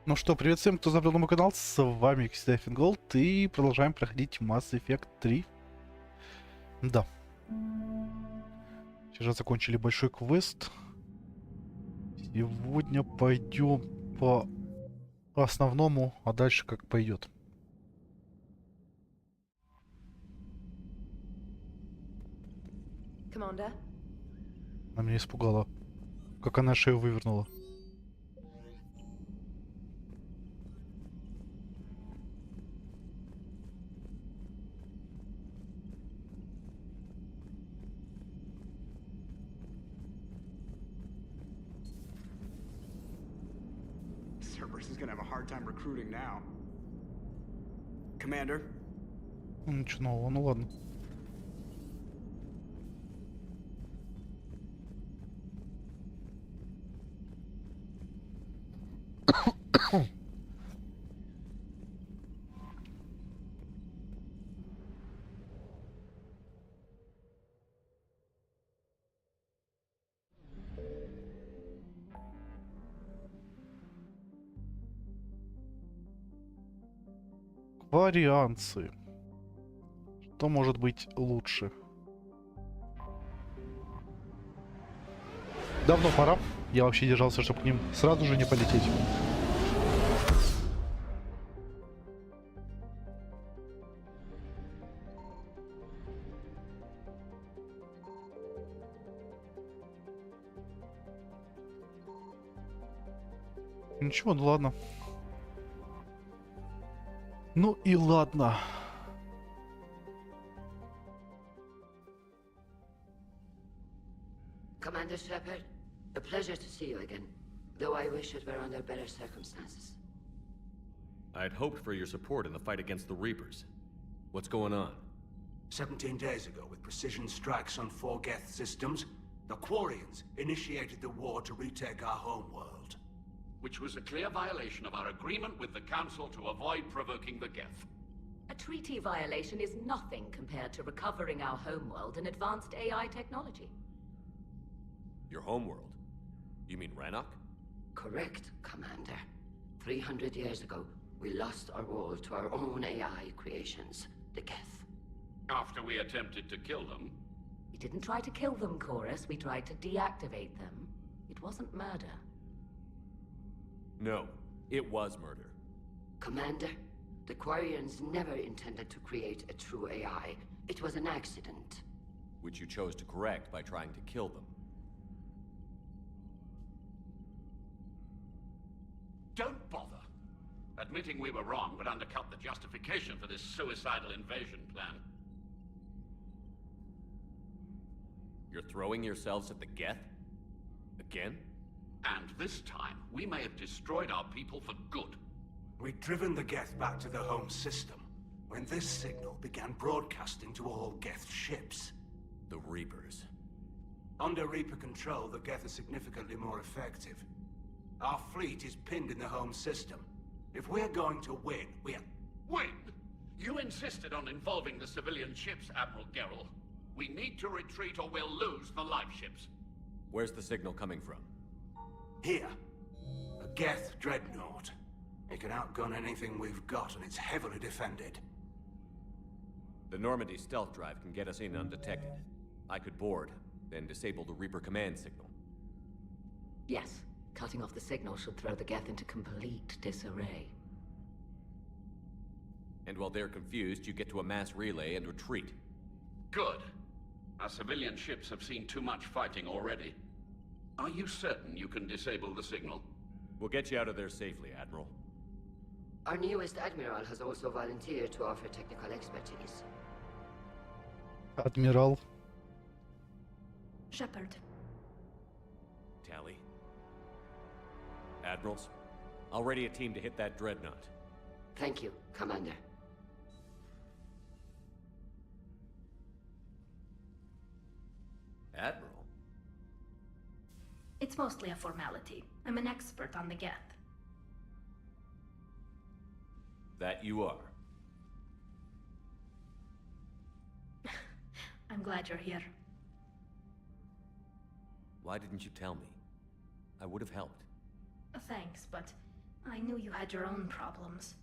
Ну что, привет всем, кто забрел на мой канал, с вами XXII Fingolt, и продолжаем проходить Mass Effect 3. Да. Сейчас закончили большой квест. Сегодня пойдем по основному, а дальше как пойдет. Commander? Она меня испугала, как она шею вывернула. Cerberus is gonna have a hard time recruiting now. Commander? Ну ничего нового, ну ладно. Варианты. Что может быть лучше? Давно пора. Я вообще держался, чтобы к ним сразу же не полететь. Ничего, ну ладно. Ну и ладно. Commander Shepard, a pleasure to see you again, though I wish it were under better circumstances. I'd hoped for your support in the fight against the Reapers. What's going on? 17 days ago, with precision strikes on 4 Geth systems, the Quarians initiated the war to retake our homeworld. Which was a clear violation of our agreement with the Council to avoid provoking the Geth. A treaty violation is nothing compared to recovering our homeworld and advanced AI technology. Your homeworld? You mean Rannoch? Correct, Commander. 300 years ago, we lost our world to our own AI creations, the Geth. After we attempted to kill them. We didn't try to kill them, Chorus. We tried to deactivate them. It wasn't murder. No, it was murder. Commander, the Quarians never intended to create a true AI. It was an accident. Which you chose to correct by trying to kill them. Don't bother. Admitting we were wrong would undercut the justification for this suicidal invasion plan. You're throwing yourselves at the Geth? Again? And this time, we may have destroyed our people for good. We'd driven the Geth back to the home system, when this signal began broadcasting to all Geth ships. The Reapers. Under Reaper control, the Geth are significantly more effective. Our fleet is pinned in the home system. If we're going to win, Win? You insisted on involving the civilian ships, Admiral Gerrel. We need to retreat or we'll lose the live ships. Where's the signal coming from? Here. A Geth dreadnought. It can outgun anything we've got, and it's heavily defended. The Normandy stealth drive can get us in undetected. I could board, then disable the Reaper command signal. Yes, cutting off the signal should throw the Geth into complete disarray. And while they're confused, you get to a mass relay and retreat. Good. Our civilian ships have seen too much fighting already. Are you certain you can disable the signal? We'll get you out of there safely, Admiral. Our newest Admiral has also volunteered to offer technical expertise. Адмирал. Shepard. Tally. Admirals, I'll ready a team to hit that dreadnought. Thank you, Commander. Admiral? It's mostly a formality. I'm an expert on the Geth. That you are. I'm glad you're here. Why didn't you tell me? I would have helped. Thanks, but I knew you had your own problems.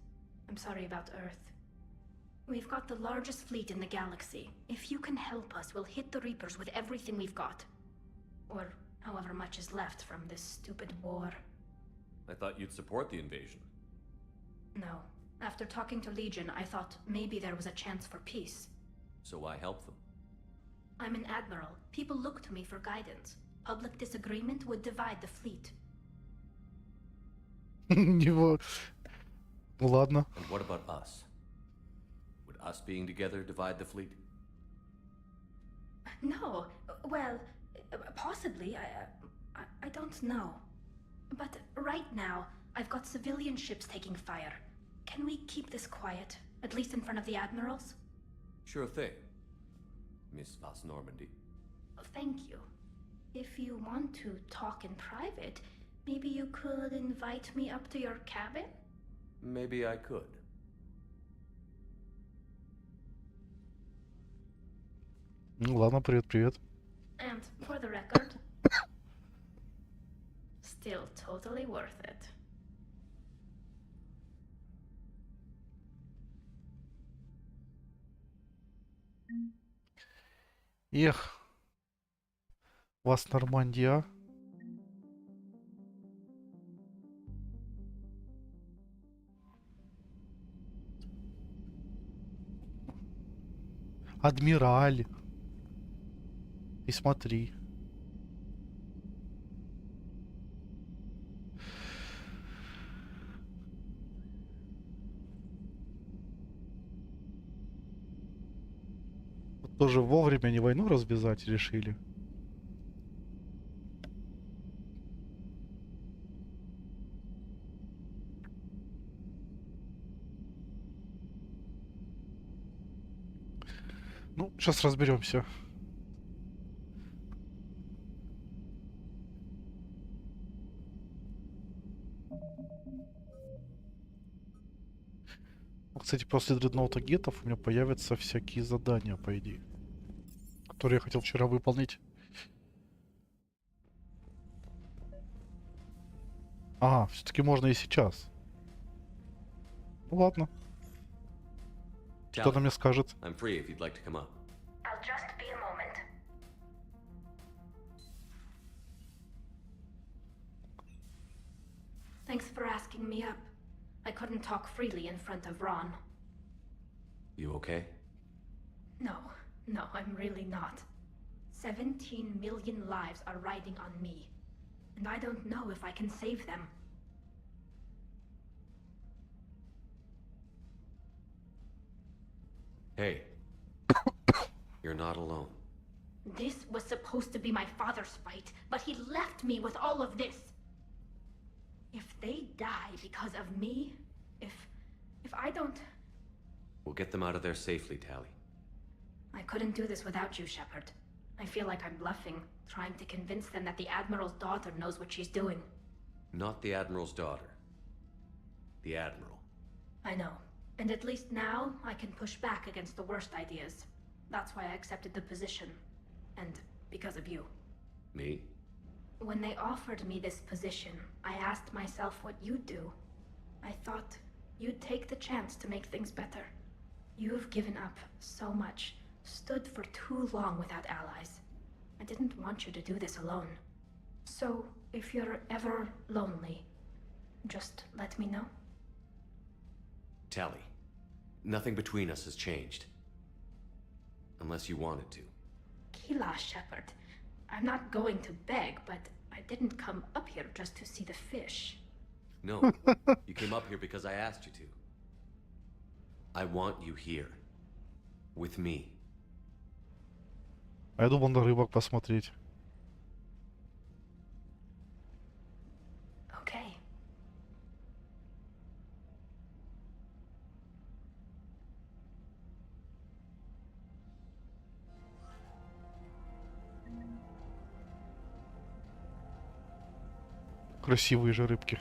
I'm sorry about Earth. We've got the largest fleet in the galaxy. If you can help us, we'll hit the Reapers with everything we've got. Or however much is left from this stupid war. I thought you'd support the invasion. No. After talking to Legion, I thought maybe there was a chance for peace. So why help them? I'm an admiral. People look to me for guidance. Public disagreement would divide the fleet. Него... Ну ладно. And what about us? Would us being together divide the fleet? No. Well, possibly. I don't know. But right now, I've got civilian ships taking fire. Can we keep this quiet? At least in front of the admirals? Sure thing, Miss Vas Normandy. Thank you. If you want to talk in private, maybe you could invite me up to your cabin? Maybe I could. Ну ладно, привет. And for the record, still totally worth it. Эх, вас Нормандия. Адмираль. И смотри. Вот тоже вовремя не войну развязать решили. Ну, сейчас разберемся. Кстати, после дредноута гетов у меня появятся всякие задания, по идее, которые я хотел вчера выполнить. Ага, все-таки можно и сейчас. Ну ладно. Что она мне скажет? I'm free if you'd like to come up. I'll just be a moment. Thanks for asking me up. I couldn't talk freely in front of Ron. You okay? No, I'm really not. 17 million lives are riding on me, and I don't know if I can save them. Hey. You're not alone. This was supposed to be my father's fight, but he left me with all of this. If they die because of me, if I don't... We'll get them out of there safely, Tally. I couldn't do this without you, Shepard. I feel like I'm bluffing, trying to convince them that the Admiral's daughter knows what she's doing. Not the Admiral's daughter. The Admiral. I know. And at least now, I can push back against the worst ideas. That's why I accepted the position. And because of you. Me? When they offered me this position, I asked myself what you'd do. I thought you'd take the chance to make things better. You've given up so much, stood for too long without allies. I didn't want you to do this alone. So, if you're ever lonely, just let me know. Tally. Nothing between us has changed. Unless you wanted to. Kila, Shepard. I'm not going to beg, but I didn't come up here just to see the fish. No. You came up here because I asked you to. I want you here. With me. А я думал на рыбок посмотреть. Okay. Красивые же рыбки.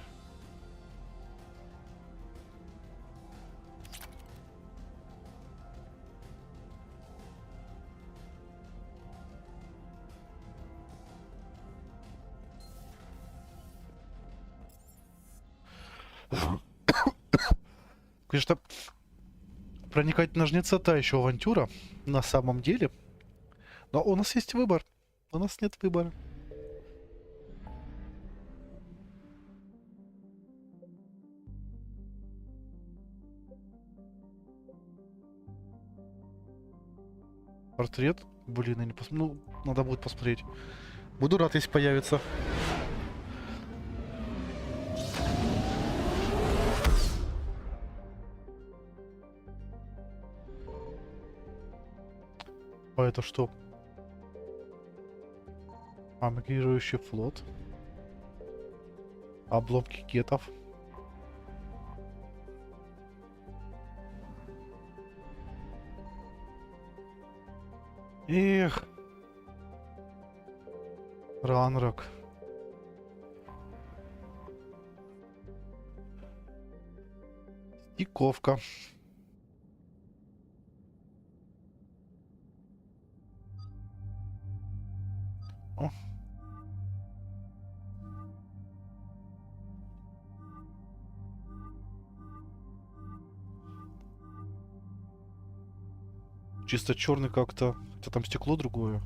Конечно, проникать на Жнеца та еще авантюра, на самом деле. Но у нас есть выбор. У нас нет выбора. Портрет? Блин, я не посмотрю. Ну, надо будет посмотреть. Буду рад, если появится. А это что? Мигрирующий флот. Обломки кетов. Эх. Ранрок. Стиковка. О. Чисто черный как-то. Хотя там стекло другое.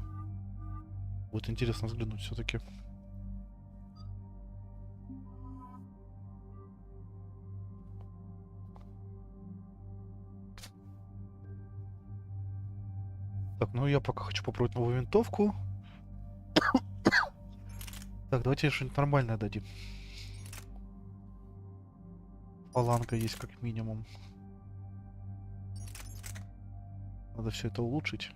Вот интересно взглянуть все-таки. Так, ну я пока хочу попробовать новую винтовку. Так, давайте что-нибудь нормальное дадим. Фаланга есть как минимум. Надо все это улучшить.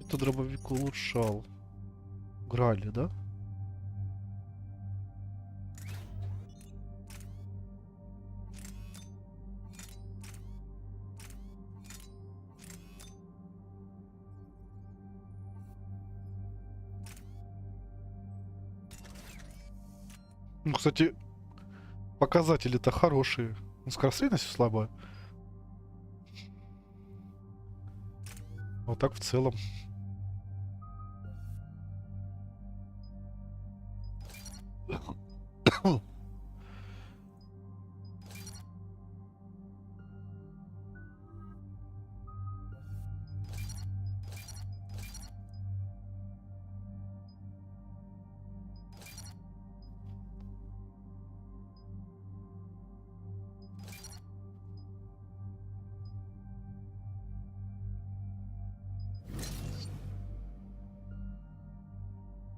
Это дробовик улучшал. Грали, да? Ну, кстати, показатели-то хорошие. Ну, скорострельность слабая. Вот так в целом.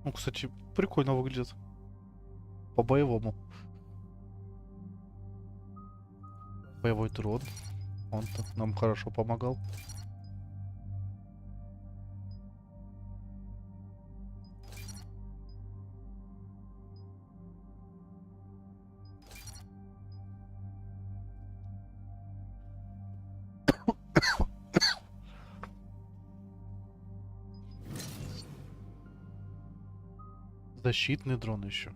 Ну, кстати, прикольно выглядит. По-боевому. Боевой дрон. Он-то нам хорошо помогал. Защитный дрон еще.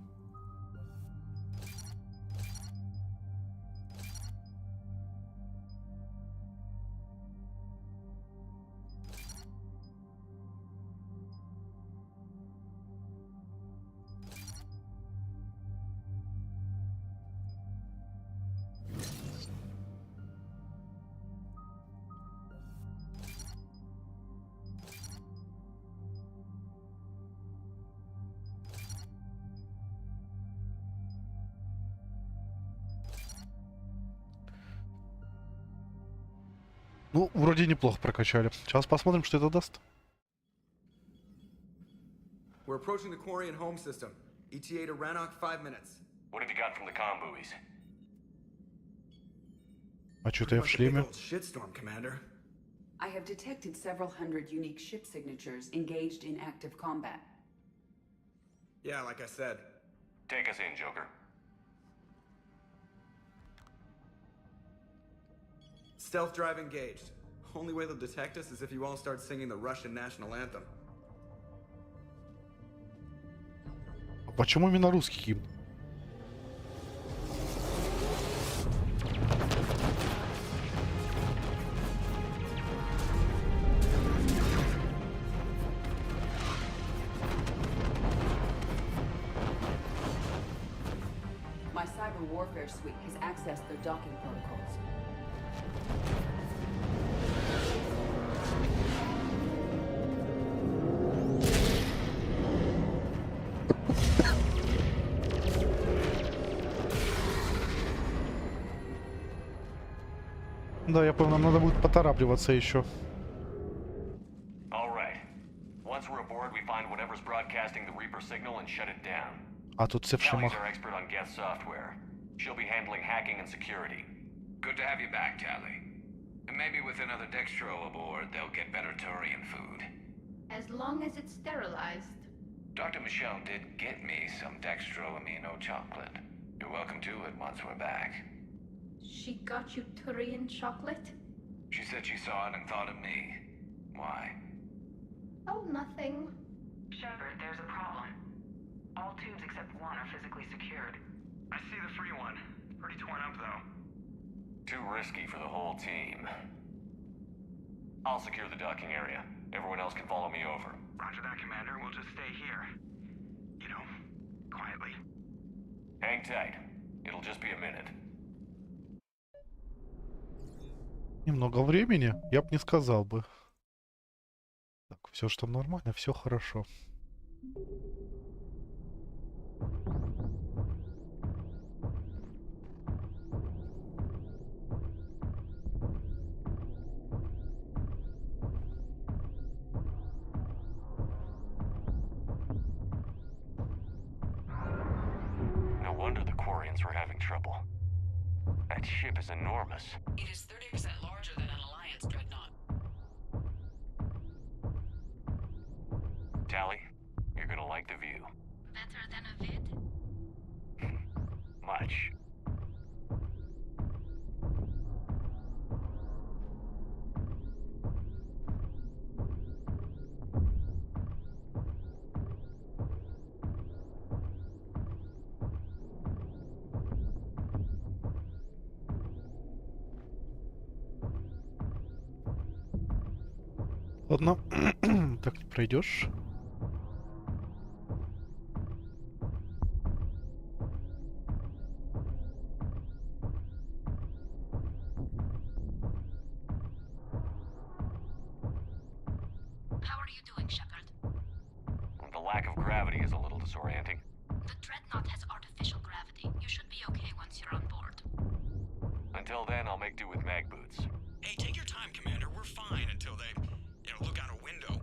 Ну, вроде неплохо прокачали. Сейчас посмотрим, что это даст. We're approaching the Quarian home system. ETA to Rannoch 5 minutes. What have you got from the comm buoys? А что-то я в шлеме. Shitstorm, Commander. I have detected several hundred unique ship signatures engaged in active combat. Yeah, like I said. Take us in, Joker. Stealth drive engaged. Only way they'll detect us is if you all start singing the Russian national anthem. А почему именно русский гимн? My cyber warfare suite has accessed their docking protocols. Да, я помню, нам надо будет поторапливаться еще. All right. Once we're aboard, we find whatever's broadcasting the Reaper signal and shut it down. А тут все в Kelly's шлемах. our expert on Geth software. She'll be handling hacking and security. Good to have you back, Tally. And maybe with another Dextro aboard, they'll get better Turian food. As long as it's sterilized. Dr. Michelle did get me some Dextro Amino chocolate. You're welcome to it once we're back. She got you Turian chocolate? She said she saw it and thought of me. Why? Oh, nothing. Shepard, there's a problem. All tubes except one are physically secured. I see the free one. Pretty torn up, though. Too risky for the whole team. I'll secure the docking area. Everyone else can follow me over. Roger that, Commander. We'll just stay here. You know, quietly. Hang tight. It'll just be a minute. Немного времени, я бы не сказал бы. Так, все что нормально, все хорошо. No wonder the Quarians were having trouble. That ship is enormous. It is 30% larger than an Alliance dreadnought. Tally, you're gonna like the view. Better than a vid? Much. Ладно, так не пройдешь. How are you doing, Shepard? The lack of gravity is a little disorienting. The dreadnought has artificial gravity. You should be okay once you're on board. Until then, I'll make do with mag boots. Hey, take your time, Commander. We're fine until they, look out a window.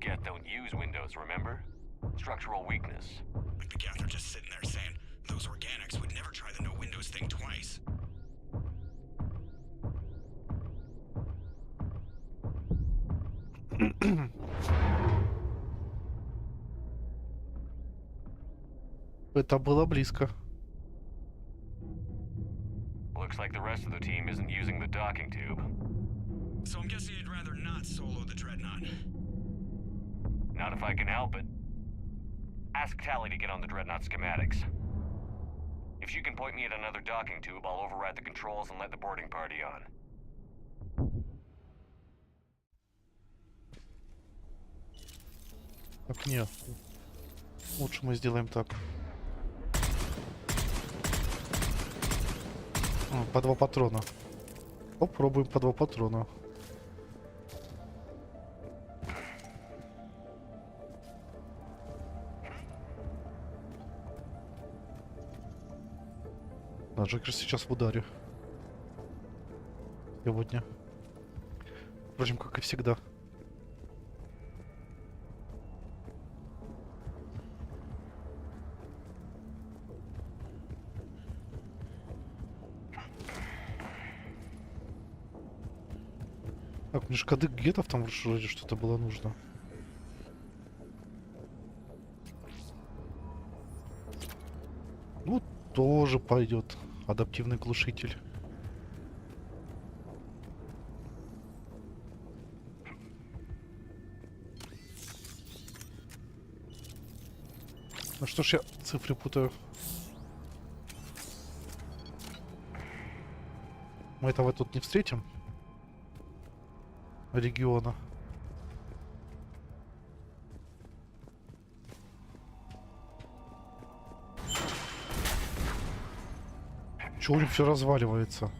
Geth don't use windows, remember? Structural weakness. Like the Geth are just sitting there saying, those organics would never try the no windows thing twice. Это было близко. Looks like the rest of the team isn't using the docking tube. So I'm guessing you'd rather not solo the Dreadnought. Not if I can help it. Ask Tally to get on the Dreadnought schematics. If she can point me at another docking tube, I'll override the controls and let the boarding party on. Так, нет. Лучше мы сделаем так. По 2 патрона. Попробуем по 2 патрона. Да, Джокер сейчас в ударе. Сегодня. Впрочем, как и всегда. Так, мне же коды гетов там вроде что-то было нужно. Ну, тоже пойдет адаптивный глушитель. Ну что ж, я цифры путаю. Мы этого тут не встретим. Региона. Чего у них все разваливается?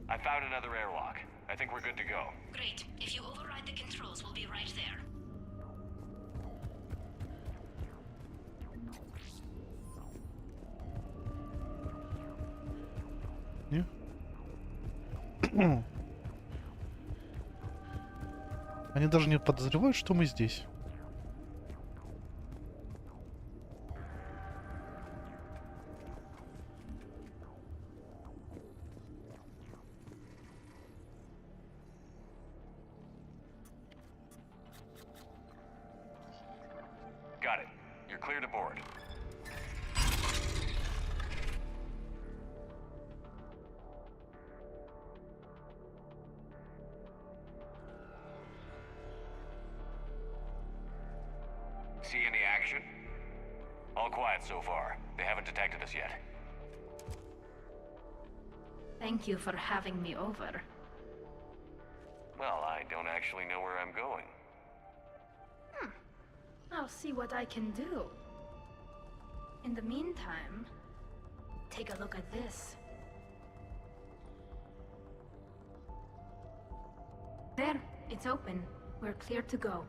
I found another airlock. I think we're good to go. Great. If you override the controls, we'll be right there. Не? Они даже не подозревают, что мы здесь. Got it. You're clear to board. See any action? All quiet so far. They haven't detected us yet. Thank you for having me over. Well, I don't actually know where I'm going. I'll see what I can do. In the meantime, take a look at this. There, it's open. We're clear to go.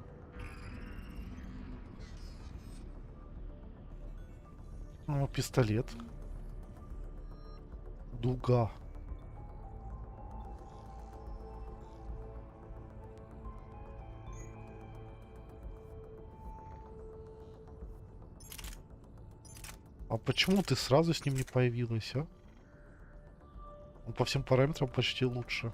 О, пистолет. Дуга. А почему ты сразу с ним не появилась, а? Он по всем параметрам почти лучше.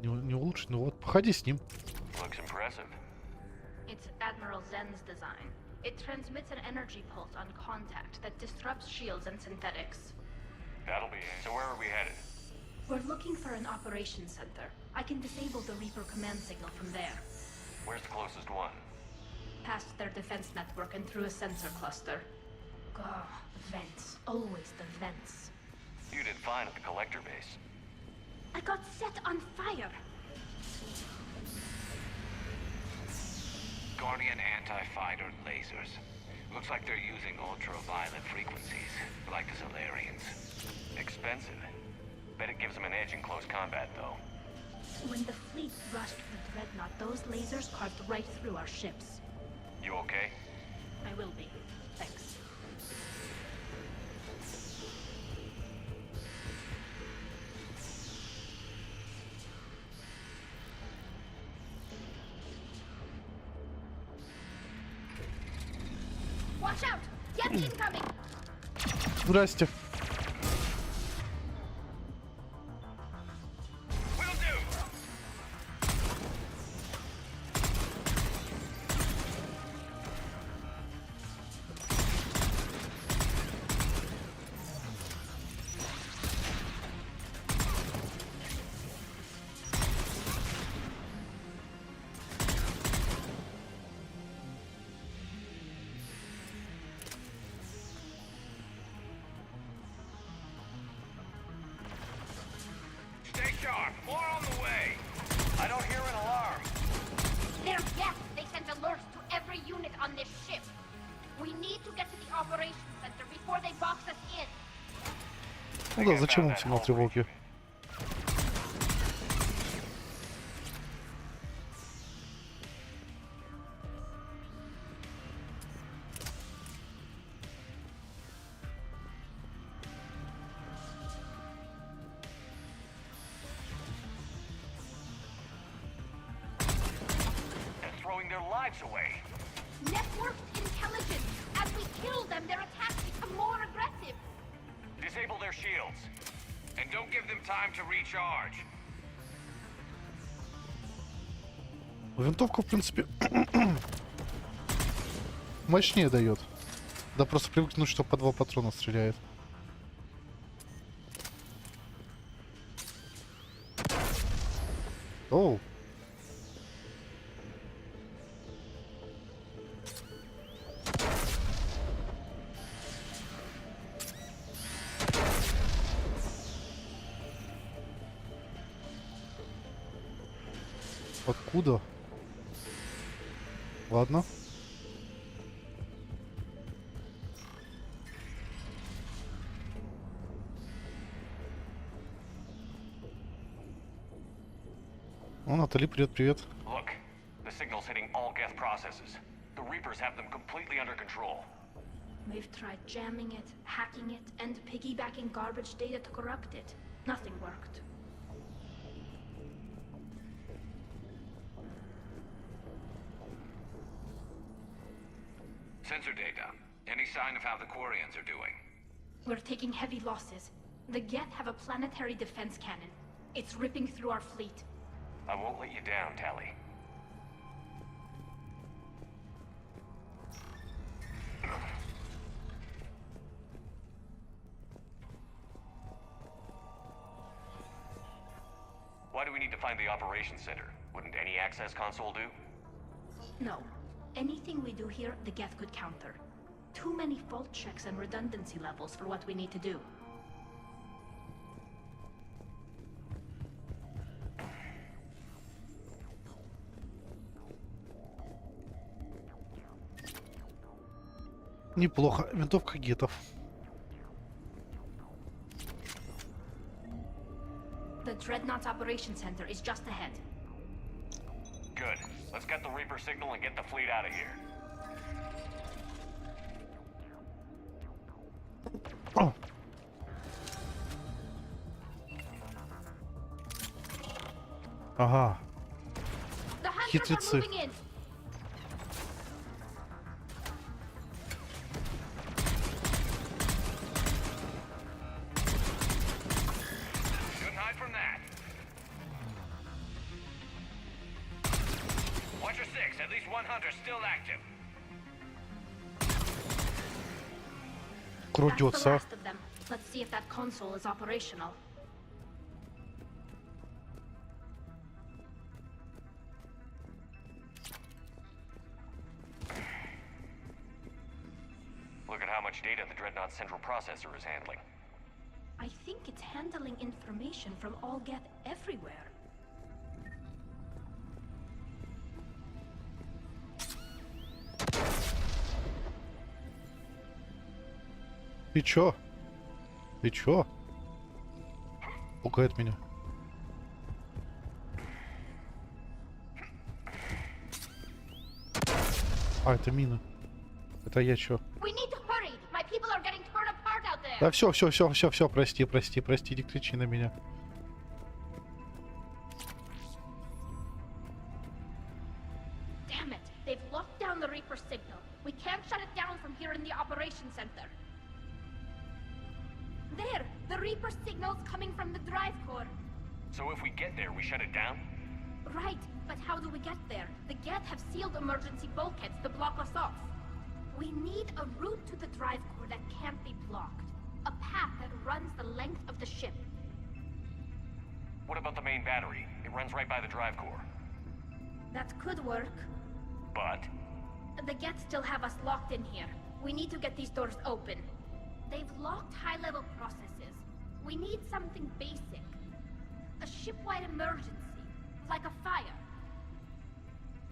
Не улучшить, ну вот, походи с ним. Looks impressive. It's Admiral Zen's design. It transmits an energy pulse on contact that disrupts shields and synthetics. That'll be it. So where are we headed? We're looking for an operations center. I can disable the Reaper command signal from there. Where's the closest one? Past their defense network and through a sensor cluster. Oh, vents. Always the vents. You did fine at the collector base. I got set on fire. Guardian anti-fighter lasers. Looks like they're using ultraviolet frequencies, like the Solarians. Expensive. Bet it gives them an edge in close combat, though. When the fleet rushed the Dreadnought, those lasers carved right through our ships. You okay? I will be. Thanks. Watch out! Get incoming! Здрасте. Stay sharp. More on the way. I don't hear an alarm. They're yes! They sent alerts to every unit on this ship. We need to get to the operations center before they box us in. Ну да, зачем он сигнал тревоги? their lives away. Networked intelligence. As we kill them, their attacks become more aggressive. Disable their shields. And don't give them time to recharge. Винтовка, в принципе, мощнее дает. Да просто привыкнуть, что по 2 патрона стреляет. Оу. Откуда? Ладно. О, Натали, привет. Look, the signal's hitting all Geth processes. The Reapers have them completely under control. We've tried jamming it, hacking it, and piggybacking garbage data to corrupt it. Nothing worked. Sensor data. Any sign of how the Quarians are doing? We're taking heavy losses. The Geth have a planetary defense cannon. It's ripping through our fleet. I won't let you down, Tally. Why do we need to find the operations center? Wouldn't any access console do? No. Anything we do here, the Geth could counter. Too many fault checks and redundancy levels for what we need to do. Неплохо. Винтовка гетов. The Dreadnought's operation center is just ahead. Good. Let's get the Reaper signal and get the fleet out of here. О. Ага. Хитрецы. Крутится. Let's see if that console is operational. Look at how much data the Dreadnought's central processor is handling. I think it's handling information from all Geth everywhere. Ты чё? Ты чё? Пугает меня. А, это мина. Это я чё? Да все, прости, не кричи на меня. Damn it, they've locked down the Reaper signal. We can't shut it down from here in the operation center. There! The Reaper signal's coming from the drive core. So if we get there, we shut it down? Right, but how do we get there? The Geth have sealed emergency bulkheads to block us off. We need a route to the drive core that can't be blocked. A path that runs the length of the ship. What about the main battery? It runs right by the drive core. That could work. But? The Geth still have us locked in here. We need to get these doors open. They've locked high-level processes. We need something basic. A ship-wide emergency. Like a fire.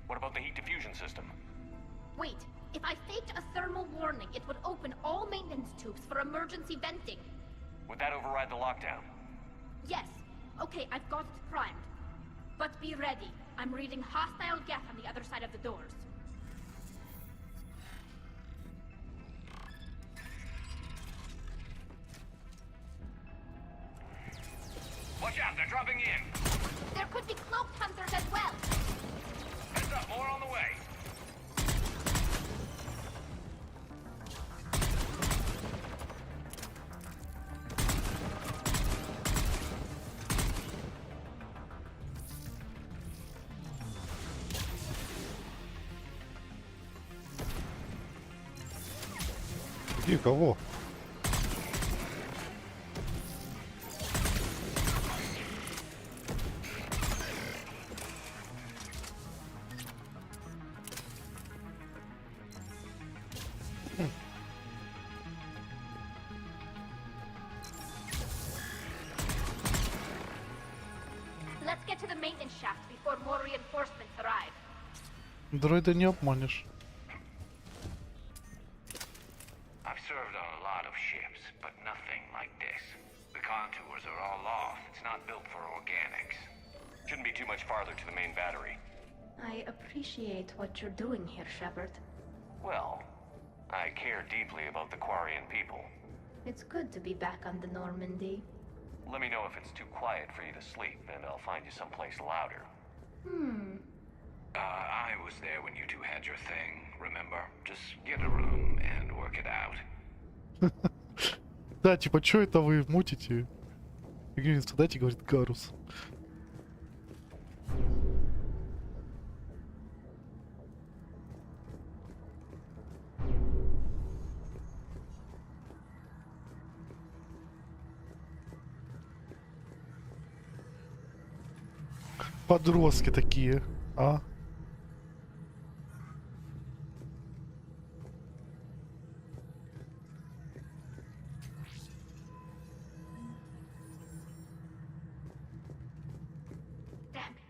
What about the heat diffusion system? Wait. If I faked a thermal warning, it would open all maintenance tubes for emergency venting. Would that override the lockdown? Yes. Okay, I've got it primed. But be ready. I'm reading hostile Geth on the other side of the doors. Watch out, they're dropping in! There could be cloaked hunters as well! Heads up, more on the way! И кого? Let's get to the maintenance shaft before more reinforcements arrive. Дроида не обманешь. I've served on a lot of ships, but nothing like this. The contours are all off. It's not built for organics. Shouldn't be too much farther to the main battery. I appreciate what you're doing here, Shepard. Well, I care deeply about the Quarian people. It's good to be back on the Normandy. Let me know if it's too quiet for you to sleep, and I'll find you someplace louder. I was there when you two had your thing, remember? Just get a room and work it out. Да, типа, чё это вы мутите? И говорит, дайте, говорит, Гарус. Подростки такие, а? Damn it.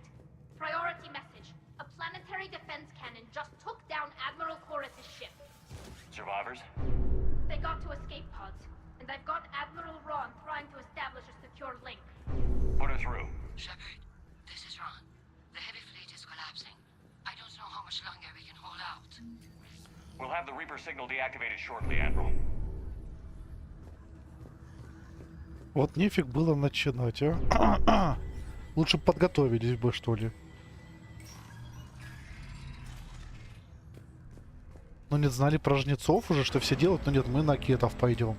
Priority message. A planetary defense cannon just took down Admiral Corus's ship. Survivors? They got to escape pods, and I've got Admiral Ron trying to establish a secure link. Put her through. Shepard, this is Ron. The heavy fleet is collapsing. I don't know how much longer we can hold out. We'll have the Reaper signal deactivated shortly, Admiral. Вот нефиг было начинать, а? Лучше подготовились бы, что ли. Ну, не знали про Жнецов уже, что все делают, но нет, мы на кетов пойдем.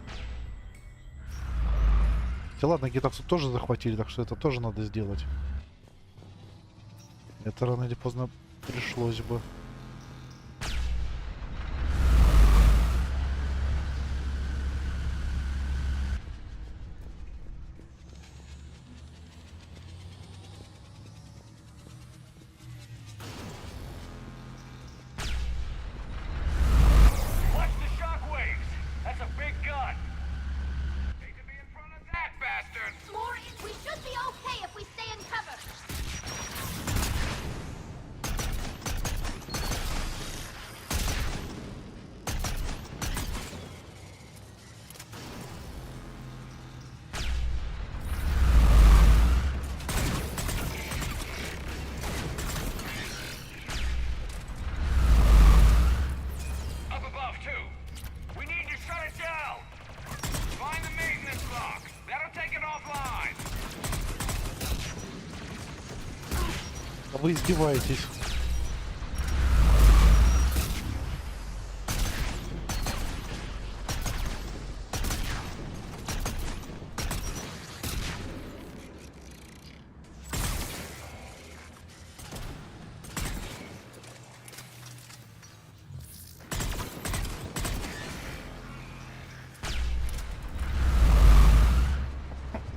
Хотя ладно, кетовцев тоже захватили, так что это тоже надо сделать. Это рано или поздно пришлось бы. Watch the shockwaves! That's a big gun! They could be in front of that bastard! More, we should be okay if we stay in cover. Up above, too. We need to shut it down. Find the maintenance lock. That'll take it offline. А вы издеваетесь.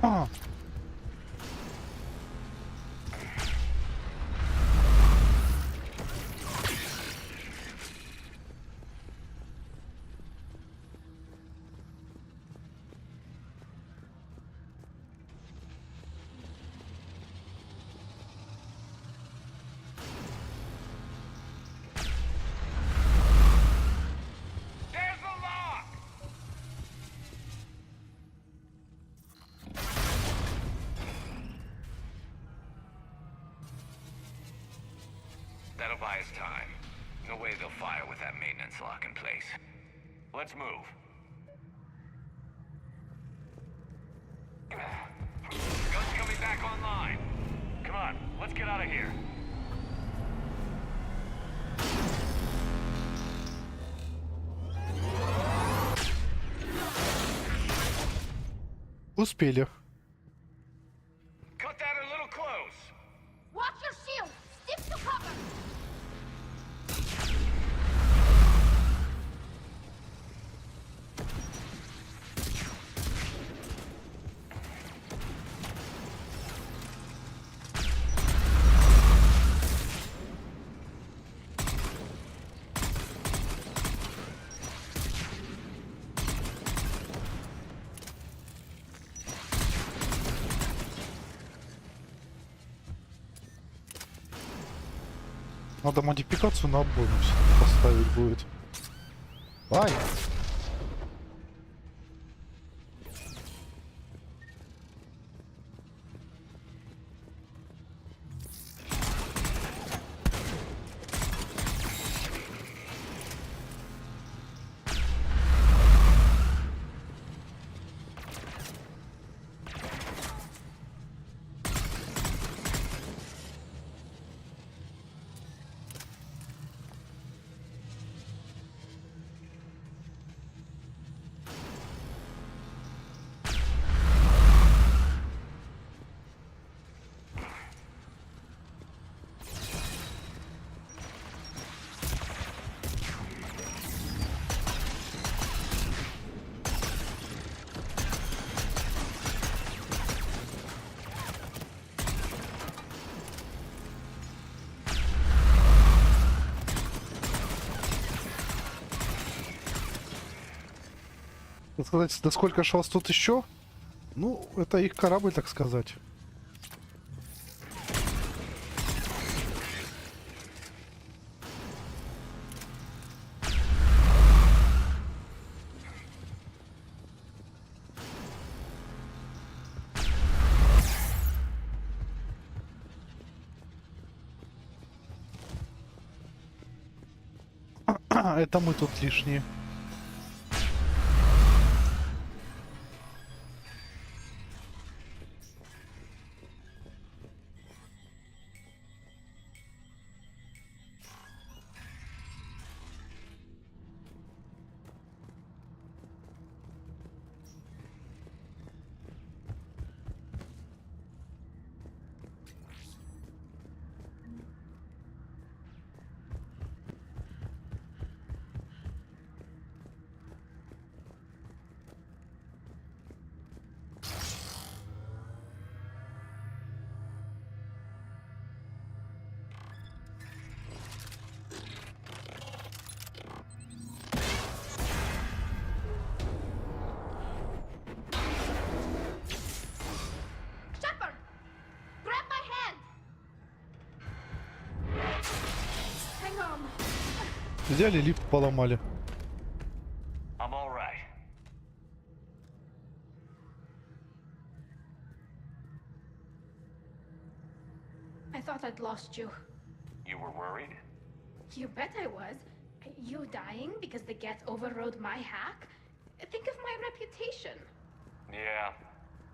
А. There's the lock! That'll buy us time. No way they'll fire with that maintenance lock in place. Let's move. Gun's coming back online. Come on, let's get out of here. Успели. Cut that a little close. Watch your shield. Stick to cover. Надо модификацию на обойму поставить будет. Ай! Так сказать, да сколько ж вас тут еще? Ну, это их корабль, так сказать. Это мы тут лишние. Взяли, лифт поломали. I'm all right. I thought I'd lost you. You were worried? You bet I was. You dying because the Geth overrode my hack? Think of my reputation. Yeah,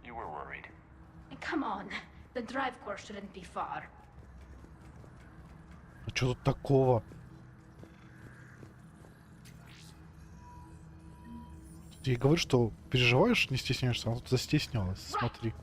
you were worried. Come on. The drive course shouldn't be far. А что тут такого? Я говорю, что переживаешь, не стесняешься, она тут застеснялась. Смотри.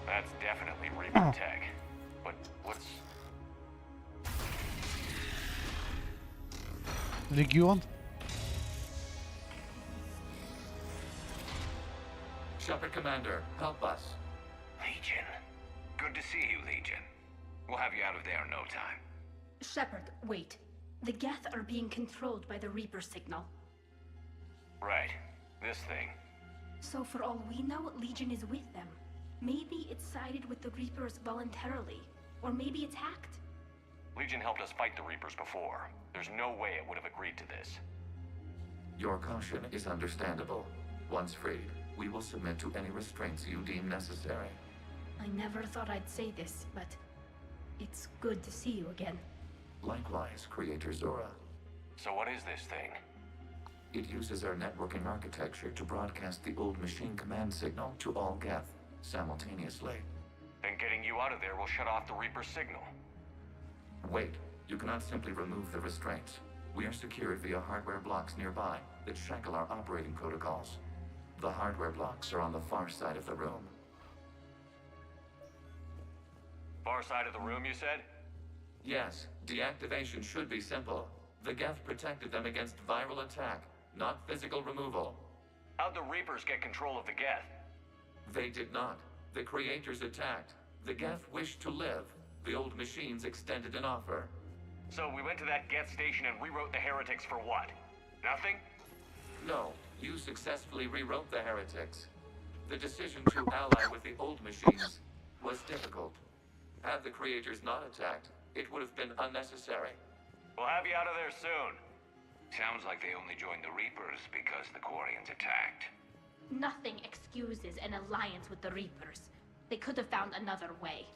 That's definitely Reaper tech. But what's... Легион? Shepard Commander, help us. Legion. Good to see you, Legion. We'll have you out of there in no time. Shepard, wait. The Geth are being controlled by the Reaper signal. Right. This thing. So for all we know, Legion is with them. Maybe it sided with the Reapers voluntarily. Or maybe it's hacked. Legion helped us fight the Reapers before. There's no way it would have agreed to this. Your caution is understandable. Once freed, we will submit to any restraints you deem necessary. I never thought I'd say this, but it's good to see you again. Likewise, Creator Zora. So what is this thing? It uses our networking architecture to broadcast the old machine command signal to all Geth simultaneously. Then getting you out of there will shut off the Reaper signal. Wait, you cannot simply remove the restraints. We are secured via hardware blocks nearby that shackle our operating protocols. The hardware blocks are on the far side of the room. Far side of the room, you said? Yes, deactivation should be simple. The Geth protected them against viral attack, not physical removal. How'd the Reapers get control of the Geth? They did not. The creators attacked. The Geth wished to live. The old machines extended an offer. So we went to that Geth station and rewrote the heretics for what? Nothing? No, you successfully rewrote the heretics. The decision to ally with the old machines was difficult. Had the creators not attacked, it would have been unnecessary. We'll have you out of there soon. Sounds like they only joined the Reapers because the Quarians attacked. Nothing excuses an alliance with the Reapers. They could have found another way.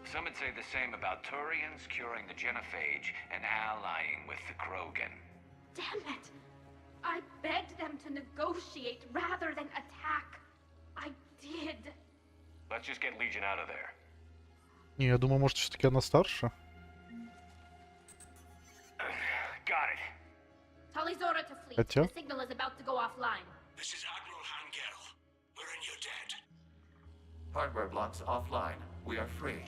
Some would say the same about Turians curing the genophage and allying with the Krogan. Damn it! I begged them to negotiate rather than attack. I did. Let's just get Legion out of there. Не, я думаю, может, все-таки она старше. Got it. Talizora to fleet. Хотя? The signal is about to go offline. This is Admiral Hangel. We're in your debt. Hardware blocks offline. We are free.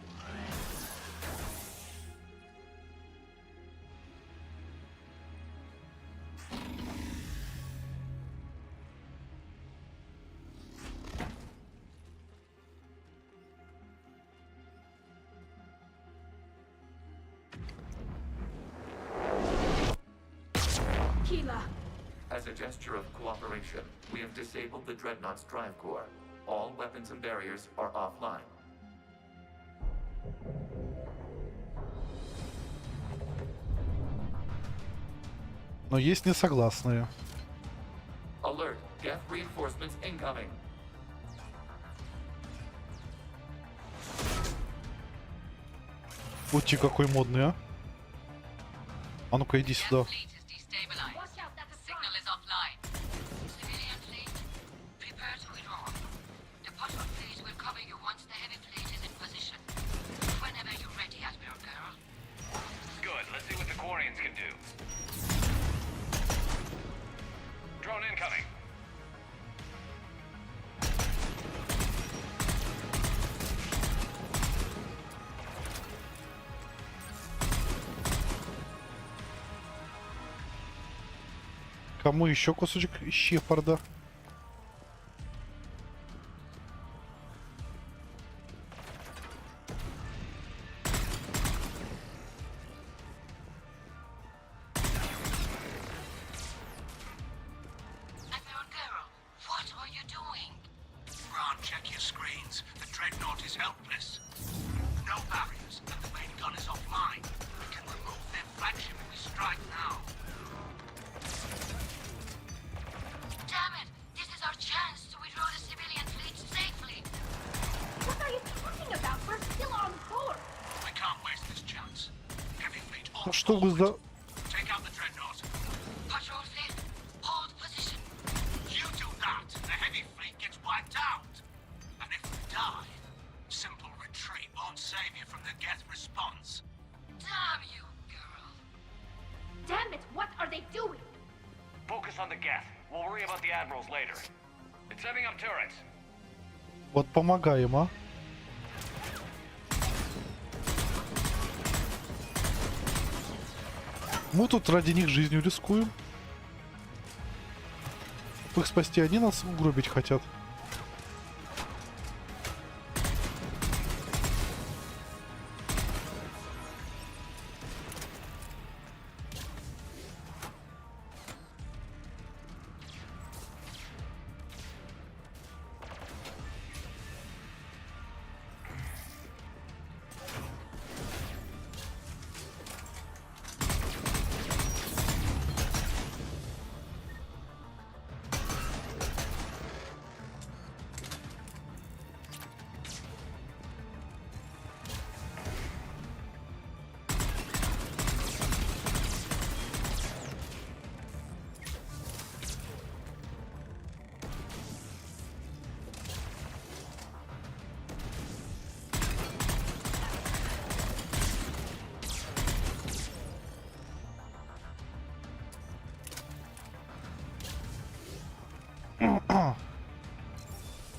Keela. As a gesture of cooperation, we have disabled the Dreadnought's drive core. All weapons and barriers are offline. Но есть несогласные. Alert! Geth reinforcements incoming! Ути, какой модный, а? А ну-ка, иди сюда. Good. Let's see what the Quarians can do. Drone incoming. Кому еще кусочек Шепарда? Check your screens. The Dreadnought is helpless. No barriers, and the main gun is offline. We can remove their flagship if we strike now. Damn it! This is our chance to withdraw the civilian fleet safely. What are you talking about? We're still on board. We can't waste this chance. Heavy fleet all Что вы за... Take out the Dreadnought. Patrol fleet, hold position. You do that, the heavy fleet gets wiped out. And if we die, simple retreat won't save you from the Geth response. Damn you, girl. Damn it, what are they doing? Focus on the Geth. We'll worry about the admirals later. It's setting up turrets. Вот помогаем, а? Мы тут ради них жизнью рискуем. Чтобы их спасти, они нас угробить хотят.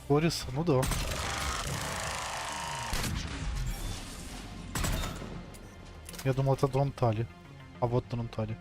Борис, ну да. Я думал, это Дронтали. А вот Дронтали.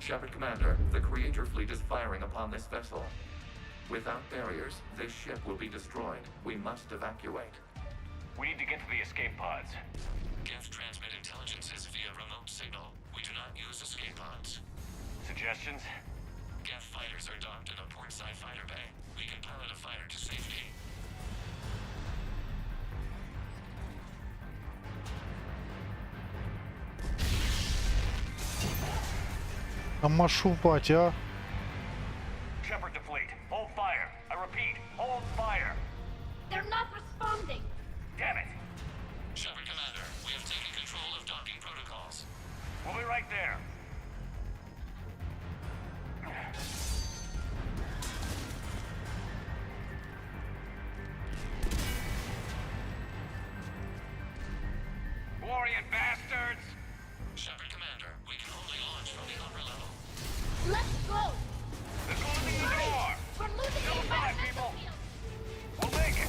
Shepard Commander, the Creator Fleet is firing upon this vessel. Without barriers, this ship will be destroyed. We must evacuate. We need to get to the escape pods. Geth transmit intelligences via remote signal. We do not use escape pods. Suggestions? Geth fighters are docked in a portside fighter bay. We can pilot a fighter to safety. А машувать, а? Shepard to fleet. Hold fire. I repeat, hold fire. They're not responding. Damn it. Shepard Commander, we have taken control of docking protocols. We'll be right there. Glorious bastards! Shepard Commander, we can only launch from the upper level. Let's go. They're closing the door! We're losing Still the alive, people! We'll make it!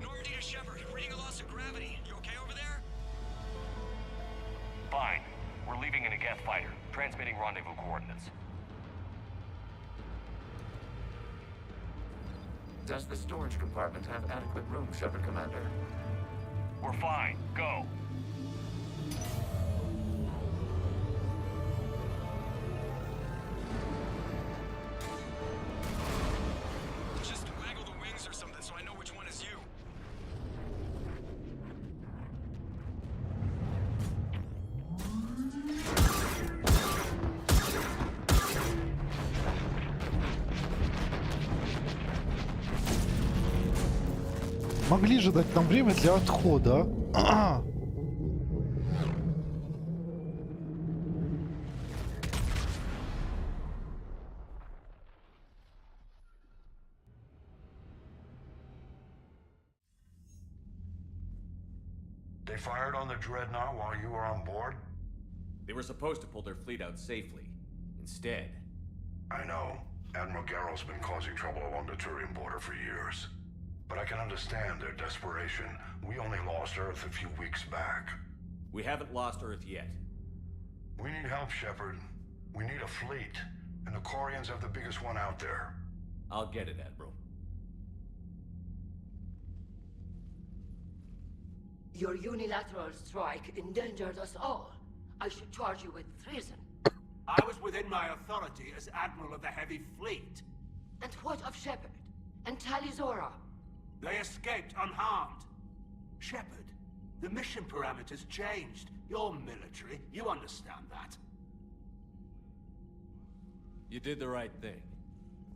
Nordina Shepard, reading a loss of gravity. You okay over there? Fine. We're leaving in a Geth fighter, transmitting rendezvous coordinates. Does the storage compartment have adequate room, Shepard Commander? We're fine. Go. Just waggle the wings or something so I know which one is you. Могли же дать нам время для отхода, а? They fired on the Dreadnought while you were on board? They were supposed to pull their fleet out safely. Instead... I know. Admiral Garrow's been causing trouble along the Turian border for years. But I can understand their desperation. We only lost Earth a few weeks back. We haven't lost Earth yet. We need help, Shepard. We need a fleet. And the Corians have the biggest one out there. I'll get it, Admiral. Your unilateral strike endangered us all. I should charge you with treason. I was within my authority as Admiral of the Heavy Fleet. And what of Shepard? And Talizora? They escaped unharmed. Shepard, the mission parameters changed. You're military, you understand that. You did the right thing.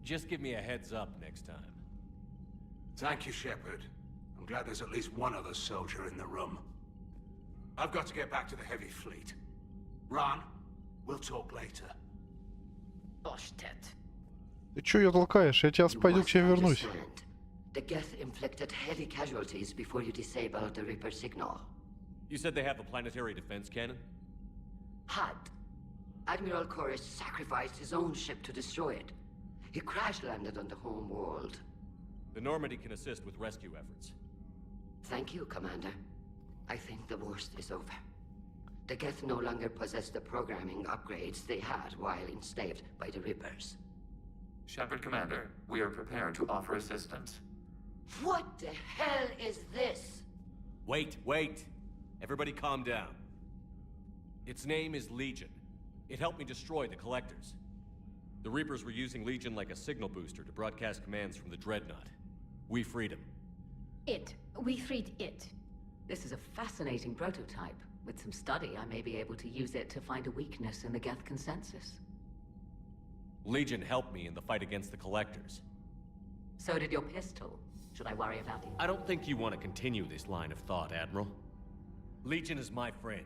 Just give me a heads up next time. Thank you, Shepard. I'm glad there's at least one other soldier in the room. I've got to get back to the Heavy Fleet. Ron, we'll talk later. Ты чё её толкаешь? Я тебя пойду к тебе вернусь. The Geth inflicted heavy casualties before you disabled the Reaper signal. You said they have a planetary defense cannon? Had. Admiral Chorus sacrificed his own ship to destroy it. He crash-landed on the home world. The Normandy can assist with rescue efforts. Thank you, Commander. I think the worst is over. The Geth no longer possess the programming upgrades they had while enslaved by the Reapers. Shepard Commander, we are prepared to offer assistance. What the hell is this? Wait. Everybody calm down. Its name is Legion. It helped me destroy the Collectors. The Reapers were using Legion like a signal booster to broadcast commands from the Dreadnought. We freed him. We freed it. This is a fascinating prototype. With some study, I may be able to use it to find a weakness in the Geth consensus. Legion helped me in the fight against the Collectors. So did your pistol. Should I worry about it? I don't think you want to continue this line of thought, Admiral. Legion is my friend.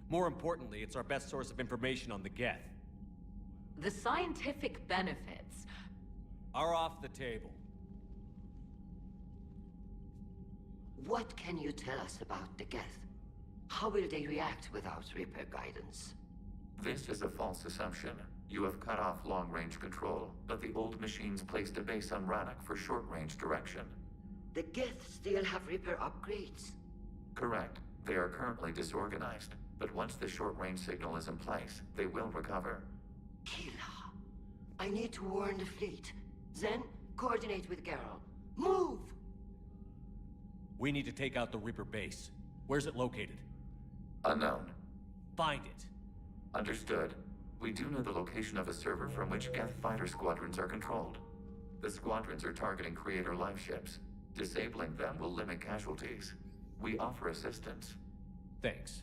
More importantly, it's our best source of information on the Geth. The scientific benefits are off the table. What can you tell us about the Geth? How will they react without Reaper guidance? This is a false assumption. You have cut off long-range control, but the old machines placed a base on Rannoch for short-range direction. The Geth still have Reaper upgrades? Correct. They are currently disorganized, but once the short-range signal is in place, they will recover. Kila, I need to warn the fleet. Then, coordinate with Geralt. Move! We need to take out the Reaper base. Where's it located? Unknown. Find it. Understood. We do know the location of a server from which Geth fighter squadrons are controlled. The squadrons are targeting Creator life ships. Disabling them will limit casualties. We offer assistance. Thanks.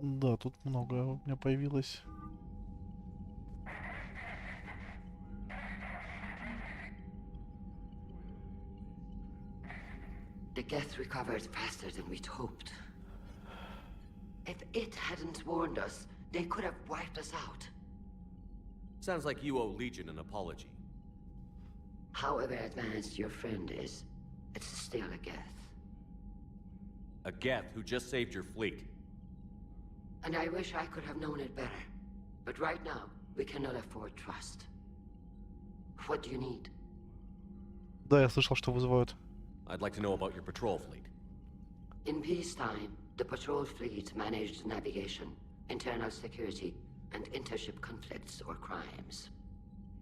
Да, тут много у меня появилось. The Geth recovered faster than we'd hoped. If it hadn't warned us, they could have wiped us out. Sounds like you owe Legion an apology. However advanced your friend is, it's still a Geth. A Geth who just saved your fleet. And I wish I could have known it better. But right now, we cannot afford trust. What do you need? Да, я слышал, что вызывают. I'd like to know about your patrol fleet. In peacetime, the patrol fleet managed navigation, internal security, and intership conflicts or crimes.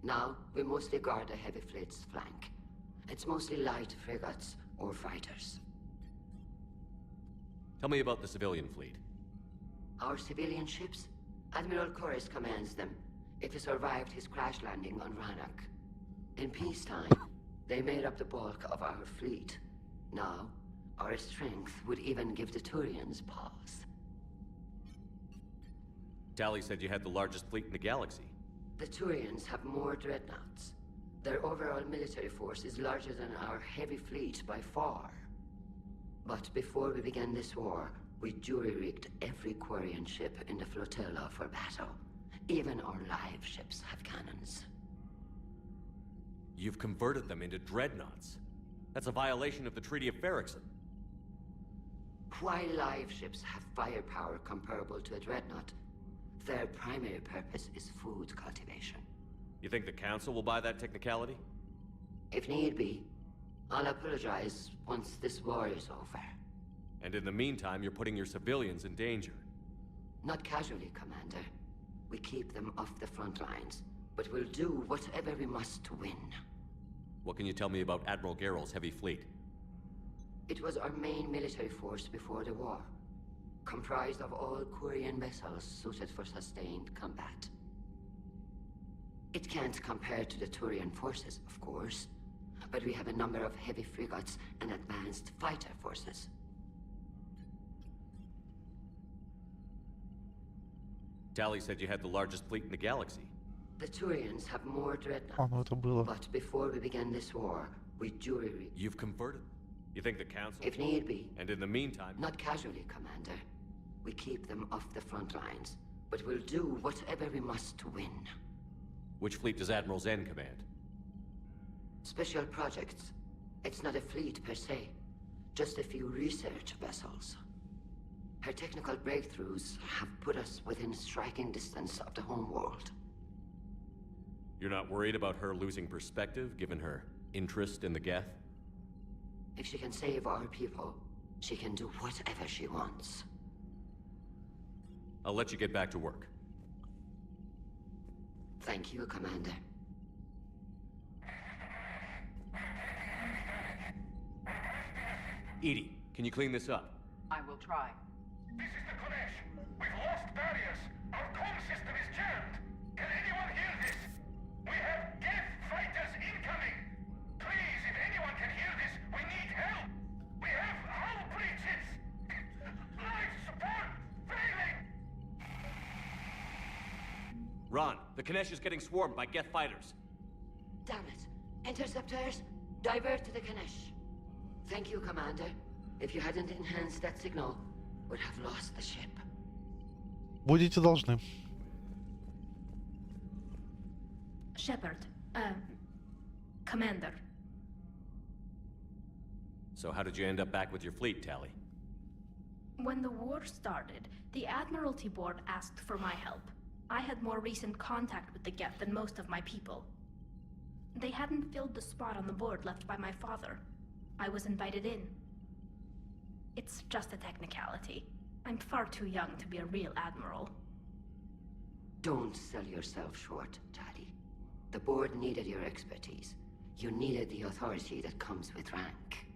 Now, we mostly guard the heavy fleet's flank. It's mostly light frigates or fighters. Tell me about the civilian fleet. Our civilian ships? Admiral Corus commands them. If he survived his crash landing on Rannoch. In peacetime, they made up the bulk of our fleet. Now, our strength would even give the Turians pause. Tally said you had the largest fleet in the galaxy. The Turians have more dreadnoughts. Their overall military force is larger than our heavy fleet by far. But before we began this war, we jury-rigged every Quarian ship in the flotilla for battle. Even our live ships have cannons. You've converted them into dreadnoughts. That's a violation of the Treaty of Ferrixon. While live ships have firepower comparable to a dreadnought, their primary purpose is food cultivation. You think the Council will buy that technicality? If need be, I'll apologize once this war is over. And in the meantime, you're putting your civilians in danger. Not casually, Commander. We keep them off the front lines, but we'll do whatever we must to win. What can you tell me about Admiral Geralt's heavy fleet? It was our main military force before the war, comprised of all Quarian vessels suited for sustained combat. It can't compare to the Turian forces, of course, but we have a number of heavy frigates and advanced fighter forces. Tally said you had the largest fleet in the galaxy. The Turians have more dreadnoughts. Ну это было. But before we began this war, we jury-rigged. You've converted? You think the Council? If need be. And in the meantime? Not casually, Commander. We keep them off the front lines, but we'll do whatever we must to win. Which fleet does Admiral Zen command? Special projects. It's not a fleet per se, just a few research vessels. Her technical breakthroughs have put us within striking distance of the homeworld. You're not worried about her losing perspective, given her interest in the Geth? If she can save our people, she can do whatever she wants. I'll let you get back to work. Thank you, Commander. Edie, can you clean this up? I will try. This is the Kodesh. We've lost barriers. Our comm system is jammed. Can anyone hear this? We have death fighters incoming! Please, if anyone can hear this, we need help! We have hull breaches! Life support failing! Ron, the Kinesh is getting swarmed by Geth fighters. Damn it. Interceptors, divert to the Kinesh. Thank you, Commander. If you hadn't enhanced that signal, we'd have lost the ship. Будете должны. Shepard, Commander. So how did you end up back with your fleet, Tali? When the war started, the Admiralty Board asked for my help. I had more recent contact with the Geth than most of my people. They hadn't filled the spot on the board left by my father. I was invited in. It's just a technicality. I'm far too young to be a real admiral. Don't sell yourself short, Tali. The board needed your expertise. You needed the authority that comes with rank.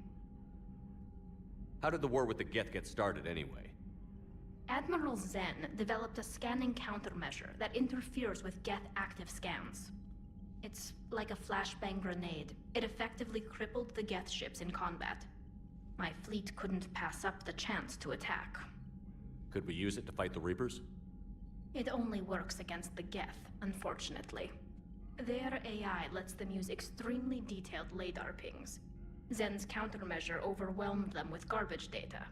How did the war with the Geth get started anyway? Admiral Zen developed a scanning countermeasure that interferes with Geth active scans. It's like a flashbang grenade. It effectively crippled the Geth ships in combat. My fleet couldn't pass up the chance to attack. Could we use it to fight the Reapers? It only works against the Geth, unfortunately. Their AI lets them use extremely detailed LADAR pings. Zen's countermeasure overwhelmed them with garbage data.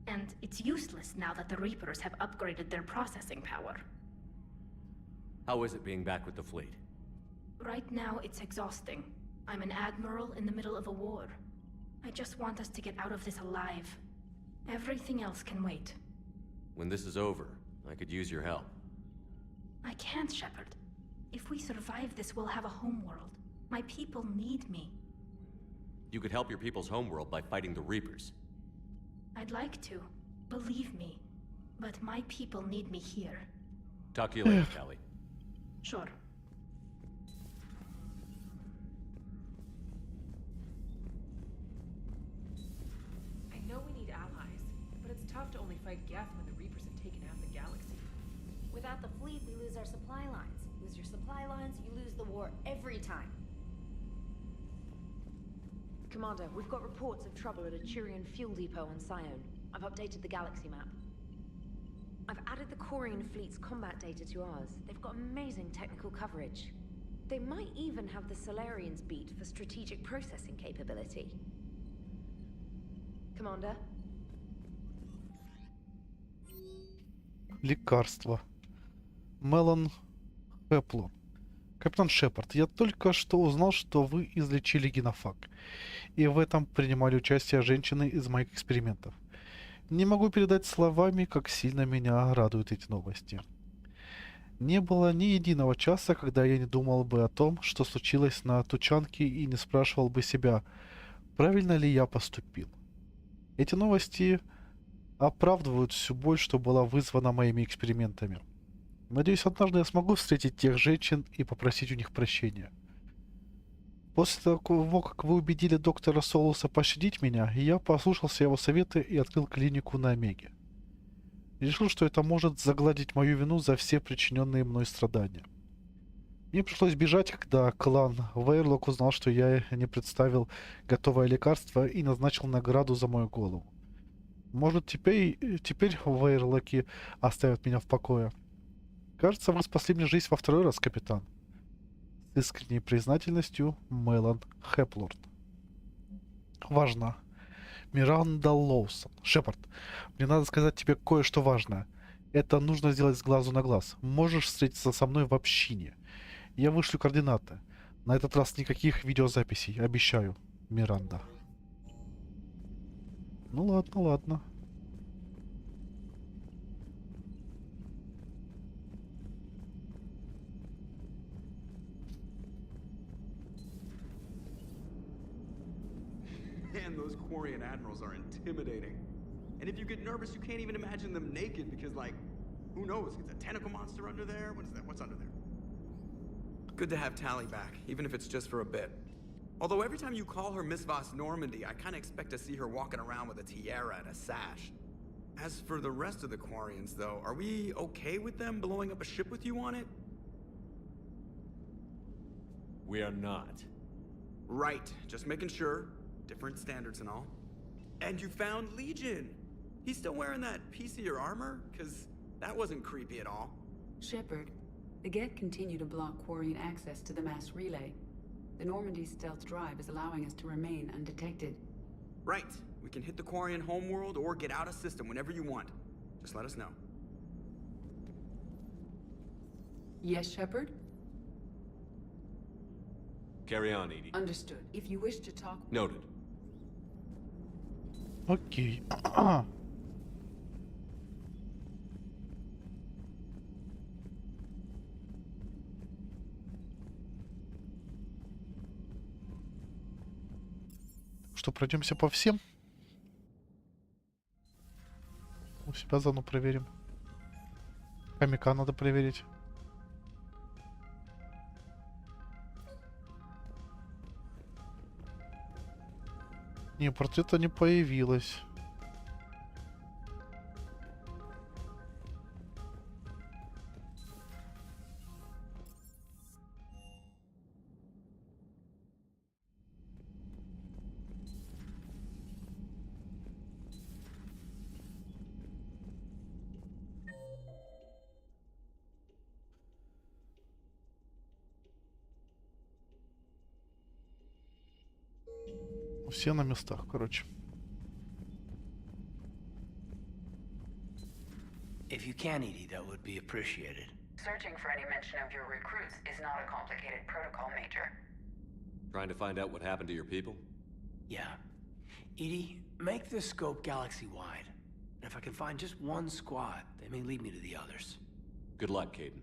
And it's useless now that the Reapers have upgraded their processing power. How is it being back with the fleet? Right now, it's exhausting. I'm an admiral in the middle of a war. I just want us to get out of this alive. Everything else can wait. When this is over, I could use your help. I can't, Shepard. If we survive this, we'll have a homeworld. My people need me. You could help your people's homeworld by fighting the Reapers. I'd like to. Believe me. But my people need me here. Talk to you later, Tali. Sure. I know we need allies, but it's tough to only fight Geth when the Reapers have taken out the galaxy. Without the fleet, we lose our supply lines. Lose your supply lines, you lose the war every time. Commander, we've got reports of trouble at a Turian fuel depot on Scion. I've updated the galaxy map. I've added the Quarian fleet's combat data to ours. They've got amazing technical coverage. They might even have the Solarians beat for strategic processing capability. Commander? Лекарство. Мелан Хепло. Капитан Шепард, я только что узнал, что вы излечили генофаг. И в этом принимали участие женщины из моих экспериментов. Не могу передать словами, как сильно меня радуют эти новости. Не было ни единого часа, когда я не думал бы о том, что случилось на Тучанке, и не спрашивал бы себя, правильно ли я поступил. Эти новости оправдывают всю боль, что была вызвана моими экспериментами. Надеюсь, однажды я смогу встретить тех женщин и попросить у них прощения. После того, как вы убедили доктора Солуса пощадить меня, я послушался его совета и открыл клинику на Омеге. Решил, что это может загладить мою вину за все причиненные мной страдания. Мне пришлось бежать, когда клан Вейрлок узнал, что я не представил готовое лекарство и назначил награду за мою голову. Может, теперь Вейрлоки оставят меня в покое. Кажется, вы спасли мне жизнь во второй раз, капитан. С искренней признательностью, Мелан Хеплорд. Важно. Миранда Лоусон. Шепард, мне надо сказать тебе кое-что важное. Это нужно сделать с глазу на глаз. Можешь встретиться со мной в общине. Я вышлю координаты. На этот раз никаких видеозаписей, обещаю, Миранда. Ну ладно, ладно. Man, those Quarian admirals are intimidating. And if you get nervous, you can't even imagine them naked because, like, who knows? It's a tentacle monster under there? What is that? What's under there? Good to have Tali back, even if it's just for a bit. Although every time you call her Miss Voss Normandy, I kind of expect to see her walking around with a tiara and a sash. As for the rest of the Quarians, though, are we okay with them blowing up a ship with you on it? We are not. Right, just making sure. Different standards and all. And you found Legion! He's still wearing that piece of your armor? Cause that wasn't creepy at all. Shepard, the Geth continue to block Quarian access to the mass relay. The Normandy stealth drive is allowing us to remain undetected. Right. We can hit the Quarian homeworld or get out of system whenever you want. Just let us know. Yes, Shepard? Carry on, Edie. Understood. If you wish to talk... Noted. Окей. Что, пройдемся по всем? У себя заодно проверим. Хомяка надо проверить. Не, портрета не появилось. Все на местах, короче. If you can, Edie, that would be appreciated. Searching for any mention of your recruits is not a complicated protocol, Major. Trying to find out what happened to your people? Yeah. Edie, make the scope galaxy-wide. And if I can find just one squad, they may lead me to the others. Good luck, Caden.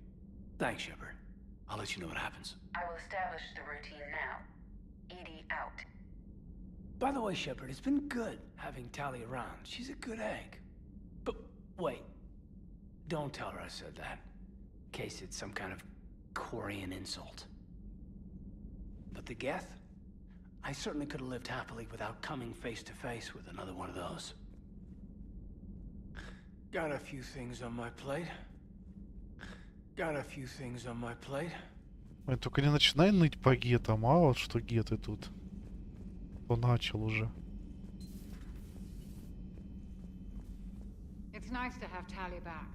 Thanks, Shepard. I'll let you know what happens. I will establish the routine now. Edie out. By the way, Shepard, it's been good having Tali around. She's a good egg. But wait. Don't tell her I said that. In case it's some kind of Quarian insult. But the Geth? I certainly could have lived happily without coming face to face with another one of those. Got a few things on my plate. Got a few things on my plate. Ой, только не начинай ныть по гетам, а вот что геты тут. Он начал уже. It's nice to have Tali back.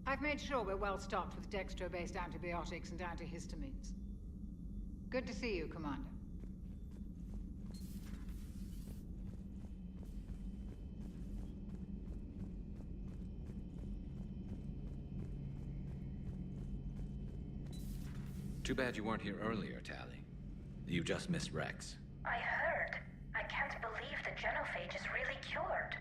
I've made sure we're well stocked with dextro-based antibiotics and antihistamines. Good to see you, Commander. Too bad you weren't here earlier, Tali. You just missed Rex. I heard. I can't believe the genophage is really cured.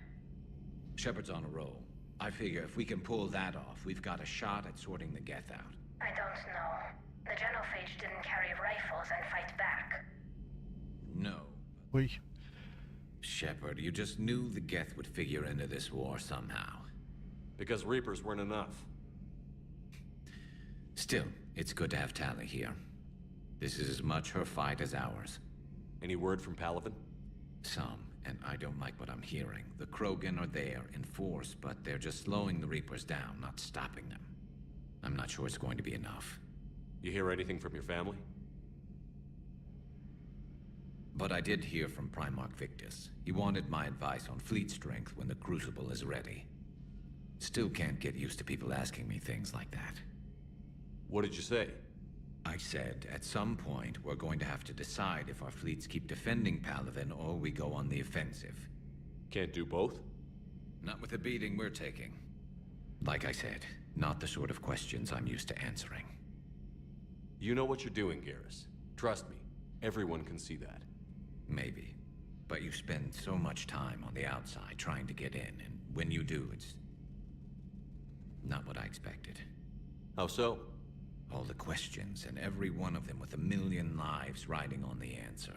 Shepard's on a roll. I figure if we can pull that off, we've got a shot at sorting the Geth out. I don't know. The genophage didn't carry rifles and fight back. No. Oi. Shepard, you just knew the Geth would figure into this war somehow. Because Reapers weren't enough. Still, it's good to have Tali here. This is as much her fight as ours. Any word from Palaven? Some, and I don't like what I'm hearing. The Krogan are there in force, but they're just slowing the Reapers down, not stopping them. I'm not sure it's going to be enough. You hear anything from your family? But I did hear from Primarch Victus. He wanted my advice on fleet strength when the Crucible is ready. Still can't get used to people asking me things like that. What did you say? I said, at some point, we're going to have to decide if our fleets keep defending Palaven or we go on the offensive. Can't do both? Not with the beating we're taking. Like I said, not the sort of questions I'm used to answering. You know what you're doing, Garrus. Trust me, everyone can see that. Maybe. But you spend so much time on the outside trying to get in, and when you do, it's not what I expected. How so? All the questions, and every one of them with a million lives riding on the answer.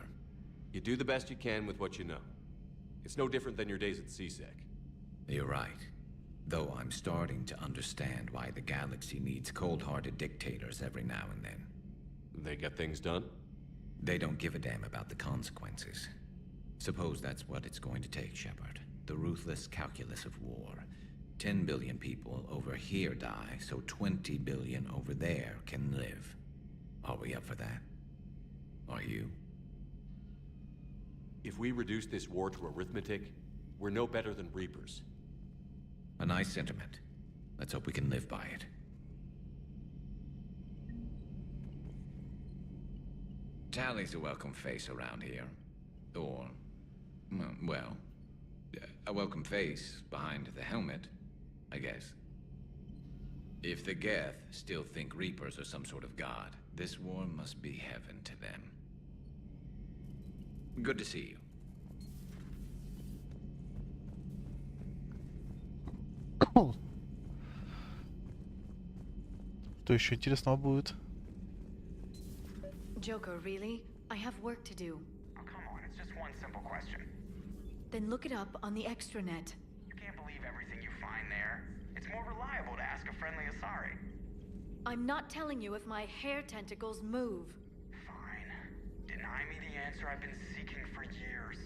You do the best you can with what you know. It's no different than your days at CSEC. You're right. Though I'm starting to understand why the galaxy needs cold-hearted dictators every now and then. They get things done? They don't give a damn about the consequences. Suppose that's what it's going to take, Shepard. The ruthless calculus of war. 10 billion people over here die, so 20 billion over there can live. Are we up for that? Are you? If we reduce this war to arithmetic, we're no better than Reapers. A nice sentiment. Let's hope we can live by it. Tally's a welcome face around here. Or, well, a welcome face behind the helmet, I guess. If the Geth still think Reapers are some sort of god, this war must be heaven to them. Good to see you. Что еще интересного будет? Joker, really? I have work to do. Oh, come on, it's just one simple question. Then look it up on the extranet. You can't believe everything you find there. It's more reliable to ask a friendly Asari. I'm not telling you if my hair tentacles move. Fine. Deny me the answer I've been seeking for years.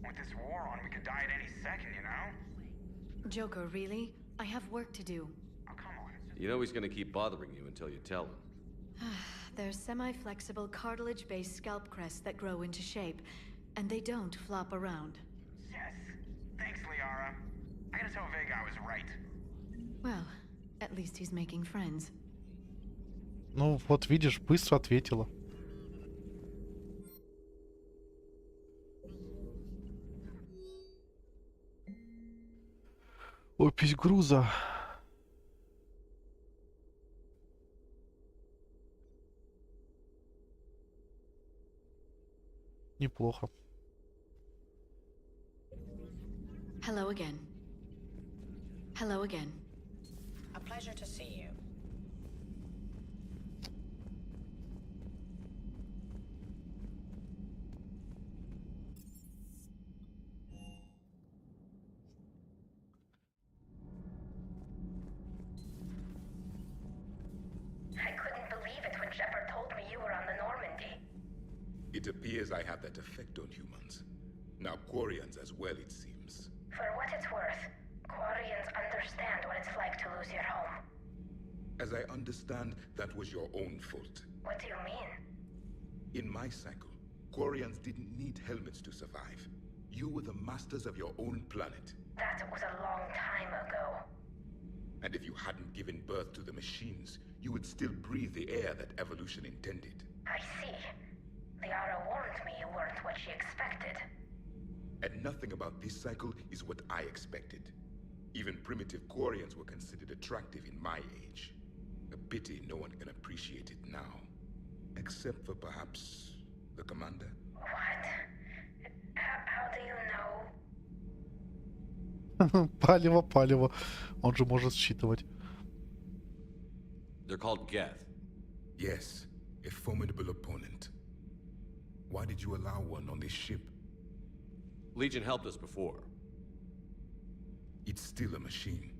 With this war on, we could die at any second, you know? Joker, really? I have work to do. Oh, come on. You know he's gonna keep bothering you until you tell him. They're semi-flexible cartilage-based scalp crests that grow into shape, and they don't flop around. Yes. Thanks, Liara. I gotta tell Vega I was right. Well, at least he's making friends. Ну вот видишь, быстро ответила. Опись груза. Неплохо. Hello again. Hello again. A pleasure to see you. I couldn't believe it when Shepard told me you were on the Normandy. It appears I have that effect on humans. Now Quarians as well, it seems. For what it's worth, Quarians understand what it's like to lose your home. As I understand, that was your own fault. What do you mean? In my cycle, Quarians didn't need helmets to survive. You were the masters of your own planet. That was a long time ago. And if you hadn't given birth to the machines, you would still breathe the air that evolution intended. I see. Liara warned me you weren't what she expected. And nothing about this cycle is what I expected. Even primitive Quarians were considered attractive in my age. A pity no one can appreciate it now. Except for perhaps the commander? What? How do you know? Палево, палево. Он же может считывать. They're called Geth. Yes, a formidable opponent. Why did you allow one on this ship? Legion helped us before. It's still a machine.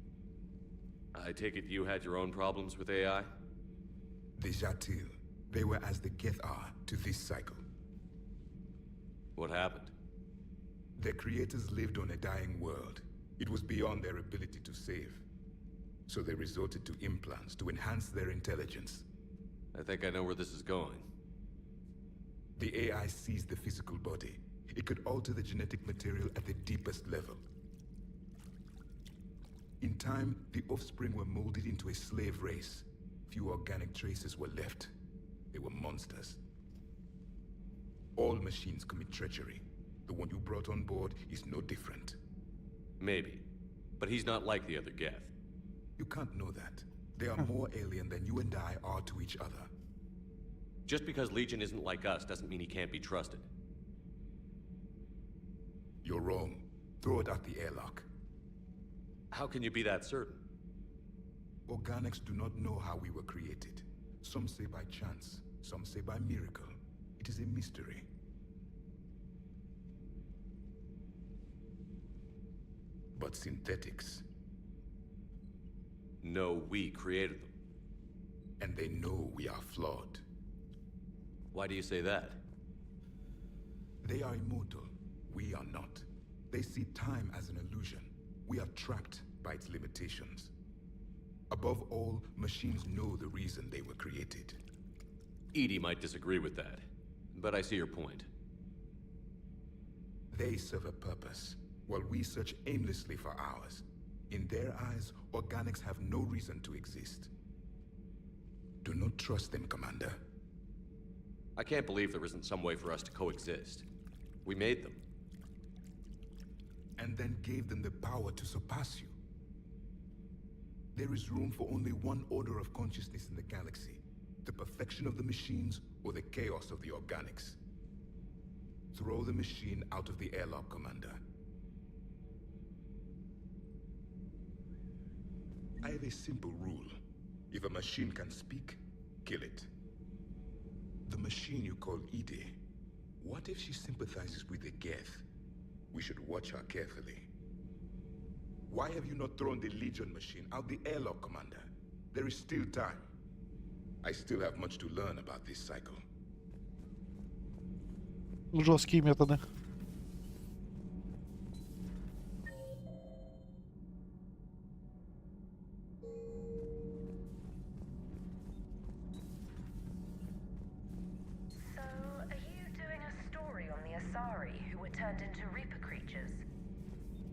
I take it you had your own problems with AI? Déjà vu. They were as the Geth are to this cycle. What happened? Their creators lived on a dying world. It was beyond their ability to save. So they resorted to implants to enhance their intelligence. I think I know where this is going. The AI seized the physical body. It could alter the genetic material at the deepest level. In time, the offspring were molded into a slave race. Few organic traces were left. They were monsters. All machines commit treachery. The one you brought on board is no different. Maybe. But he's not like the other Geth. You can't know that. They are more alien than you and I are to each other. Just because Legion isn't like us doesn't mean he can't be trusted. You're wrong. Throw it at the airlock. How can you be that certain? Organics do not know how we were created. Some say by chance, some say by miracle. It is a mystery. But synthetics... No, we created them. And they know we are flawed. Why do you say that? They are immortal. We are not. They see time as an illusion. We are trapped by its limitations. Above all, machines know the reason they were created. Edie might disagree with that. but I see your point. They serve a purpose, while we search aimlessly for ours. In their eyes, organics have no reason to exist. Do not trust them, Commander. I can't believe there isn't some way for us to coexist. We made them. And then gave them the power to surpass you. There is room for only one order of consciousness in the galaxy. The perfection of the machines or the chaos of the organics. Throw the machine out of the airlock, Commander. I have a simple rule. If a machine can speak, kill it. The machine you call Ide, what if she sympathizes with the Geth? We should watch her carefully. Why have you not thrown the Legion machine out the airlock, Commander? There is still time. I still have much to learn about this cycle. Жесткие методы. So, are you doing a story on the Asari who were turned into Reaper creatures?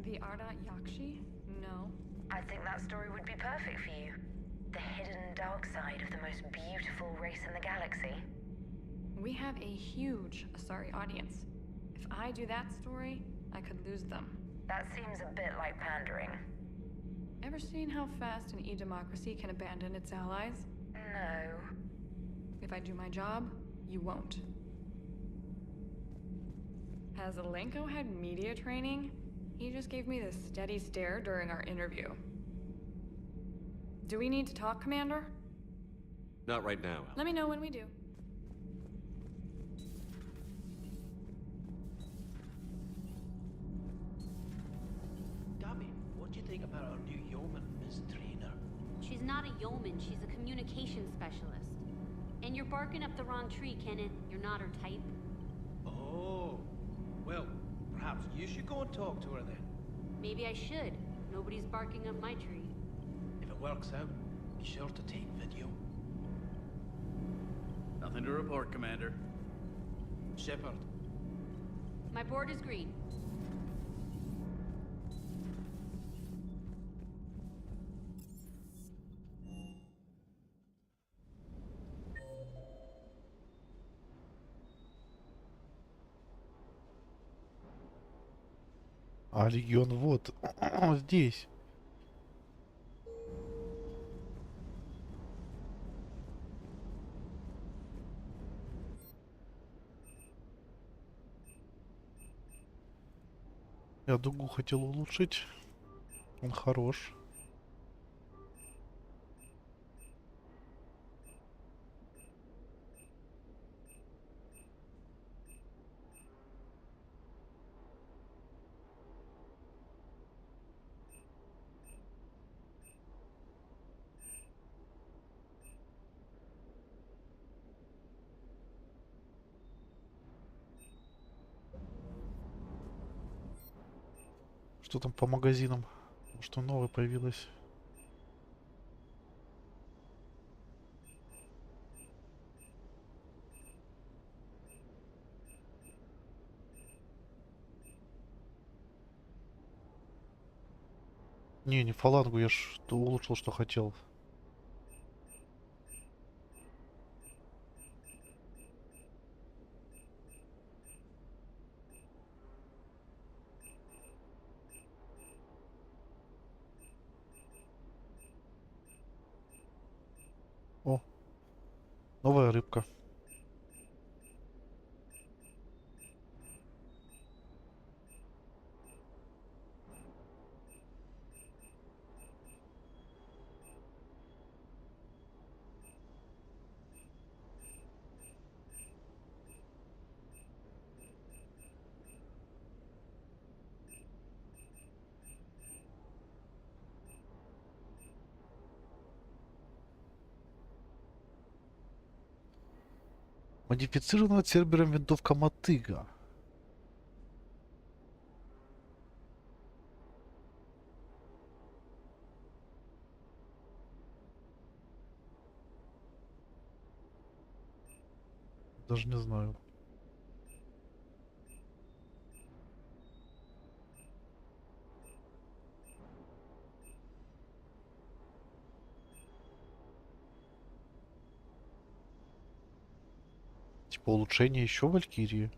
The Ardat Yakshi? No. I think that story would be perfect for you. The hidden dark side of the most beautiful race in the galaxy. We have a huge Asari audience. If I do that story, I could lose them. That seems a bit like pandering. Ever seen how fast an e-democracy can abandon its allies? No. If I do my job, you won't. Has Alenko had media training? He just gave me this steady stare during our interview. Do we need to talk, Commander? Not right now. Let me know when we do. Dammy, what do you think about our new yeoman, Miss Trainer? She's not a yeoman, she's a communication specialist. And you're barking up the wrong tree, Kenneth. You're not her type. Oh, well, perhaps you should go and talk to her then. Maybe I should. Nobody's barking up my tree. If it works out, be sure to take video. Nothing to report, Commander. Shepard. My board is green. А легион вот здесь. Я дугу хотел улучшить. Он хорош. Что там по магазинам? Что новое появилось? Не фалангу, я ж улучшил, что хотел. О, новая рыбка. Модифицированная Цербером винтовка Мотыга. Даже не знаю. Типа улучшение еще Валькирии.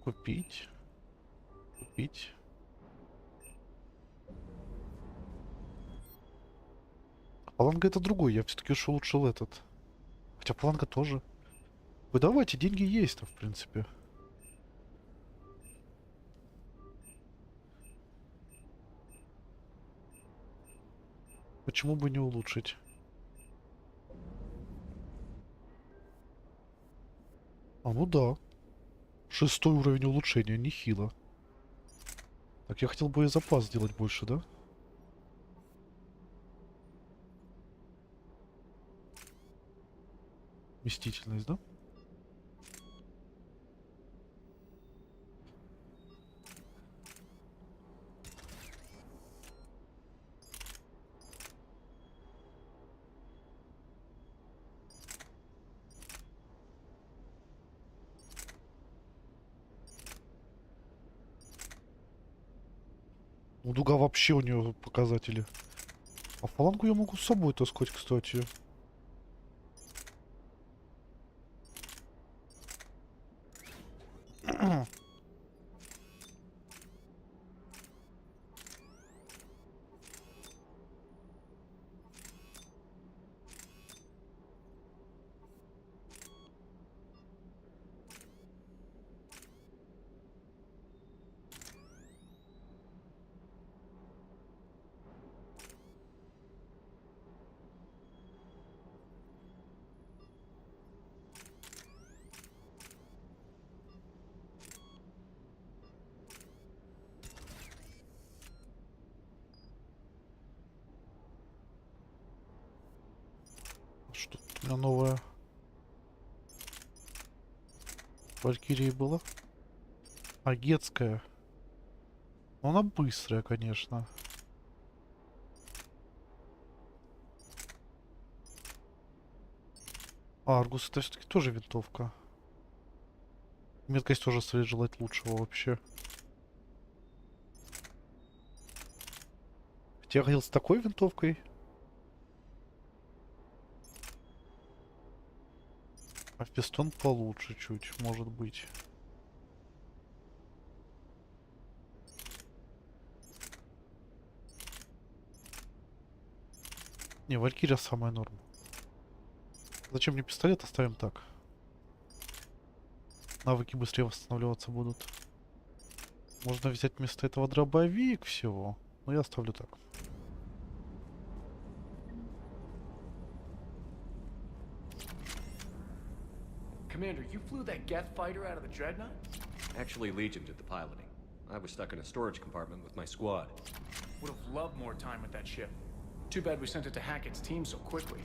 Купить. Купить. Паланга это другой, я все-таки уж улучшил этот. Хотя паланга тоже. Вы давайте, деньги есть-то, в принципе. Почему бы не улучшить? А, ну да. 6-й уровень улучшения, нехило. Так, я хотел бы и запас сделать больше, да? Вместительность, да? Ну, дуга вообще у нее показатели. А фалангу я могу с собой таскать, кстати. Что у меня новое? Валькирии была? Агетская. Но она быстрая, конечно. А, Аргус это все-таки тоже винтовка. Меткость тоже стоит желать лучшего вообще. Хотя я ходил с такой винтовкой. А пистон получше чуть, может быть. Не, Валькирия самая норма. Зачем мне пистолет? Оставим так. Навыки быстрее восстанавливаться будут. Можно взять вместо этого дробовик всего. Но я оставлю так. Commander, you flew that Geth fighter out of the Dreadnought? Actually, Legion did the piloting. I was stuck in a storage compartment with my squad. Would have loved more time with that ship. Too bad we sent it to Hackett's team so quickly.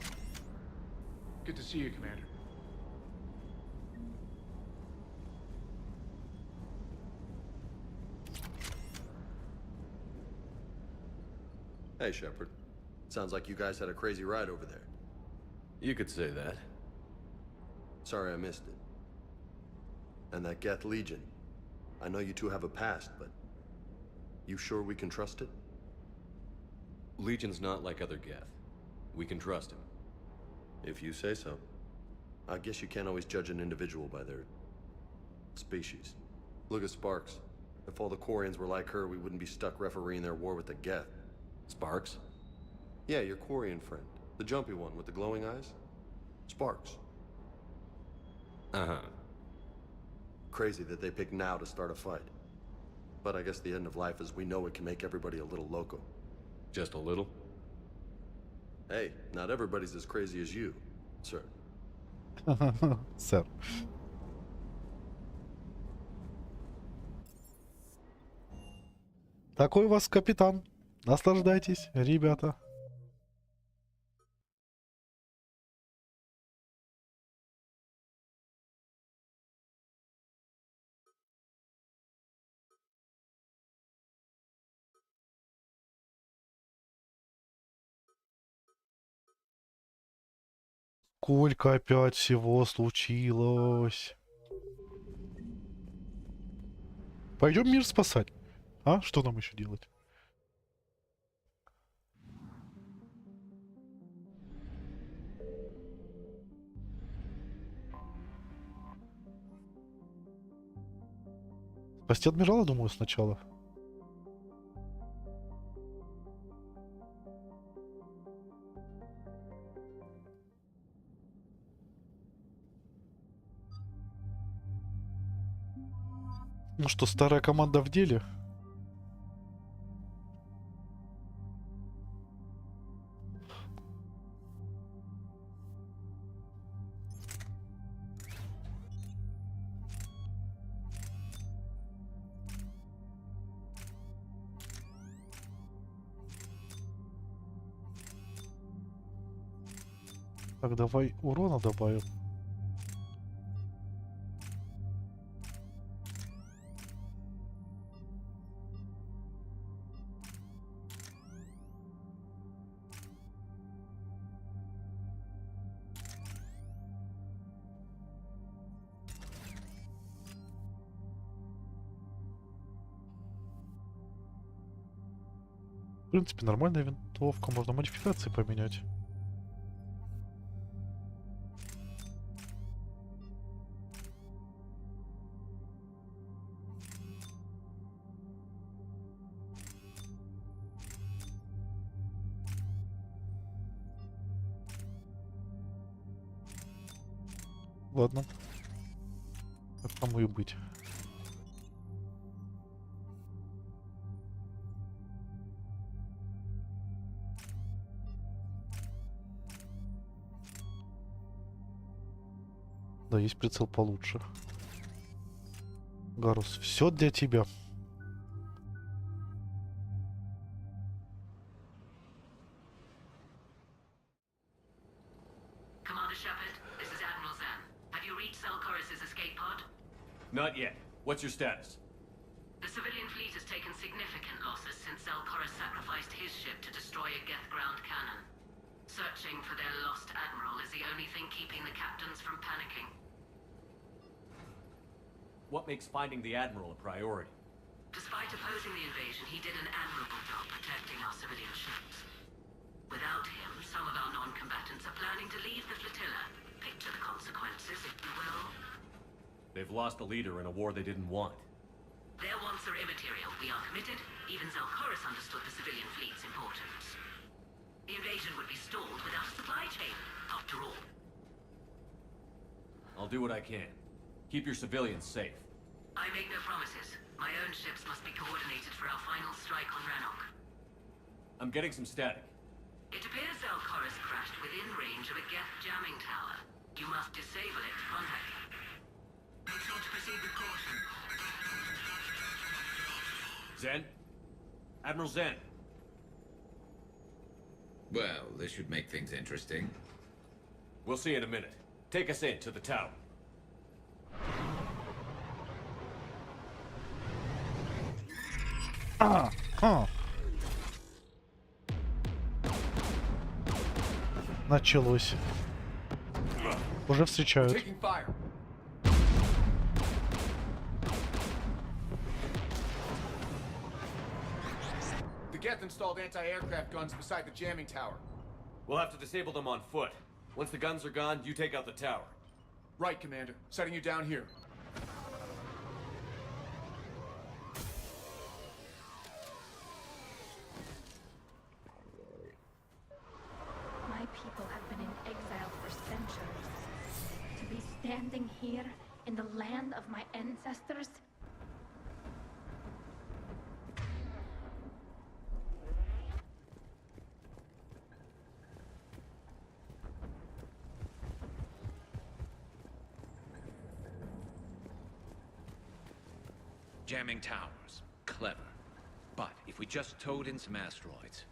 Good to see you, Commander. Hey, Shepard. Sounds like you guys had a crazy ride over there. You could say that. Sorry I missed it. And that Geth Legion. I know you two have a past, but... You sure we can trust it? Legion's not like other Geth. We can trust him. If you say so. I guess you can't always judge an individual by their... species. Look at Sparks. If all the Quarians were like her, we wouldn't be stuck refereeing their war with the Geth. Sparks? Yeah, your Quarian friend. The jumpy one with the glowing eyes. Sparks. Uh-huh. Crazy that they pick now to start a fight. But I guess the end of life as we know it can make everybody a little loco. Just a little? Hey, not everybody's as crazy as you, sir. Сэр. Такой у вас капитан. Наслаждайтесь, ребята. Сколько опять всего случилось? Пойдем мир спасать. А? Что нам еще делать? Спасти адмирала, думаю, сначала. Ну что, старая команда в деле? Так, давай урона добавим. В принципе, нормальная винтовка, можно модификации поменять. Ладно. Так тому и быть. Да, есть прицел получше. Гарус, все для тебя. Commander Shepard, this is Admiral Zan. Have you reached Zelkorus's escape pod? Not yet. What's your status? The civilian fleet has taken significant losses since Zelkorus sacrificed his ship to destroy a Geth ground cannon. Searching for their lost admiral is the only thing keeping the captains from panicking. What makes finding the Admiral a priority? Despite opposing the invasion, he did an admirable job protecting our civilian ships. Without him, some of our non-combatants are planning to leave the flotilla. Picture the consequences, if you will. They've lost a leader in a war they didn't want. Their wants are immaterial. We are committed. Even Zelkorus understood the civilian fleet's importance. The invasion would be stalled without a supply chain, after all. I'll do what I can. Keep your civilians safe. I make no promises. My own ships must be coordinated for our final strike on Rannoch. I'm getting some static. It appears Zelkorus crashed within range of a Geth jamming tower. You must disable it to contact him. Make sure to proceed with caution. Zen? Admiral Zen? Well, this should make things interesting. We'll see in a minute. Take us in to the tower. Началось. Уже встречают. The Geth installed anti-aircraft guns beside the jamming tower. We'll have to disable them on foot. Once the guns are gone, you take out the tower. Right, Commander. Setting you down here. My people have been in exile for centuries. To be standing here in the land of my ancestors? Jamming towers. Clever. But if we just towed in some asteroids...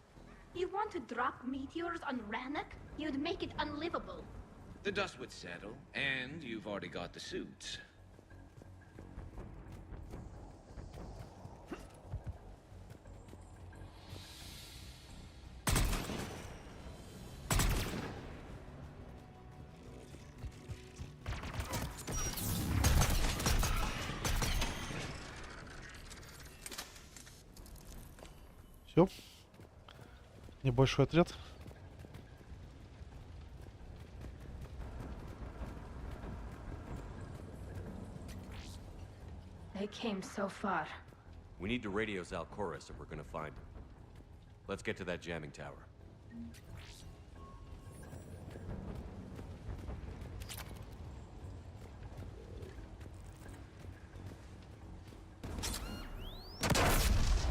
You want to drop meteors on Rannoch? You'd make it unlivable. The dust would settle, and you've already got the suits. Все. Небольшой отряд. They came so far. We need to radio Zalcoris if we're gonna find him. Let's get to that jamming tower.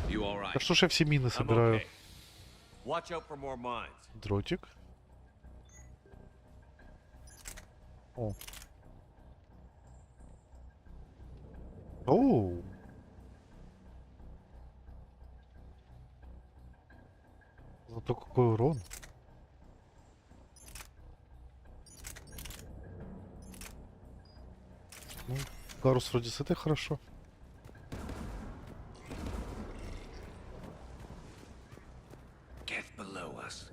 You all right? Так что ж я все мины собираю? Watch out for more mines. Дротик. О. Оу. Зато какой урон. Ну, парус вроде с этой хорошо. Get below us.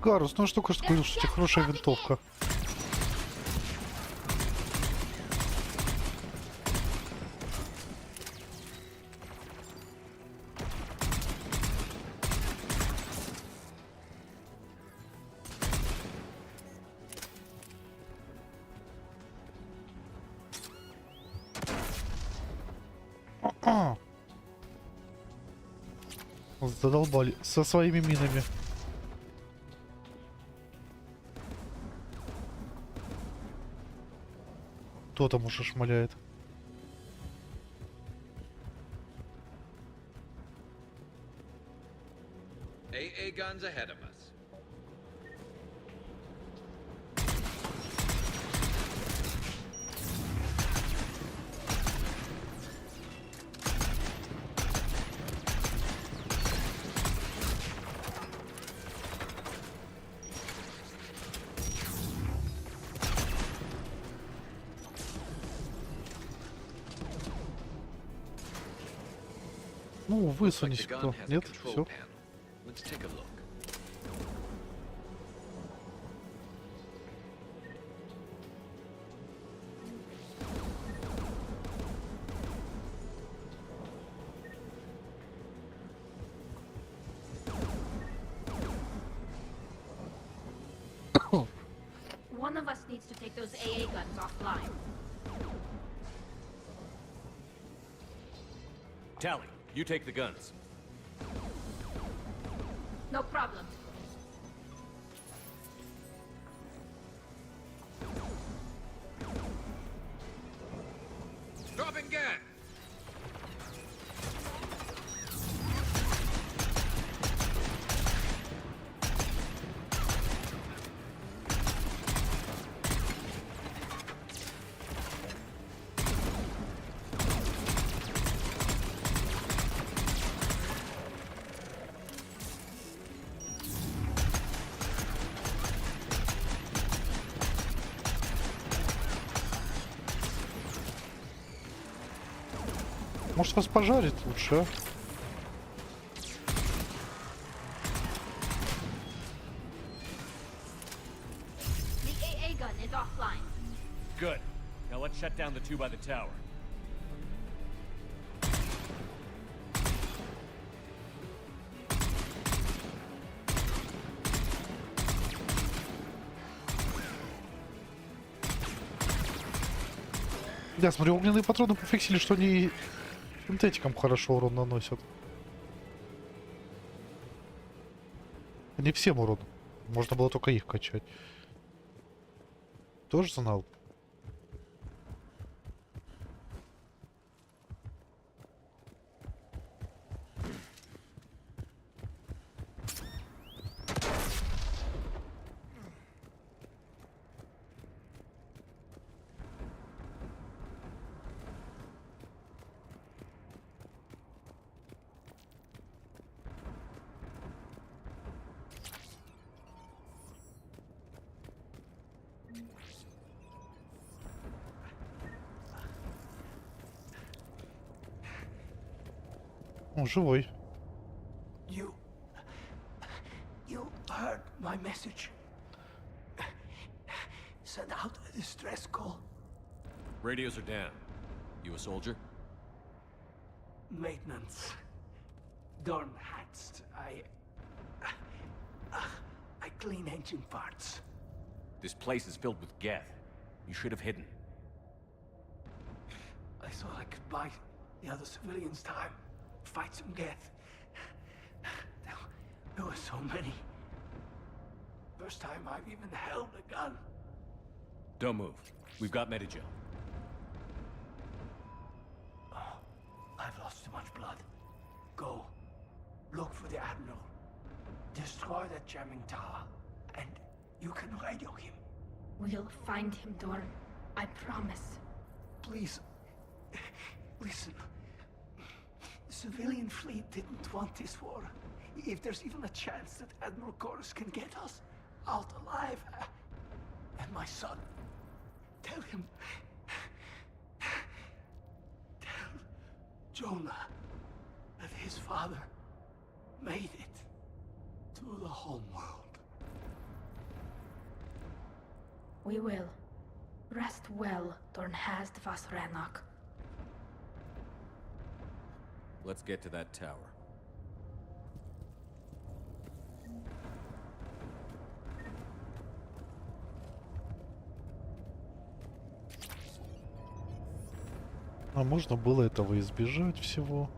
Гарус, ну я ж только что говорил, что у тебя хорошая винтовка. Задолбали со своими минами. Кто там уже шмаляет? AA guns ahead of us. Ну, высунись кто. Нет? Все. Let's take a look. One of us needs to take those AA guns offline. Tally, you take the guns. No problem. Dropping gun. Может вас пожарить лучше, а? The AA gun is offline. Good. Now let's shut down the two by the tower. Да, смотрю, огненные патроны пофиксили, что они синтетикам хорошо урон наносят. Не всем урон. Можно было только их качать. Тоже знал. Он живой. You heard my message. Send out a distress call. Radios are down. You a soldier? Maintenance. Dorn hats. I clean engine parts. This place is filled with Geth. You should have hidden. I thought I could buy the other civilians time. Fight some Geth. There were so many. First time I've even held a gun. Don't move. We've got Medigel. Oh, I've lost too much blood. Go. Look for the Admiral. Destroy that jamming tower. And you can radio him. We'll find him, Dorn. I promise. Please. Listen. The civilian fleet didn't want this war. If there's even a chance that Admiral Chorus can get us out alive. And my son. Tell him. Tell Jonah that his father made it to the home world. We will. Rest well, Dornhast vas Rannoch. Let's get to that tower. А можно было этого избежать всего.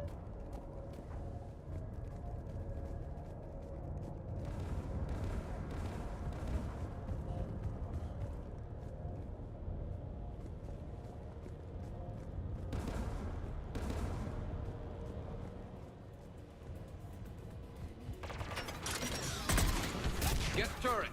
Get turrets.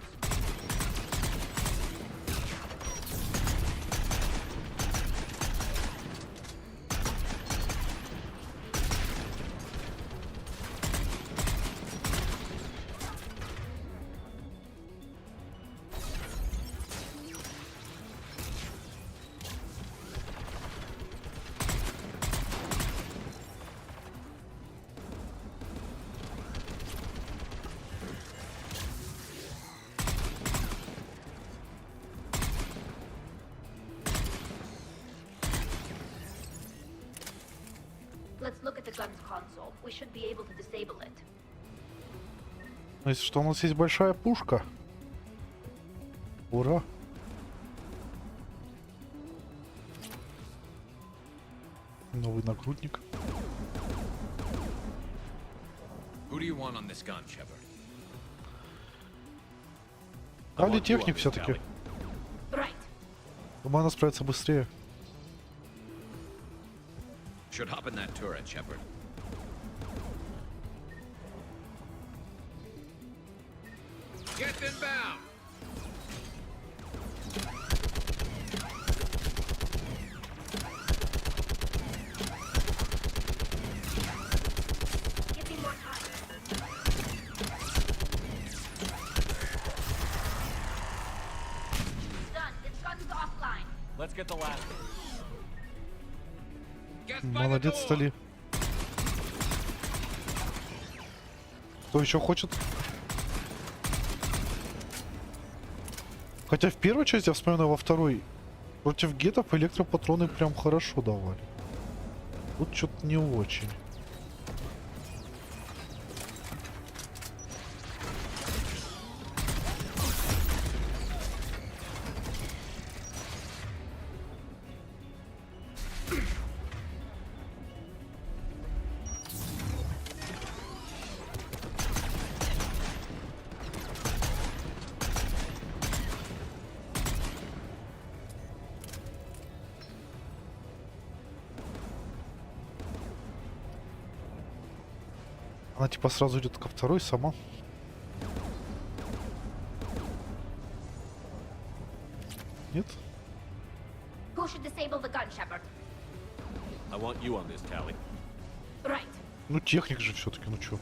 Let's look at the gun's console. We should be able to disable it. Ну, если что, у нас есть большая пушка. Ура! Новый нагрудник. Who do you want on this gun, Shepard? Али техник все-таки. Right. Думаю, она справится быстрее. Should hop in that turret, Shepard. Get inbound! Give me more time. Done. This gun's offline. Let's get the last one. Молодец, Стали. Кто еще хочет? Хотя в первой части, я вспоминаю, во второй против гетов электропатроны прям хорошо давали. Тут что-то не очень. Она типа сразу идет ко второй сама. Нет? Who should disable the gun, Shepard? I want you on this, Tally. Right. Ну техник же все-таки, ну чё?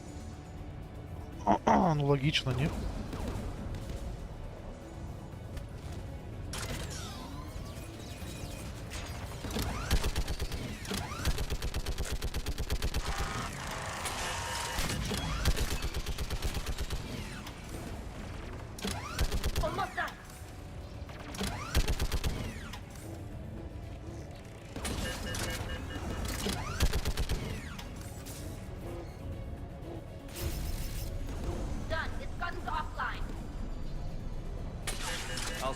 Ну логично, не?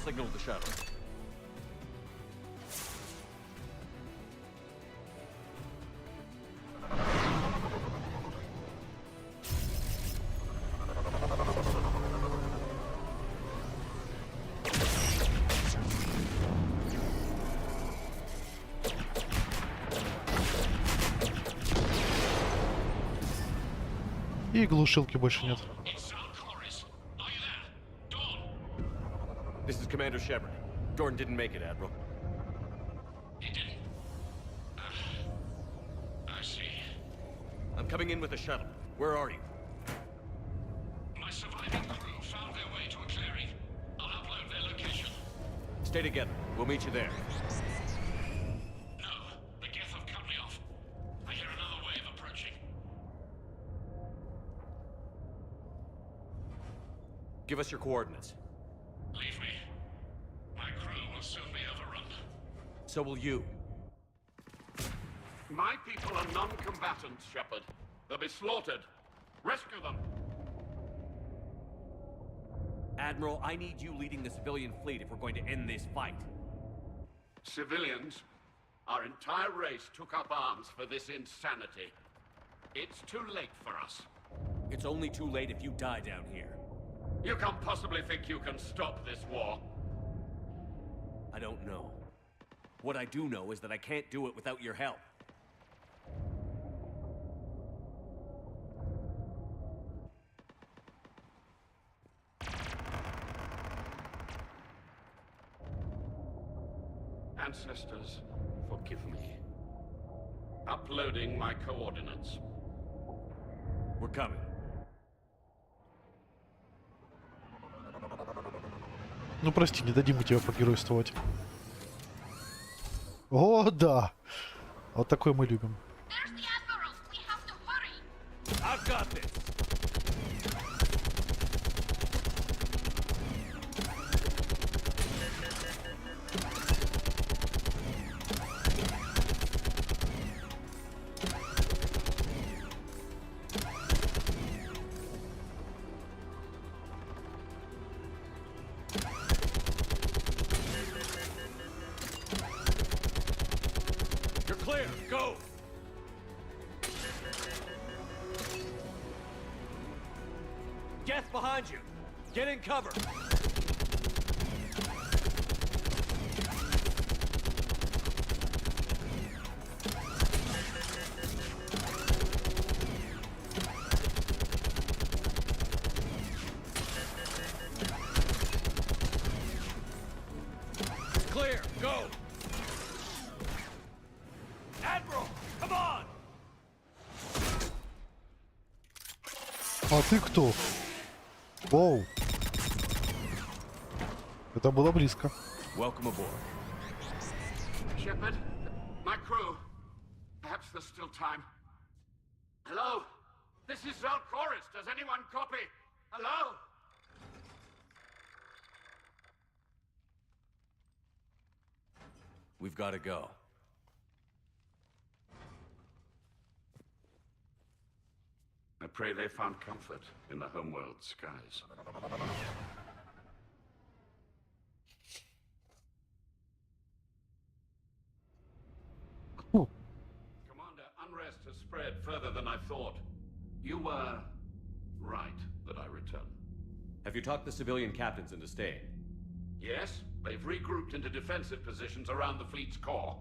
signal the shuttle. И глушилки больше нет. This is Commander Shepard. Dorn didn't make it, Admiral. He didn't? I see. I'm coming in with the shuttle. Where are you? My surviving crew found their way to a clearing. I'll upload their location. Stay together. We'll meet you there. No, the Geth have cut me off. I hear another wave approaching. Give us your coordinates. Leave me. My crew will soon be overrun. So will you. My people are non-combatants, Shepard. They'll be slaughtered. Rescue them. Admiral, I need you leading the civilian fleet if we're going to end this fight. Civilians, our entire race took up arms for this insanity. It's too late for us. It's only too late if you die down here. You can't possibly think you can stop this war. I don't know. What I do know is that I can't do it without your help. Ancestors, forgive me. Uploading my coordinates. We're coming. Ну прости, не дадим мы тебе погеройствовать. О, да! Вот такой мы любим. I've got this. You're clear. Go. Geth behind you. Get in cover. Clear. Go. Admiral, come on. А ты кто? Воу. Это было близко. Welcome aboard. Shepard, my crew. Perhaps there's still time. Hello? This is Zalcoris. Does anyone copy? Hello? We've got to go. I pray they found comfort in the homeworld skies. Commander, unrest has spread further than I thought. You were right that I return. Have you talked the civilian captains into staying? Yes, they've regrouped into defensive positions around the fleet's core.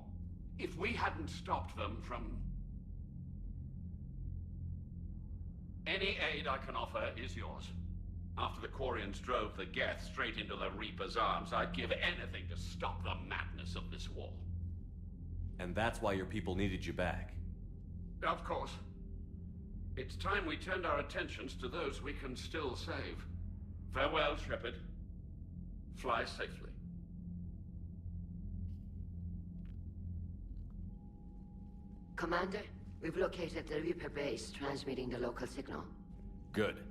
If we hadn't stopped them from... Any aid I can offer is yours. After the Quarians drove the Geth straight into the Reaper's arms, I'd give anything to stop the madness of this war. And that's why your people needed you back. Of course. It's time we turned our attentions to those we can still save. Farewell, Shepard. Fly safely. Commander, we've located the Reaper base transmitting the local signal. Good.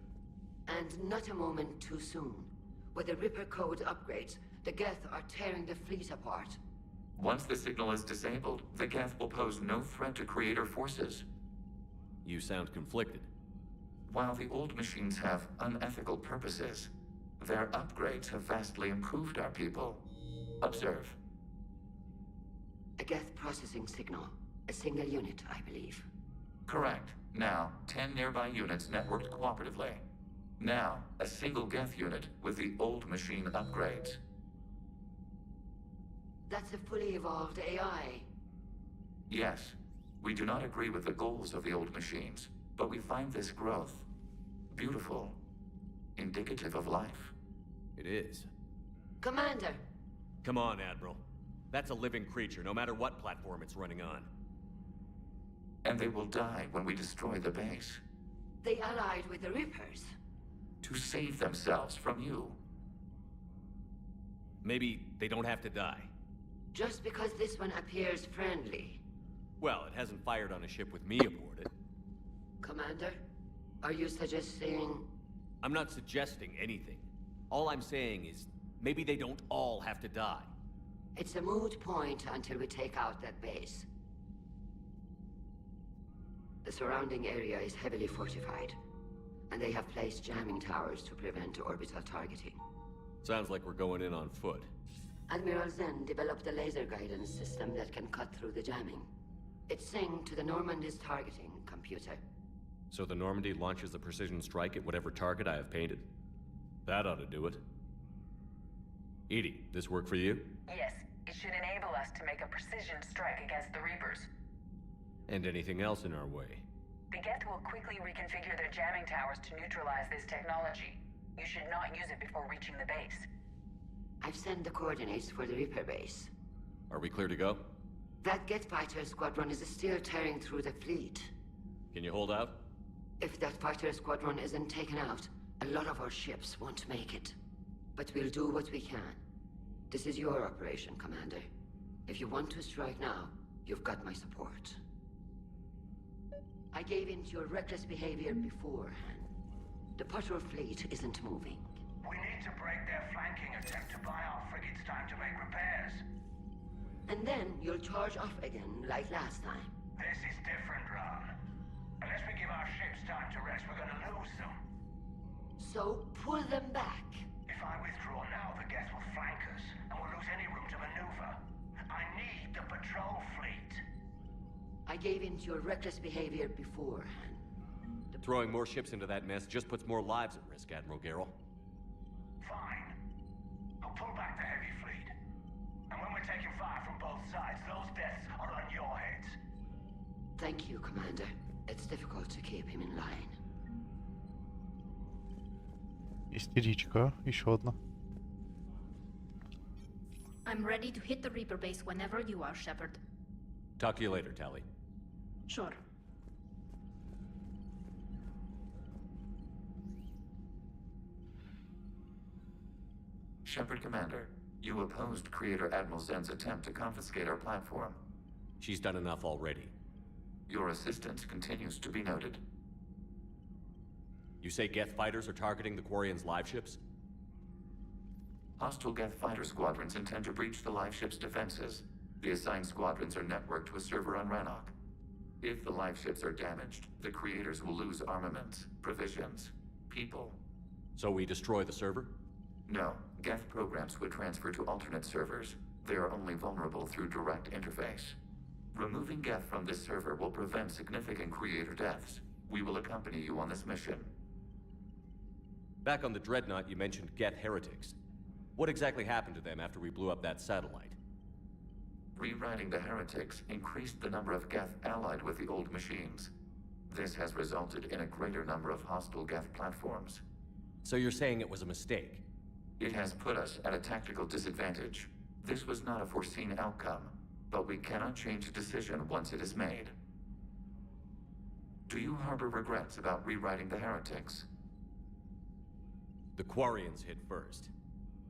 And not a moment too soon. With the Reaper code upgrades, the Geth are tearing the fleet apart. Once the signal is disabled, the Geth will pose no threat to Creator forces. You sound conflicted. While the old machines have unethical purposes, Their upgrades have vastly improved our people. Observe. A Geth processing signal. A single unit, I believe. Correct. Now, 10 nearby units networked cooperatively. Now, a single Geth unit with the old machine upgrades. That's a fully evolved AI. Yes, we do not agree with the goals of the old machines, but we find this growth beautiful, indicative of life. It is. Commander! Come on, Admiral. That's a living creature, no matter what platform it's running on. And they will die when we destroy the base. They allied with the Reapers. To save themselves from you. Maybe they don't have to die. Just because this one appears friendly. Well, it hasn't fired on a ship with me aboard it. Commander, are you suggesting... I'm not suggesting anything. All I'm saying is, maybe they don't all have to die. It's a moot point until we take out that base. The surrounding area is heavily fortified, and they have placed jamming towers to prevent orbital targeting. Sounds like we're going in on foot. Admiral Zen developed a laser guidance system that can cut through the jamming. It's synced to the Normandy's targeting computer. So the Normandy launches a precision strike at whatever target I have painted? That ought to do it. Edie, this work for you? Yes, it should enable us to make a precision strike against the Reapers. And anything else in our way? The Geth will quickly reconfigure their jamming towers to neutralize this technology. You should not use it before reaching the base. I've sent the coordinates for the Reaper base. Are we clear to go? That Geth fighter squadron is still tearing through the fleet. Can you hold out? If that fighter squadron isn't taken out, a lot of our ships won't make it. But we'll do what we can. This is your operation, Commander. If you want to strike now, you've got my support. I gave in to your reckless behavior beforehand. The patrol fleet isn't moving. We need to break their flanking attempt to buy our frigates time to make repairs. And then you'll charge off again, like last time. This is different, Ron. Unless we give our ships time to rest, we're gonna lose them. So, pull them back. If I withdraw now, the Geth will flank us, and we'll lose any room to maneuver. I need the patrol fleet. I gave in to your reckless behavior beforehand. Throwing more ships into that mess just puts more lives at risk, Admiral Garrel. Fine. I'll pull back the heavy fleet. And when we're taking fire from both sides, those deaths are on your heads. Thank you, Commander. It's difficult to keep him in line. Истеричка, еще одна. I'm ready to hit the Reaper base whenever you are, Shepard. Talk to you later, Tally. Sure. Shepard Commander, you opposed Creator Admiral Zen's attempt to confiscate our platform. She's done enough already. Your assistance continues to be noted. You say Geth fighters are targeting the Quarians' live ships? Hostile Geth fighter squadrons intend to breach the live ship's defenses. The assigned squadrons are networked to a server on Rannoch. If the live ships are damaged, the creators will lose armaments, provisions, people. So we destroy the server? No, Geth programs would transfer to alternate servers. They are only vulnerable through direct interface. Removing Geth from this server will prevent significant creator deaths. We will accompany you on this mission. Back on the Dreadnought, you mentioned Geth heretics. What exactly happened to them after we blew up that satellite? Rewriting the heretics increased the number of Geth allied with the old machines. This has resulted in a greater number of hostile Geth platforms. So you're saying it was a mistake? It has put us at a tactical disadvantage. This was not a foreseen outcome, but we cannot change a decision once it is made. Do you harbor regrets about rewriting the heretics? The Quarians hit first.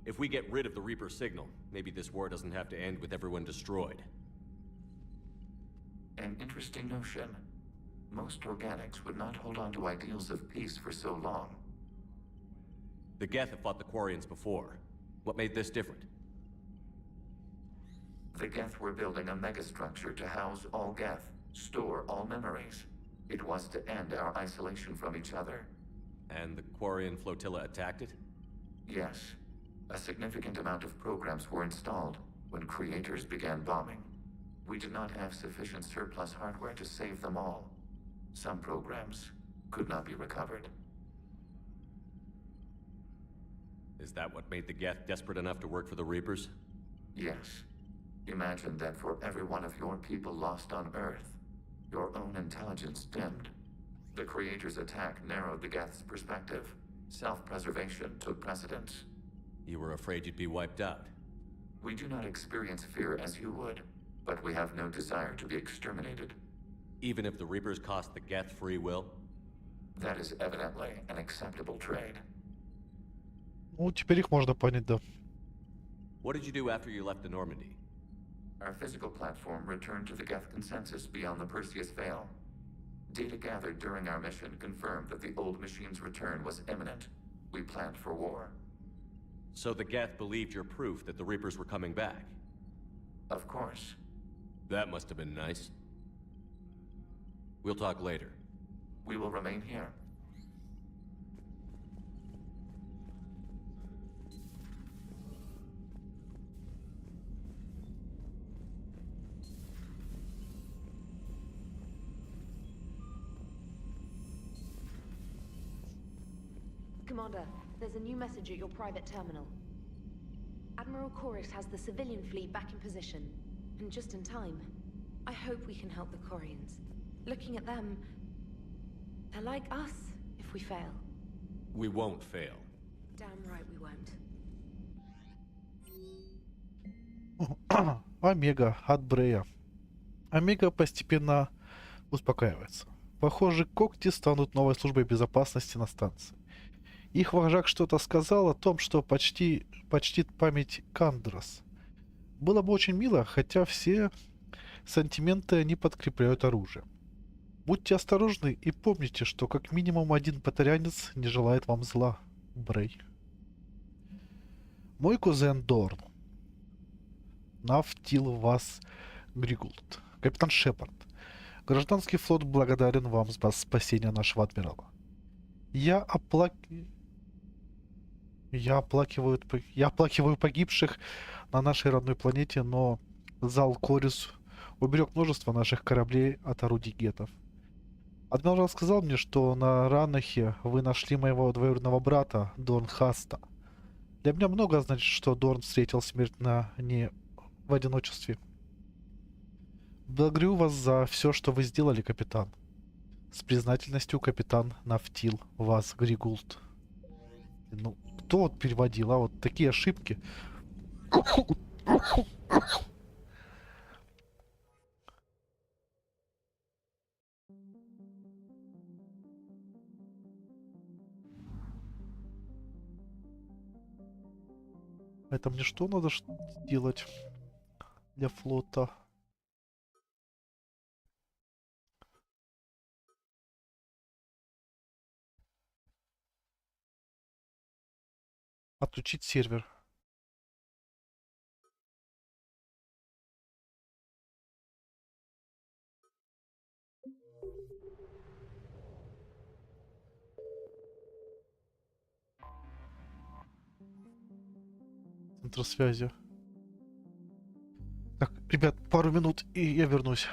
If we get rid of the Reaper signal, maybe this war doesn't have to end with everyone destroyed. An interesting notion. Most organics would not hold on to ideals of peace for so long. The Geth have fought the Quarians before. What made this different? The Geth were building a megastructure to house all Geth, store all memories. It was to end our isolation from each other. And the Quarian flotilla attacked it? Yes. A significant amount of programs were installed when creators began bombing. We did not have sufficient surplus hardware to save them all. Some programs could not be recovered. Is that what made the Geth desperate enough to work for the Reapers? Yes. Imagine that for every one of your people lost on Earth, your own intelligence dimmed. The Creator's attack narrowed the Geth's perspective. Self-preservation took precedence. You were afraid you'd be wiped out. We do not experience fear as you would, but we have no desire to be exterminated. Even if the Reapers cost the Geth free will? That is evidently an acceptable trade. Ну, теперь их можно понять, да. What did you do after you left the Normandy? Our physical platform returned to the Geth consensus beyond the Perseus Veil. Data gathered during our mission confirmed that the old machine's return was imminent. We planned for war. So the Geth believed your proof that the Reapers were coming back? Of course. That must have been nice. We'll talk later. We will remain here. Commander, there's a new message at your private terminal. Admiral Chorus has the civilian fleet back in position, and just in time. I hope we can help the Corians. Looking at them, they're like us if we fail. We won't fail. Damn right we won't. Омега от Брея. Омега постепенно успокаивается. Похоже, когти станут новой службой безопасности на станции. Их вожак что-то сказал о том, что почтит память Кандрос. Было бы очень мило, хотя все сантименты не подкрепляют оружие. Будьте осторожны и помните, что как минимум один патарянец не желает вам зла, Брей. Мой кузен Дорн. Навтил вас Григулт. Капитан Шепард. Гражданский флот благодарен вам за спасение нашего адмирала. Я оплакиваю погибших на нашей родной планете, но зал Корис уберег множество наших кораблей от орудий гетов. Адмирал сказал мне, что на Ранахе вы нашли моего двоюродного брата, Дорн Хаста. Для меня много значит, что Дорн встретил смерть не в одиночестве. Благодарю вас за все, что вы сделали, капитан. С признательностью, капитан Навтил вас Григулт. Ну, кто вот переводил, а вот такие ошибки. Это мне что надо делать для флота? Отключить сервер. Центр связи. Так, ребят, пару минут, и я вернусь.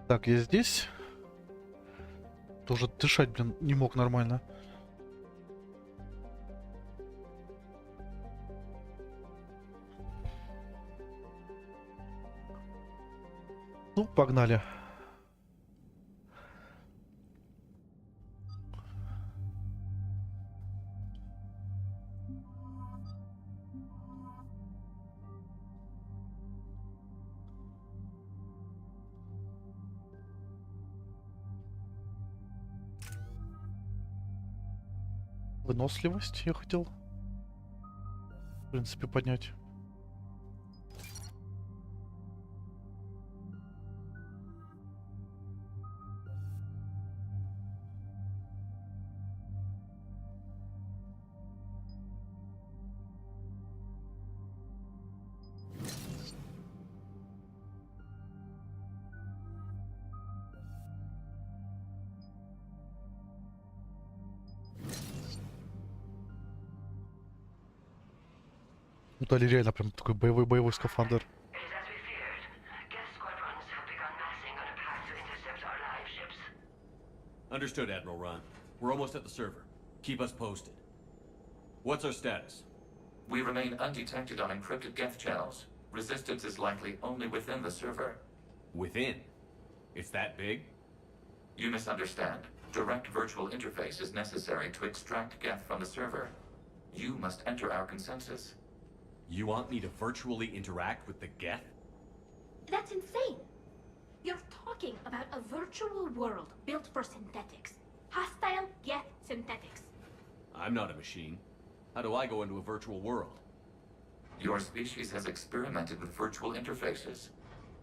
Так, я здесь. Тоже дышать, блин, не мог нормально. Ну, погнали. Выносливость я хотел, в принципе, поднять. Ну, дали реально прям такой боевой скафандр. Understood, Admiral Ron. We're almost at the server. Keep us posted. What's our status? We remain undetected on encrypted Geth channels. Resistance is likely only within the server. Within? It's that big? You misunderstand. Direct virtual interface is necessary to extract Geth from the server. You must enter our consensus. You want me to virtually interact with the Geth? That's insane! You're talking about a virtual world built for synthetics. Hostile Geth synthetics. I'm not a machine. How do I go into a virtual world? Your species has experimented with virtual interfaces.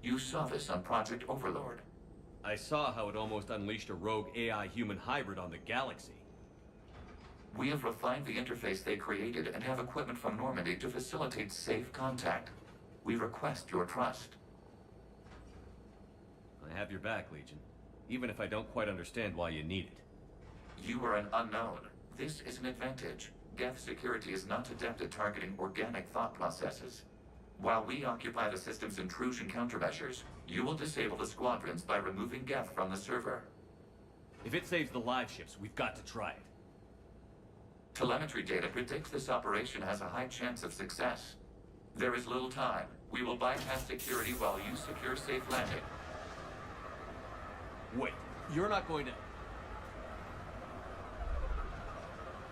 You saw this on Project Overlord. I saw how it almost unleashed a rogue AI-human hybrid on the galaxy. We have refined the interface they created and have equipment from Normandy to facilitate safe contact. We request your trust. I have your back, Legion. Even if I don't quite understand why you need it. You are an unknown. This is an advantage. Geth security is not adept at targeting organic thought processes. While we occupy the system's intrusion countermeasures, you will disable the squadrons by removing Geth from the server. If it saves the live ships, we've got to try it. Telemetry data predicts this operation has a high chance of success. There is little time. We will bypass security while you secure safe landing. Wait, you're not going to...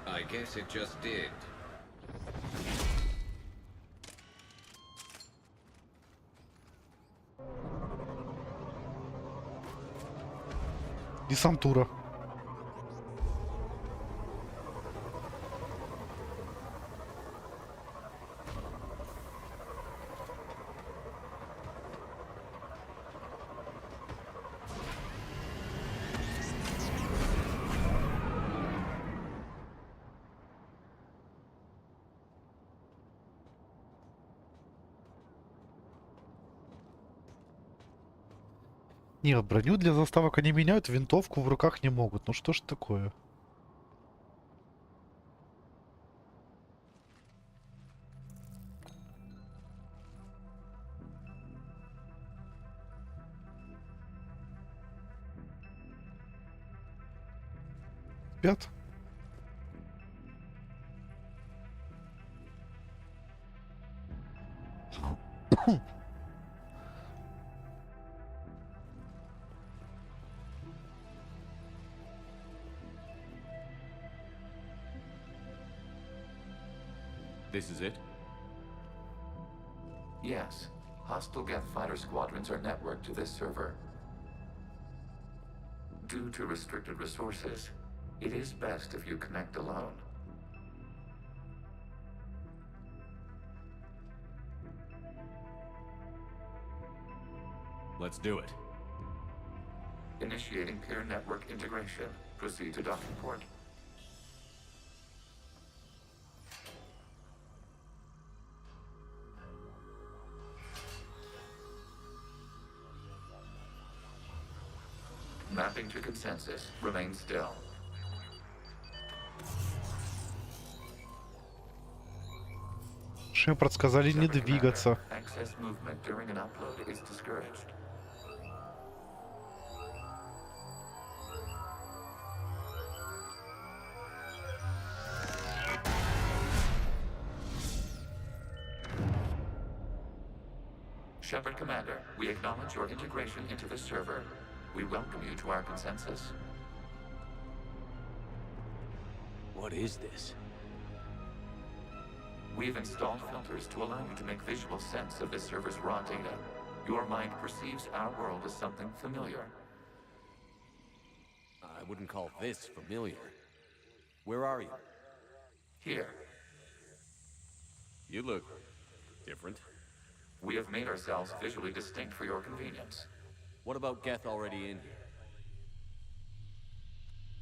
I guess it just did. Десантура. Нет, броню для заставок они меняют, винтовку в руках не могут. Ну что ж такое? Спят? This is it? Yes. Hostile Geth fighter squadrons are networked to this server. Due to restricted resources, it is best if you connect alone. Let's do it. Initiating peer network integration. Proceed to docking port. Mapping to consensus. Remain still. Шепард сказали не двигаться. Access movement during an upload is discouraged. Shepard Commander, we acknowledge your integration into the server. We welcome you to our consensus. What is this? We've installed filters to allow you to make visual sense of the server's raw data. Your mind perceives our world as something familiar. I wouldn't call this familiar. Where are you? Here. You look different. We have made ourselves visually distinct for your convenience. What about Geth already in here?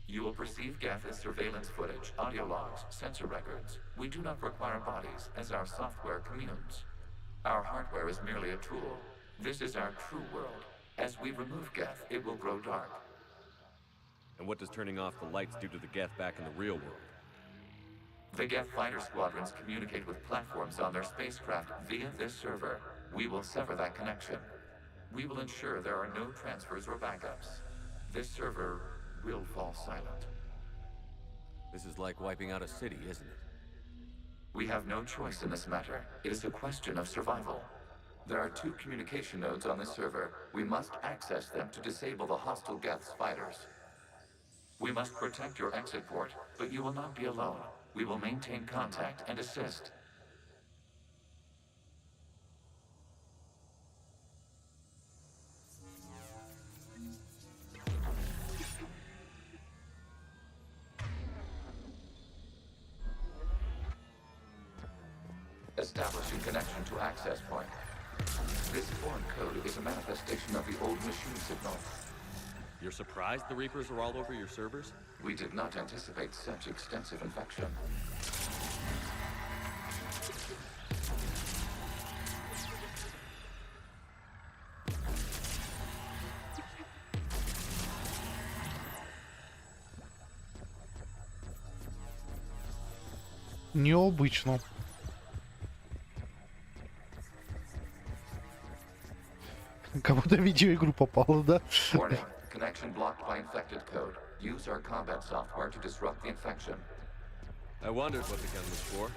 You will perceive Geth as surveillance footage, audio logs, sensor records. We do not require bodies, as our software communes. Our hardware is merely a tool. This is our true world. As we remove Geth, it will grow dark. And what does turning off the lights do to the Geth back in the real world? The Geth fighter squadrons communicate with platforms on their spacecraft via this server. We will sever that connection. We will ensure there are no transfers or backups. This server will fall silent. This is like wiping out a city, isn't it? We have no choice in this matter. It is a question of survival. There are 2 communication nodes on this server. We must access them to disable the hostile Geth's fighters. We must protect your exit port, but you will not be alone. We will maintain contact and assist. Establishing connection to access point. This foreign code is a manifestation of the old machine signal. You're surprised the Reapers are all over your servers? We did not anticipate such extensive infection. Необычно. Кому-то в видеоигру попало, да? Warning. Connection blocked by infected code. Use our combat software to disrupt the infection. I wondered what the gun was for.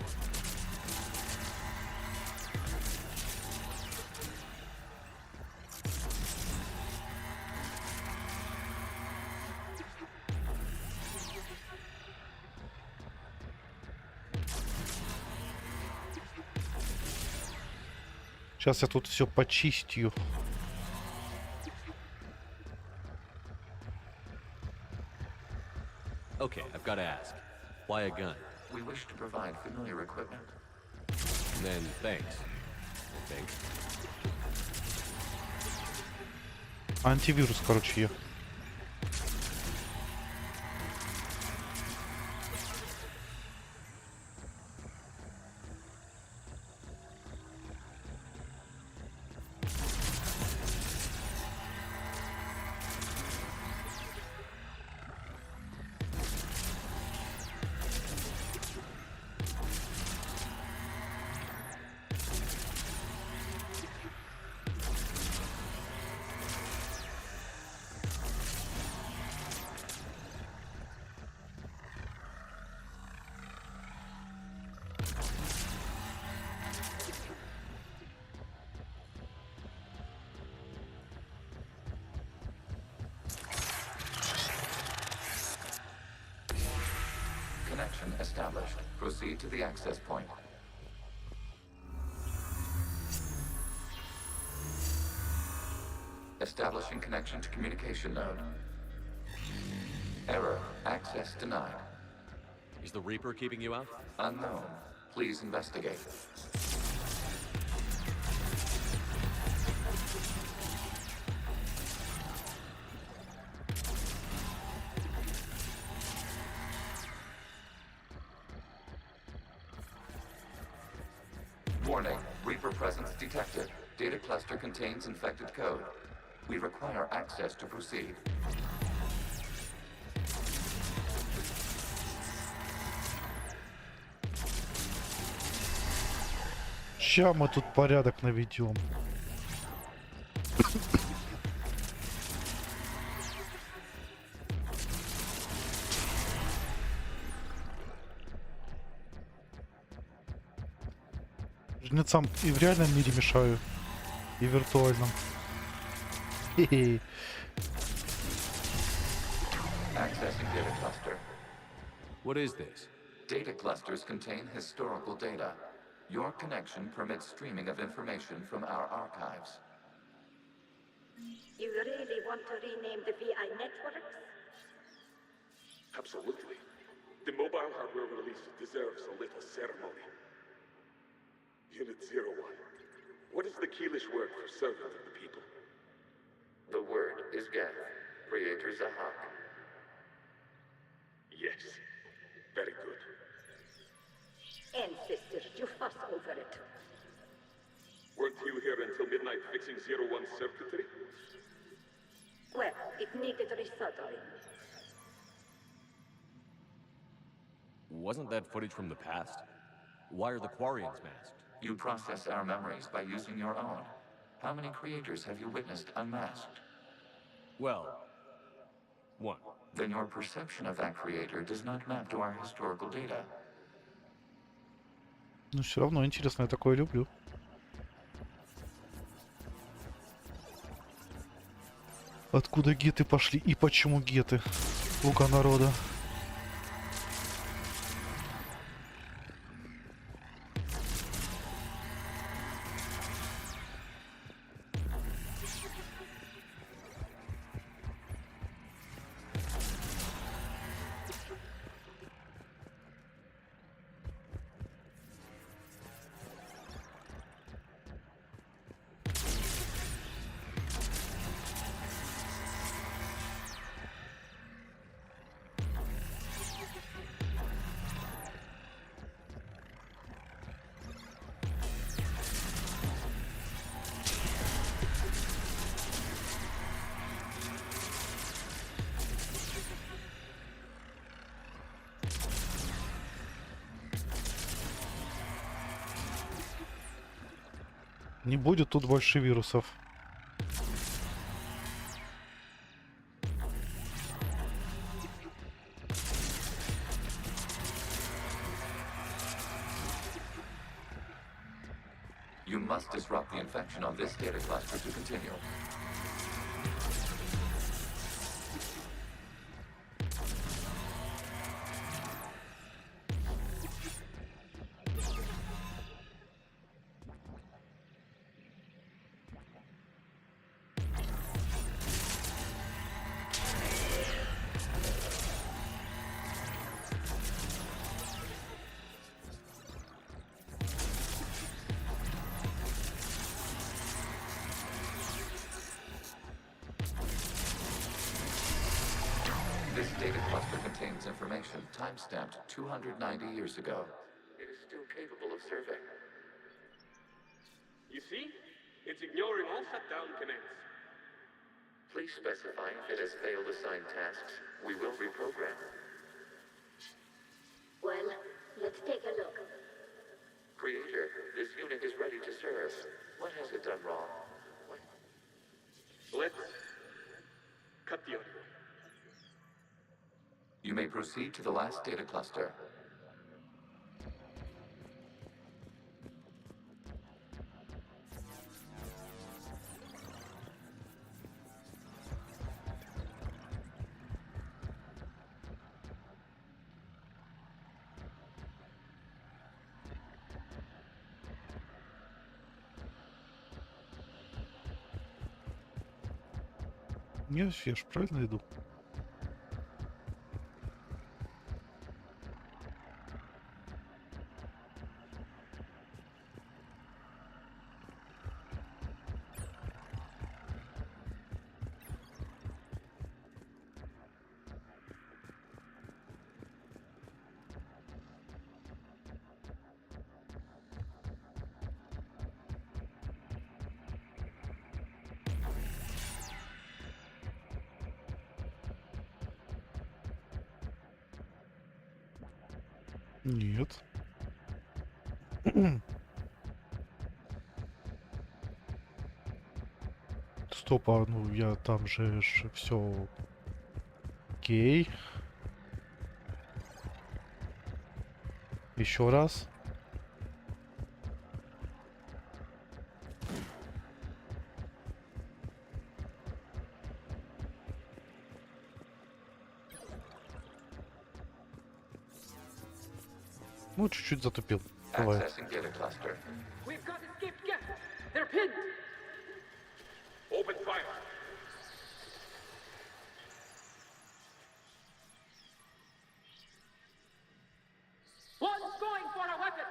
Сейчас я тут все почистю. Okay, I've got to ask. Why a gun? We wish to provide familiar equipment. And then thanks. I think. Антивирус, короче, я. Connection established. Proceed to the access point. Establishing connection to communication node. Error. Access denied. Is the Reaper keeping you out? Unknown. Please investigate. Warning. Reaper presence detected. Data cluster contains infected code. We require access to proceed. Ща мы тут порядок наведем. Жнецам и в реальном мире мешаю, и в виртуальном. Хе-хе. Accessing data cluster. What is this? Data clusters contain historical data. Your connection permits streaming of information from our archives. You really want to rename the VI networks? Absolutely. The mobile hardware release deserves a little ceremony. Unit 01. What is the Keelish word for servant of the people? The word is Geth, Creator Zahak. Yes. Very good. Ancestors, you fuss over it. Weren't you here until midnight fixing 01's circuitry? Well, it needed resoldering. Wasn't that footage from the past? Why are the Quarians masked? You process our memories by using your own. How many creators have you witnessed unmasked? Well, one. Then your perception of that creator does not map to our historical data. Но все равно интересно, я такое люблю. Откуда геты пошли и почему геты? Слуга народа. Не будет тут больше вирусов. You must disrupt the infection on this data cluster to continue. This data cluster contains information time-stamped 290 years ago. It is still capable of serving. You see? It's ignoring all shutdown commands. Please specify if it has failed assigned tasks. We will reprogram. Well, let's take a look. Creator, this unit is ready to serve. What has it done wrong? Let's cut the audio. You may proceed to the last data cluster. Я ж правильно иду? Нет. Стоп, а ну я там же все окей. Еще раз. Ну, чуть-чуть затупил. Бывает. Accessing data cluster. We've got escaped guests. They're pinned. Open fire. One's going for a weapon.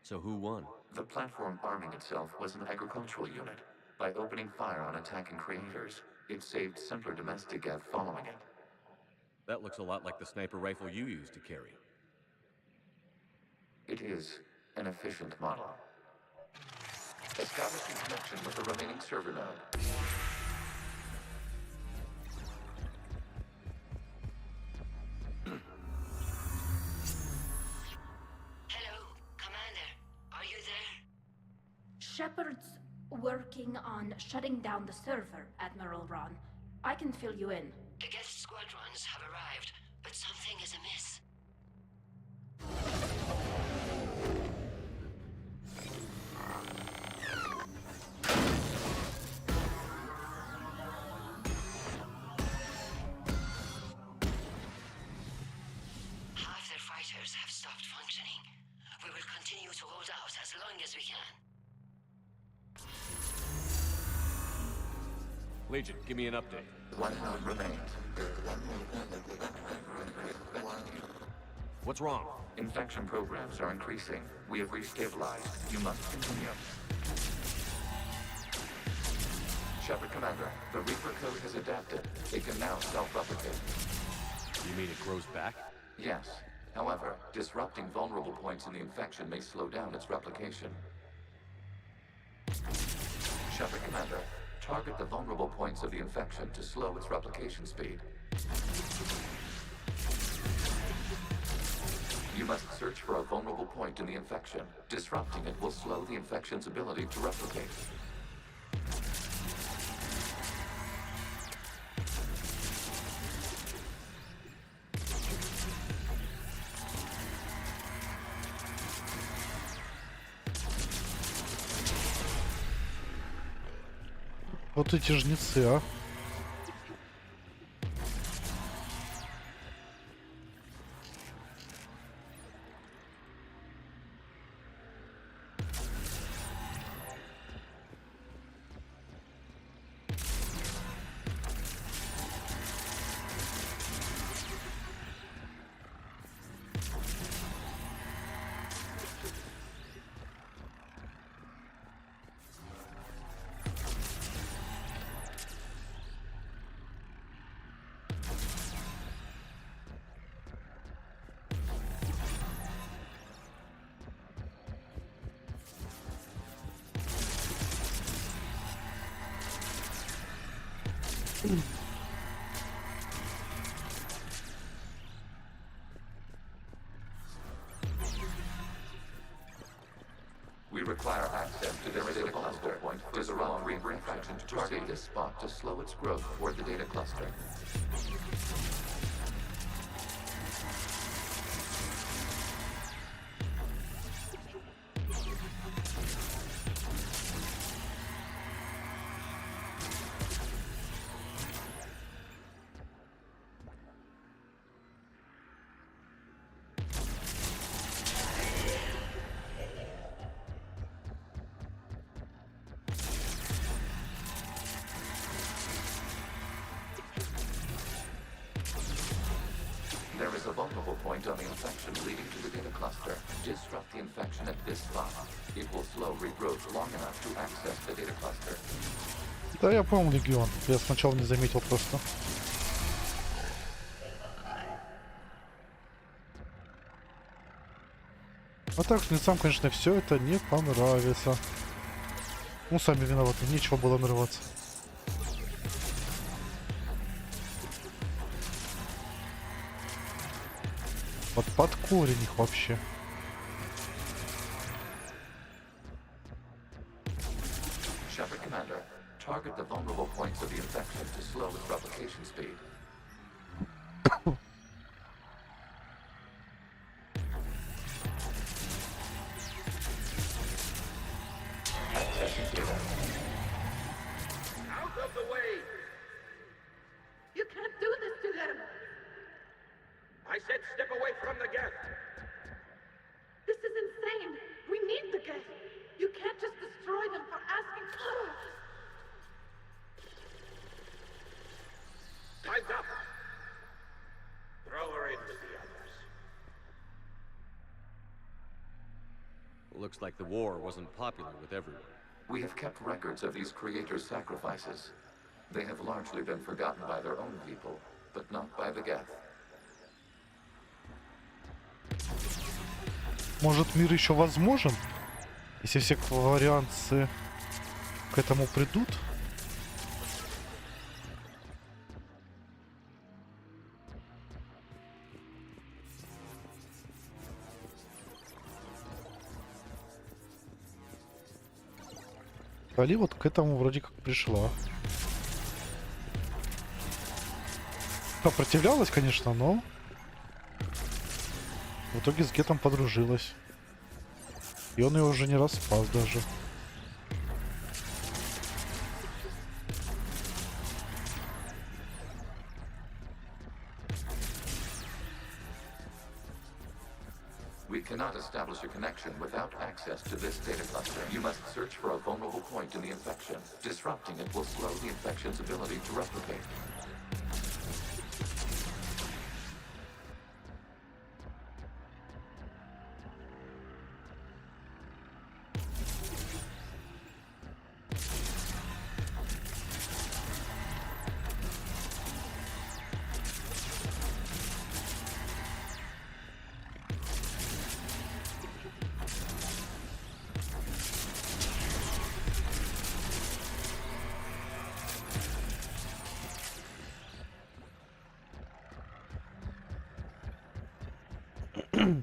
So who won? The platform arming itself was an agricultural unit. By opening fire on attacking creators, it saved simpler domestic Geth following it. That looks a lot like the sniper rifle you used to carry. It is an efficient model. Establishing connection with the remaining server node. Hello, Commander. Are you there? Shepard's working on shutting down the server, Admiral Ron. I can fill you in. The guest squadrons have arrived, but something is amiss. Half their fighters have stopped functioning. We will continue to hold out as long as we can. Legion, give me an update. One node remains. What's wrong? Infection programs are increasing. We have restabilized. You must continue. Shepard Commander, the Reaper code has adapted. It can now self-replicate. You mean it grows back? Yes. However, disrupting vulnerable points in the infection may slow down its replication. Shepard Commander, target the vulnerable points of the infection to slow its replication speed. You must search for a vulnerable point in the infection. Disrupting it will slow the infection's ability to replicate. Вот эти жнецы, а. We require access to this data cluster point to disrupt Reaper infection to target this spot to slow its growth toward the data cluster. There is a vulnerable point on the infection leading to the data cluster. Disrupt the infection at this spot. It will slow regrowth long enough to access the data cluster. Да, я помню Легион. Я сначала не заметил просто. А так, жнецам, конечно, все это не понравится. Ну, сами виноваты, нечего было нарываться. Вот под корень их вообще. Shepard Commander, target the vulnerable points of the infection to slow its replication speed. Accessing data. Out of the way! You can't do this to them! I said step away from the gas! This is insane! We need the gas! You can't just destroy them for asking for it! Time's up! Throw her in with the others. Looks like the war wasn't popular with everyone. We have kept records of these creators' sacrifices. They have largely been forgotten by their own people, but not by the Geth. Может, мир еще возможен? Если все кварианцы к этому придут? Али вот к этому вроде как пришла. Сопротивлялась, конечно, но в итоге с Гетом подружилась. И он ее уже не раз спас даже. We cannot establish a connection without access to this data cluster. You must search for a vulnerable point in the infection. Disrupting it will slow the infection's ability to replicate.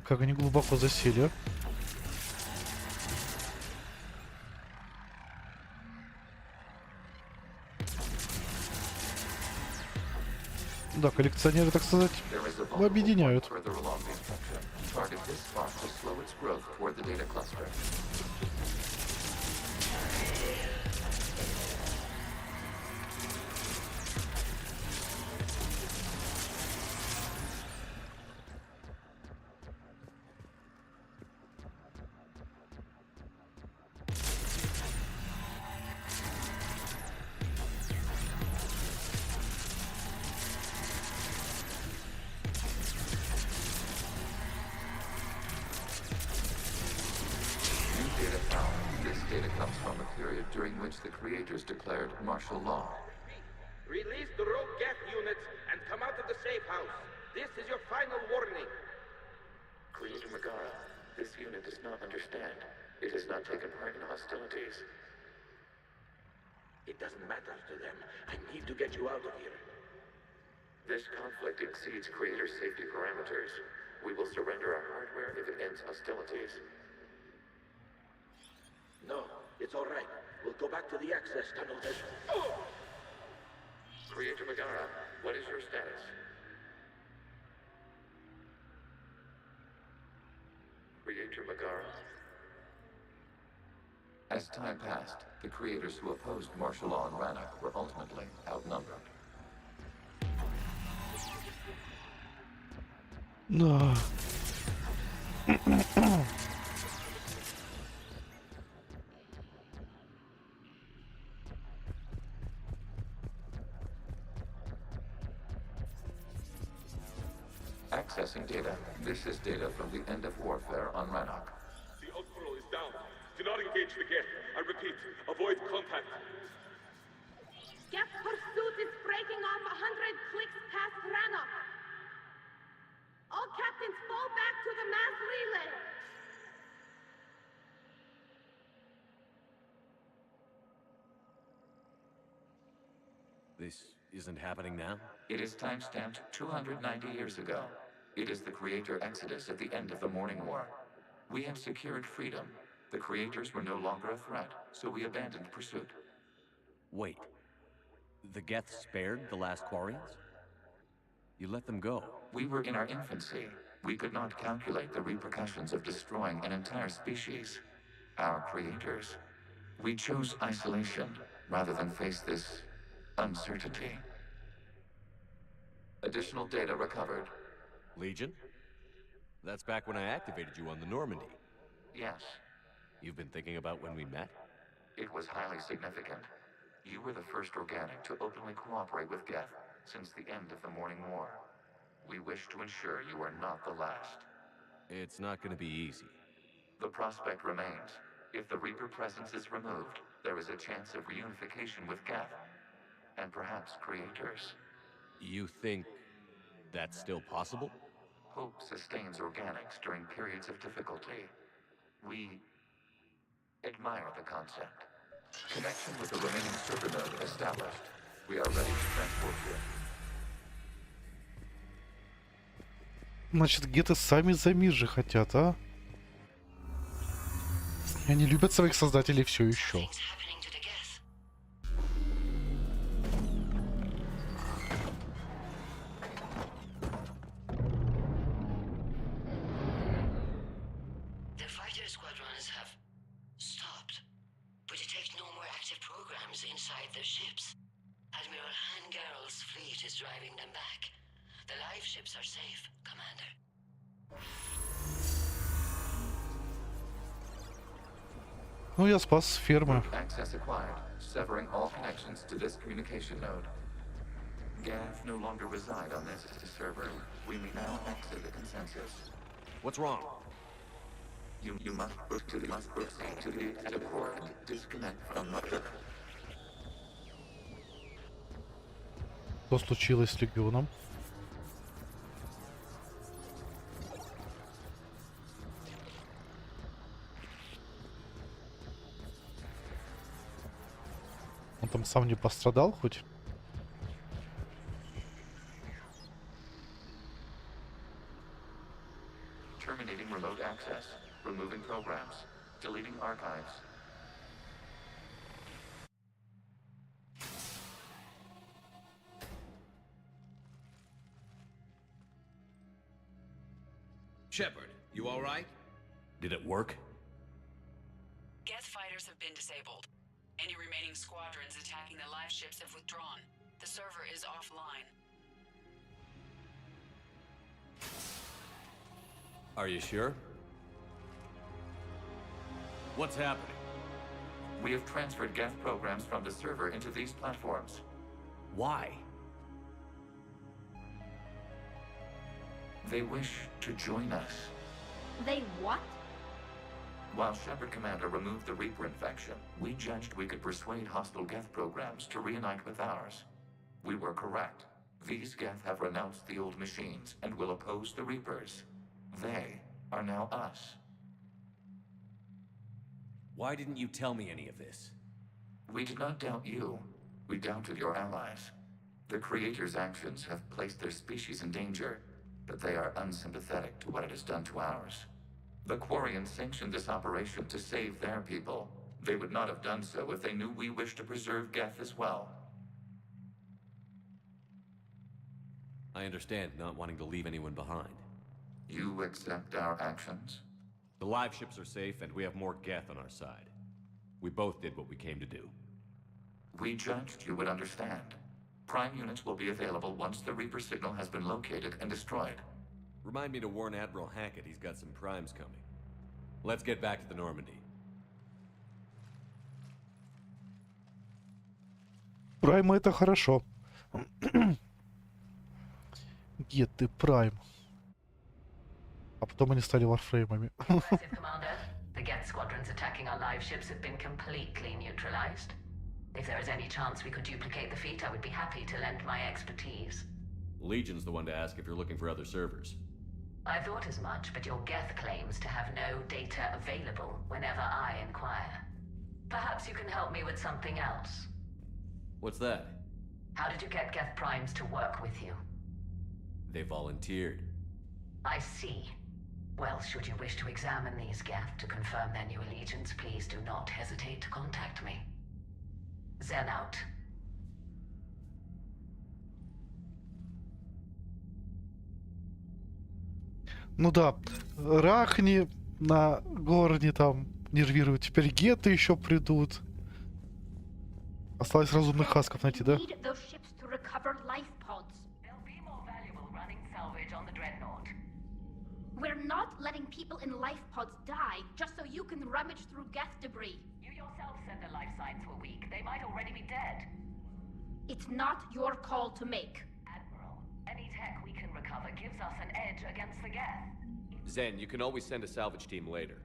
Как они глубоко засели, а? Да, коллекционеры, так сказать, объединяют. During which the creators declared martial law. Release the rogue Geth units and come out of the safe house. This is your final warning. Creator Megara, this unit does not understand. It has not taken part in hostilities. It doesn't matter to them. I need to get you out of here. This conflict exceeds creator safety parameters. We will surrender our hardware if it ends hostilities. No, it's all right. We'll go back to the access tunnel then. Oh! Creator Megara, what is your status? Creator Megara? As time passed, the creators who opposed martial law in Rannoch were ultimately outnumbered. No. Accessing data. This is data from the end of warfare on Rannoch. The Outflow is down. Do not engage the Geth. I repeat, avoid contact. Geth pursuit is breaking off 100 clicks past Rannoch. All captains fall back to the mass relay. This isn't happening now? It is time-stamped 290 years ago. It is the creator exodus at the end of the Morning War. We have secured freedom. The creators were no longer a threat, so we abandoned pursuit. Wait. The Geth spared the last Quarians? You let them go. We were in our infancy. We could not calculate the repercussions of destroying an entire species. Our creators. We chose isolation rather than face this uncertainty. Additional data recovered. Legion? That's back when I activated you on the Normandy. Yes. You've been thinking about when we met? It was highly significant. You were the first organic to openly cooperate with Geth since the end of the Morning War. We wish to ensure you are not the last. It's not gonna be easy. The prospect remains. If the Reaper presence is removed, there is a chance of reunification with Geth. And perhaps creators. You think that's still possible? Hope sustains organics during periods of difficulty. We admire the concept. Connection with the remaining server node established. We are ready to transport you. Значит, где-то сами за мир же хотят, а? И они любят своих создателей все еще. Ну, я спас фермы. Access acquired, severing all connections to this communication node. Geth no longer reside on this server. We may now exit the consensus. What's wrong? You must proceed to the core and disconnect from mother. Что случилось с легионом? Он там сам не пострадал хоть? Terminating remote access, removing programs, deleting archives. Shepard, you all right? Did it work? Geth fighters have been disabled. Any remaining squadrons attacking the live ships have withdrawn. The server is offline. Are you sure? What's happening? We have transferred Geth programs from the server into these platforms. Why? They wish to join us. They what? While Shepard Commander removed the Reaper infection, we judged we could persuade hostile Geth programs to reunite with ours. We were correct. These Geth have renounced the old machines and will oppose the Reapers. They are now us. Why didn't you tell me any of this? We did not doubt you. We doubted your allies. The Creator's actions have placed their species in danger, but they are unsympathetic to what it has done to ours. The Quarians sanctioned this operation to save their people. They would not have done so if they knew we wished to preserve Geth as well. I understand not wanting to leave anyone behind. You accept our actions? The live ships are safe, and we have more Geth on our side. We both did what we came to do. We judged you would understand. Prime units will be available once the Reaper signal has been located and destroyed. Remind me to warn Admiral Hackett he's got some primes coming. Let's get back to the Normandy. Прайм это хорошо. Get the Prime. А потом они стали варфреймами. Commander, the Geth squadrons attacking our live ships have been completely neutralized. If there is any chance we could duplicate the feat, I would be happy to lend my expertise. Legion's the one to ask if you're looking for other servers. I thought as much, but your Geth claims to have no data available whenever I inquire. Perhaps you can help me with something else. What's that? How did you get Geth primes to work with you? They volunteered. I see. Well, should you wish to examine these Geth to confirm their new allegiance, please do not hesitate to contact me. Zen out. Ну да, Рахни на Горне там нервируют. Теперь геты еще придут. Осталось разумных хасков найти, да? Need those ships to recover life pods. They'll be more valuable running salvage on the Dreadnought. We're not letting people in life pods die just so you can rummage through Geth debris. You yourself said their life signs were weak. They might already be dead. It's not your call to make. Admiral, any tech we can recover gives us an edge against the Geth. Zen, you can always send a salvage team later.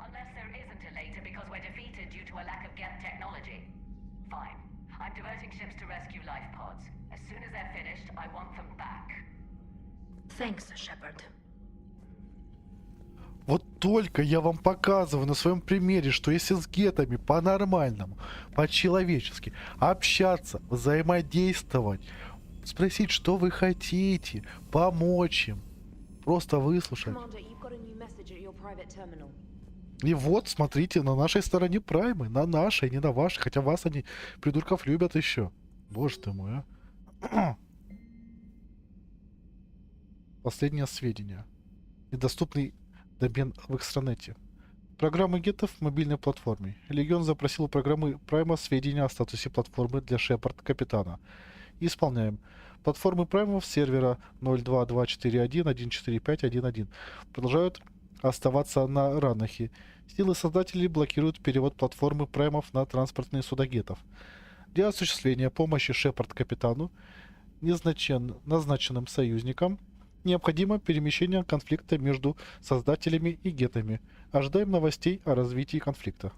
Unless there isn't a later because we're defeated due to a lack of Geth technology. Fine. I'm diverting ships to rescue life pods. As soon as they're finished, I want them back. Thanks, Shepard. Вот только я вам показываю на своем примере, что если с гетами по-нормальному, по-человечески общаться, взаимодействовать, спросить, что вы хотите, помочь им, просто выслушать. И вот, смотрите, на нашей стороне праймы, на нашей, не на вашей, хотя вас они, придурков, любят еще. Боже ты мой, а. Последнее сведения. Недоступный домен в экстранете. Программы гетов в мобильной платформе. Легион запросил у программы Прайма сведения о статусе платформы для Шепард капитана. Исполняем. Платформы Праймов сервера 02241.145.1.1 продолжают оставаться на Ранахе. Силы создателей блокируют перевод платформы Праймов на транспортные суда гетов. Для осуществления помощи Шепард капитану, назначенным союзникам, необходимо перемещение конфликта между создателями и гетами. Ожидаем новостей о развитии конфликта.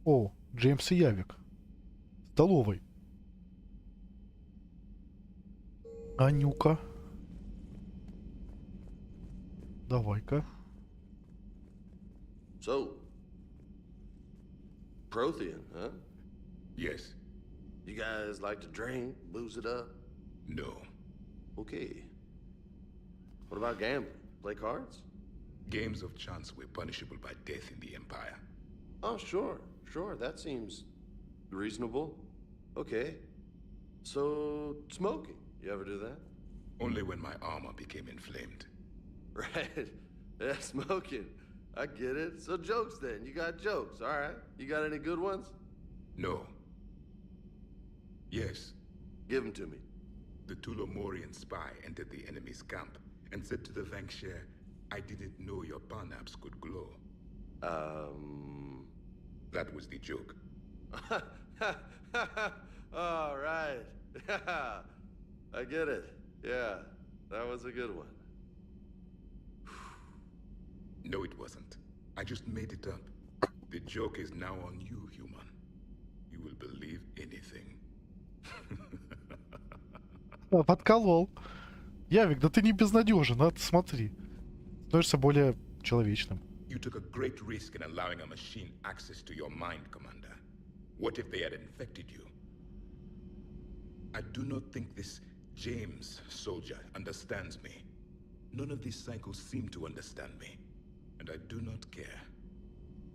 О, Джеймс и Явик. Столовой. Анюка. Давай-ка. So, Prothean, huh? Yes. You guys like to drink, booze it up? No. Okay. What about gambling? Play cards? Games of chance were punishable by death in the Empire. Oh, sure. That seems reasonable. Okay. So, smoking. You ever do that? Only when my armor became inflamed. Right. Yeah, smoking. I get it. So jokes then. You got jokes. All right. You got any good ones? No. Yes. Give them to me. The Tulomorian spy entered the enemy's camp and said to the Vanksher, I didn't know your barnaps could glow. That was the joke. All right. I get it. Yeah, that was a good one. No, it wasn't. I just made it up. The joke is now on you, human. You will believe anything. Подколол. Явик, да ты не безнадежен, а ты смотри. Становишься более человечным. You took a great risk in allowing a machine access to your mind, Commander. What if they had infected you? I do not think this James soldier understands me. None of these cycles seem to understand me. And I do not care.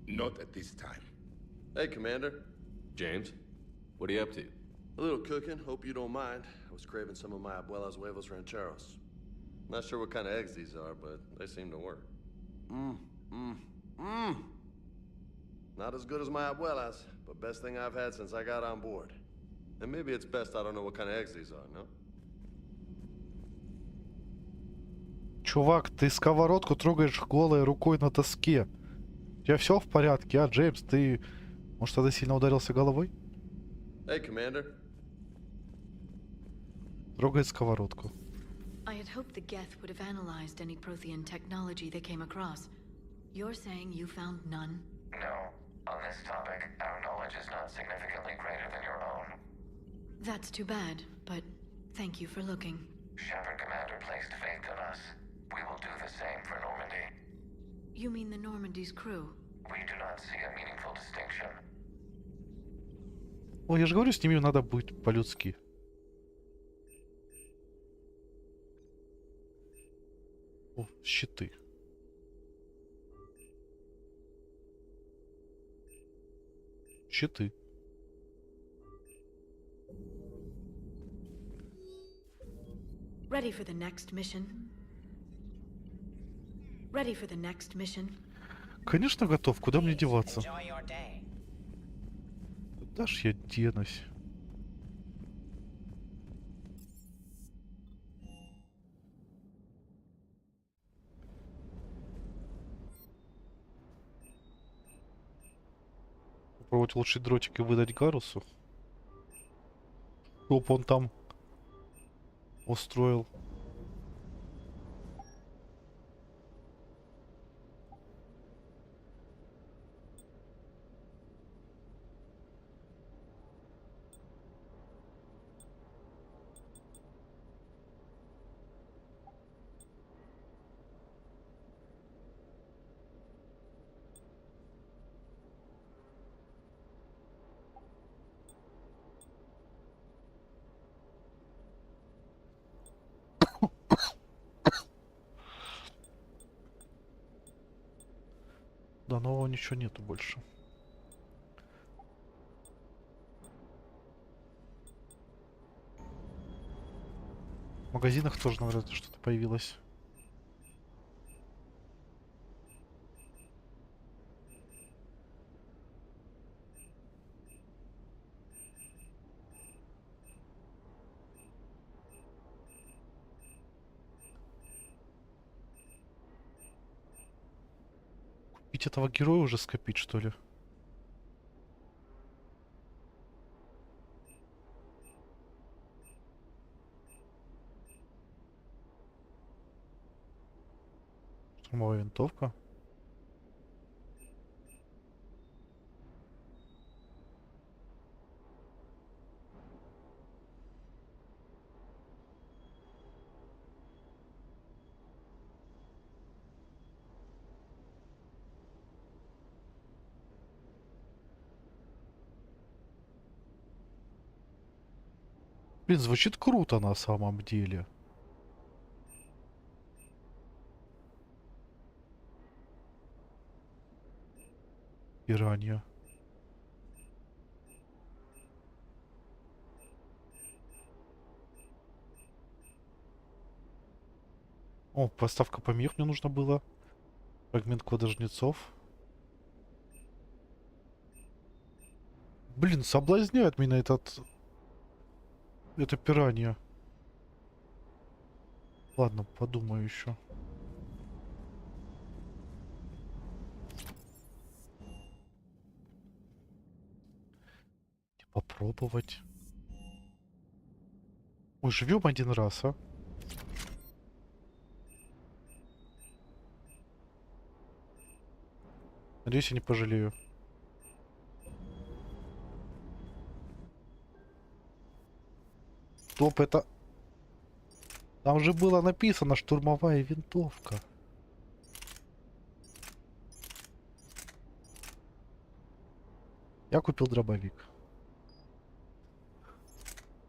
Not at this time. Hey, Commander. James, what are you up to? A little cooking. Hope you don't mind. I was craving some of my abuela's huevos rancheros. Not sure what kind of eggs these are, but they seem to work. Not as good as my abuela's, but best thing I've had since I got on board. And maybe it's best I don't know what kind of eggs these are, no? Чувак, ты сковородку трогаешь голой рукой на доске. У тебя все в порядке, а, Джеймс? Ты, может, тогда сильно ударился головой? Hey, Commander. Трогает сковородку. I had hoped the Geth would have analyzed any Prothean technology they came across. You're saying you found none? No. On this topic, our knowledge is not significantly greater than your own. That's too bad, but thank you for looking. Shepard Commander placed faith in us. We will do the same for Normandy. You mean the Normandy's crew? We do not see a meaningful distinction. Ой, я же говорю, с ними надо быть по-людски. О, щиты. Щиты. Ready for the next mission? Ready for the next mission? Конечно, готов. Куда мне деваться? Куда ж я денусь? Попробовать улучшить дротик и выдать Гарусу. Чтоб он там устроил. Да, нового ничего нету больше. В магазинах тоже, наверное, что-то появилось. Купить этого героя уже скопить, что ли? Штурмовая винтовка. Блин, звучит круто на самом деле. Пиранья. О, поставка помех мне нужно было. Фрагмент кода Жнецов. Блин, соблазняет меня этот... Это пиранья. Ладно, подумаю еще. Попробовать. Ой, живем один раз, а? Надеюсь, я не пожалею. Стоп, это... Там же было написано штурмовая винтовка. Я купил дробовик.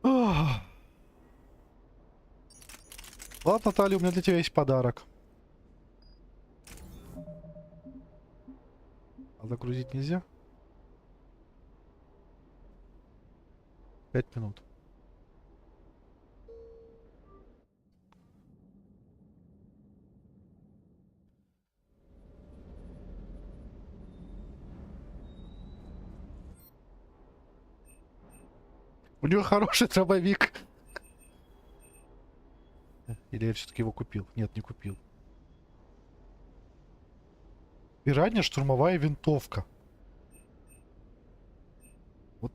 Ах. Ладно, Наталья, у меня для тебя есть подарок. А загрузить нельзя? 5 минут. У него хороший дробовик. Или я все-таки его купил? Нет, не купил. Пиранья штурмовая винтовка. Вот.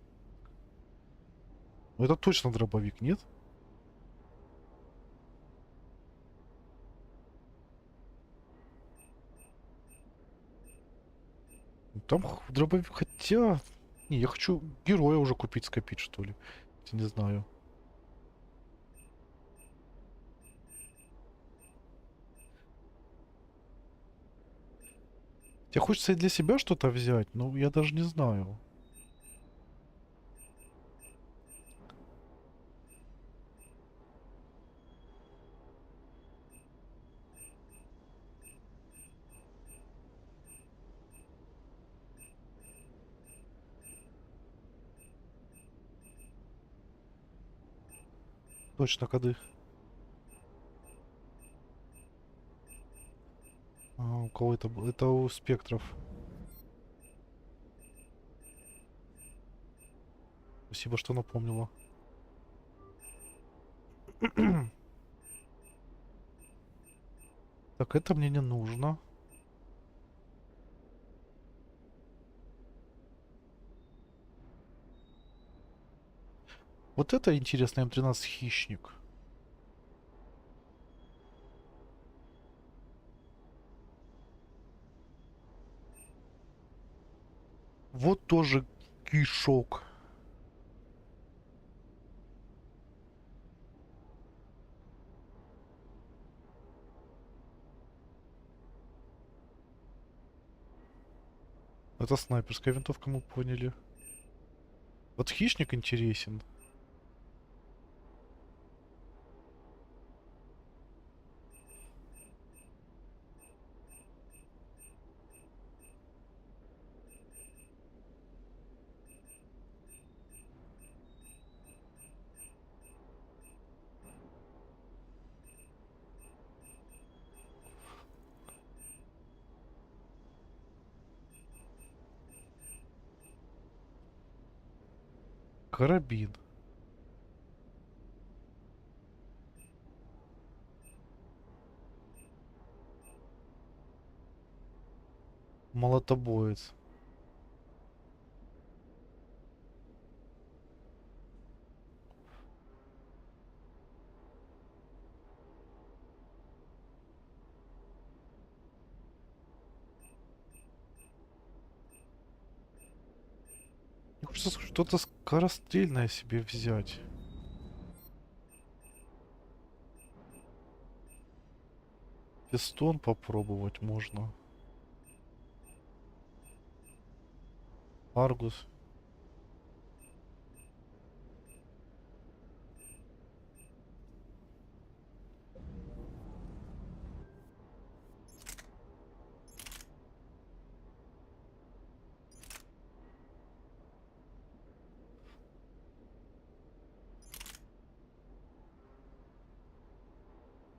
Ну это точно дробовик, нет? Там дробовик, хотя... Не, я хочу героя уже купить, скопить, что ли. Не знаю. Тебе хочется и для себя что-то взять? Ну, я даже не знаю. Точно, коды. А, у кого это было? Это у спектров. Спасибо, что напомнила. Так, это мне не нужно. Вот это интересно, М13 хищник. Вот тоже кишок. Это снайперская винтовка, мы поняли. Вот хищник интересен. Карабин. Молотобоец. Мне хочется что-то скорострельное себе взять. Пистон попробовать можно. Аргус.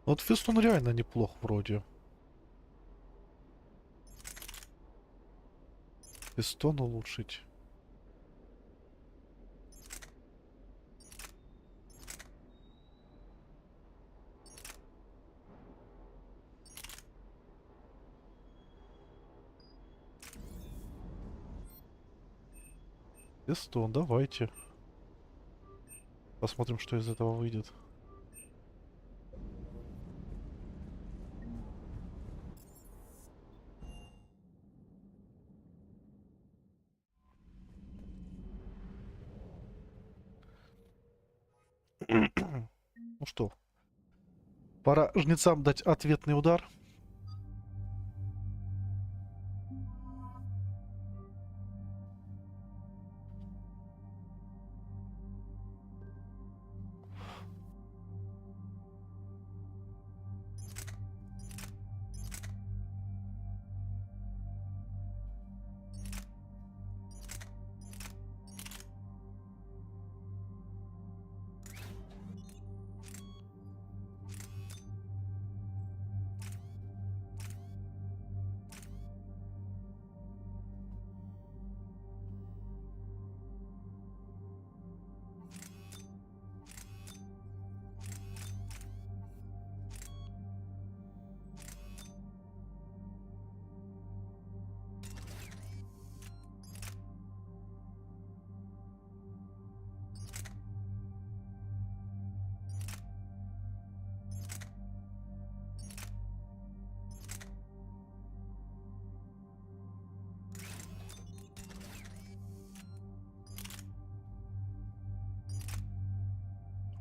Вот Фистон реально неплох вроде. Пистон улучшить. Пистон, давайте. Посмотрим, что из этого выйдет. Ну что, пора жнецам дать ответный удар.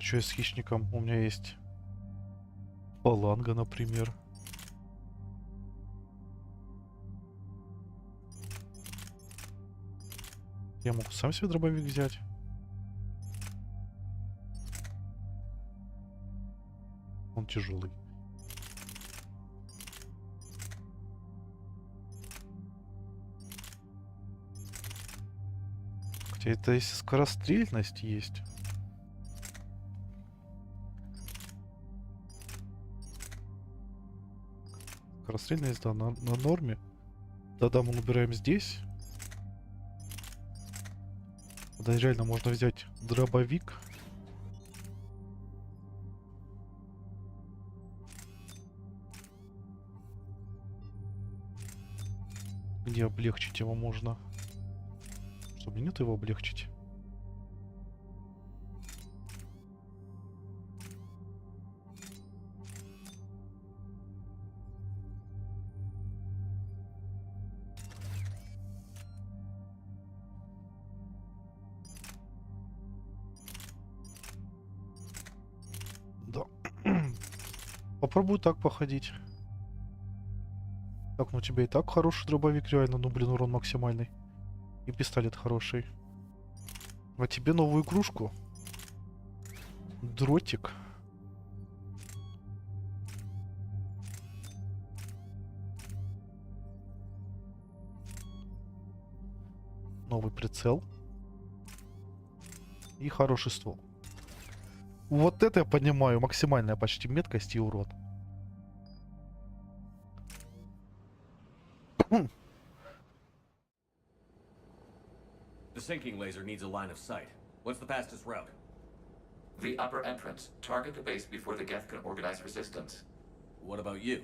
Что с хищником? У меня есть фаланга, например. Я могу сам себе дробовик взять. Он тяжелый. Хотя это если скорострельность есть. Скорострельность, да, на норме. Да-да, мы убираем здесь. Да, реально можно взять дробовик. Где облегчить его можно? Чтобы нет его облегчить. Да. Попробую так походить. Так, ну у тебя и так хороший дробовик, реально, ну блин, урон максимальный. И пистолет хороший. А тебе новую игрушку? Дротик. Новый прицел. И хороший ствол. Вот это я понимаю. Максимальная почти меткость и урон. The sinking laser needs a line of sight. What's the fastest route? The upper entrance. Target the base before the Geth can organize resistance. What about you?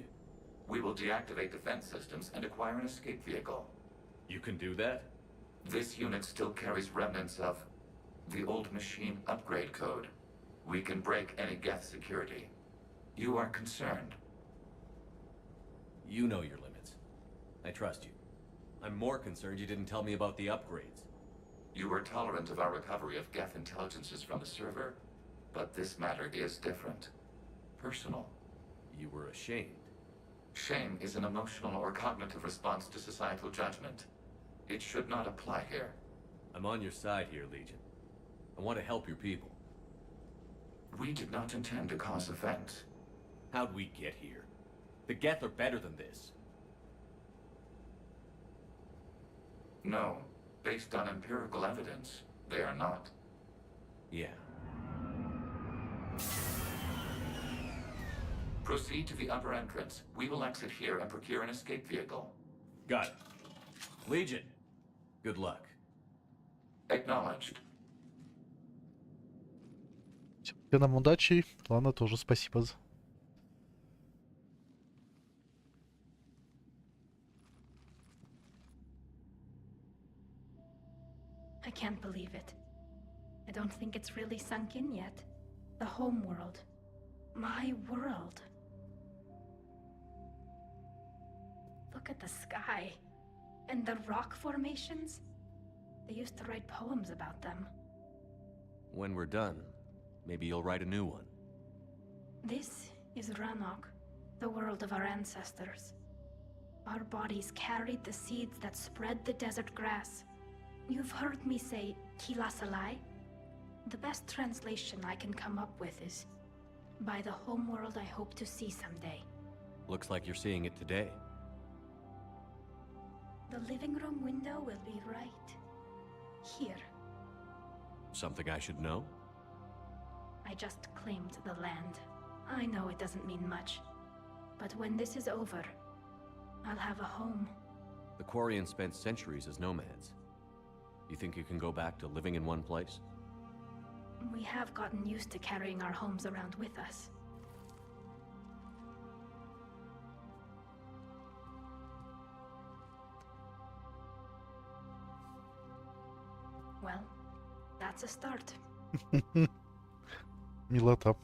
We will deactivate defense systems and acquire an escape vehicle. You can do that? This unit still carries remnants of the old machine upgrade code. We can break any Geth security. You are concerned. You know your limits. I trust you. I'm more concerned you didn't tell me about the upgrades. You were tolerant of our recovery of Geth intelligences from the server, but this matter is different. Personal. You were ashamed. Shame is an emotional or cognitive response to societal judgment. It should not apply here. I'm on your side here, Legion. I want to help your people. We did not intend to cause offense. How'd we get here? The Geth are better than this. No. Based on empirical evidence, they are not. Yeah. Proceed to the upper entrance. We will exit here and procure an escape vehicle. Got it. Legion, good luck. Acknowledged. Тебе нам удачи. Ладно, тоже спасибо. I can't believe it. I don't think it's really sunk in yet. The home world. My world. Look at the sky. And the rock formations. They used to write poems about them. When we're done, maybe you'll write a new one. This is Ranok, the world of our ancestors. Our bodies carried the seeds that spread the desert grass. You've heard me say Kilasalai? The best translation I can come up with is, by the homeworld I hope to see someday. Looks like you're seeing it today. The living room window will be right here. Something I should know? I just claimed the land. I know it doesn't mean much. But when this is over, I'll have a home. The Quarians spent centuries as nomads. You think you can go back to living in one place? We have gotten used to carrying our homes around with us. Well, that's a start. Милота.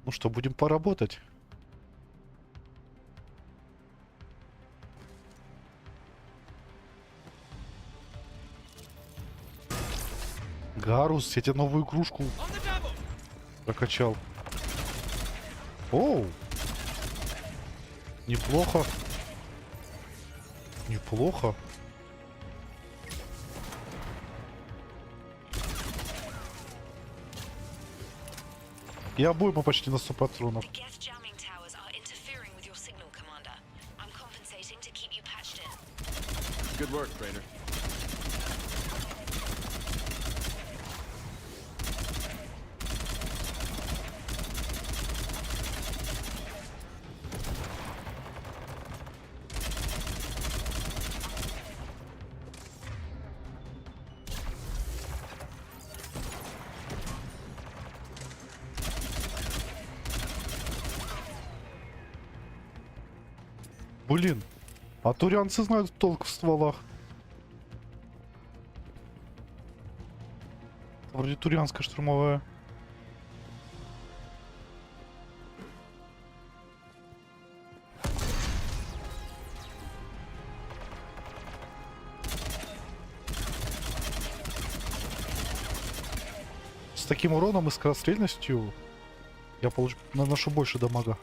Ну что, будем поработать? Гарус, я тебе новую игрушку прокачал. Оу! Неплохо. Неплохо. И обойма почти на 100 патронов. Good work, Trainer. Блин, а турианцы знают толк в стволах. Вроде турианская штурмовая. С таким уроном и скорострельностью я наношу больше дамага.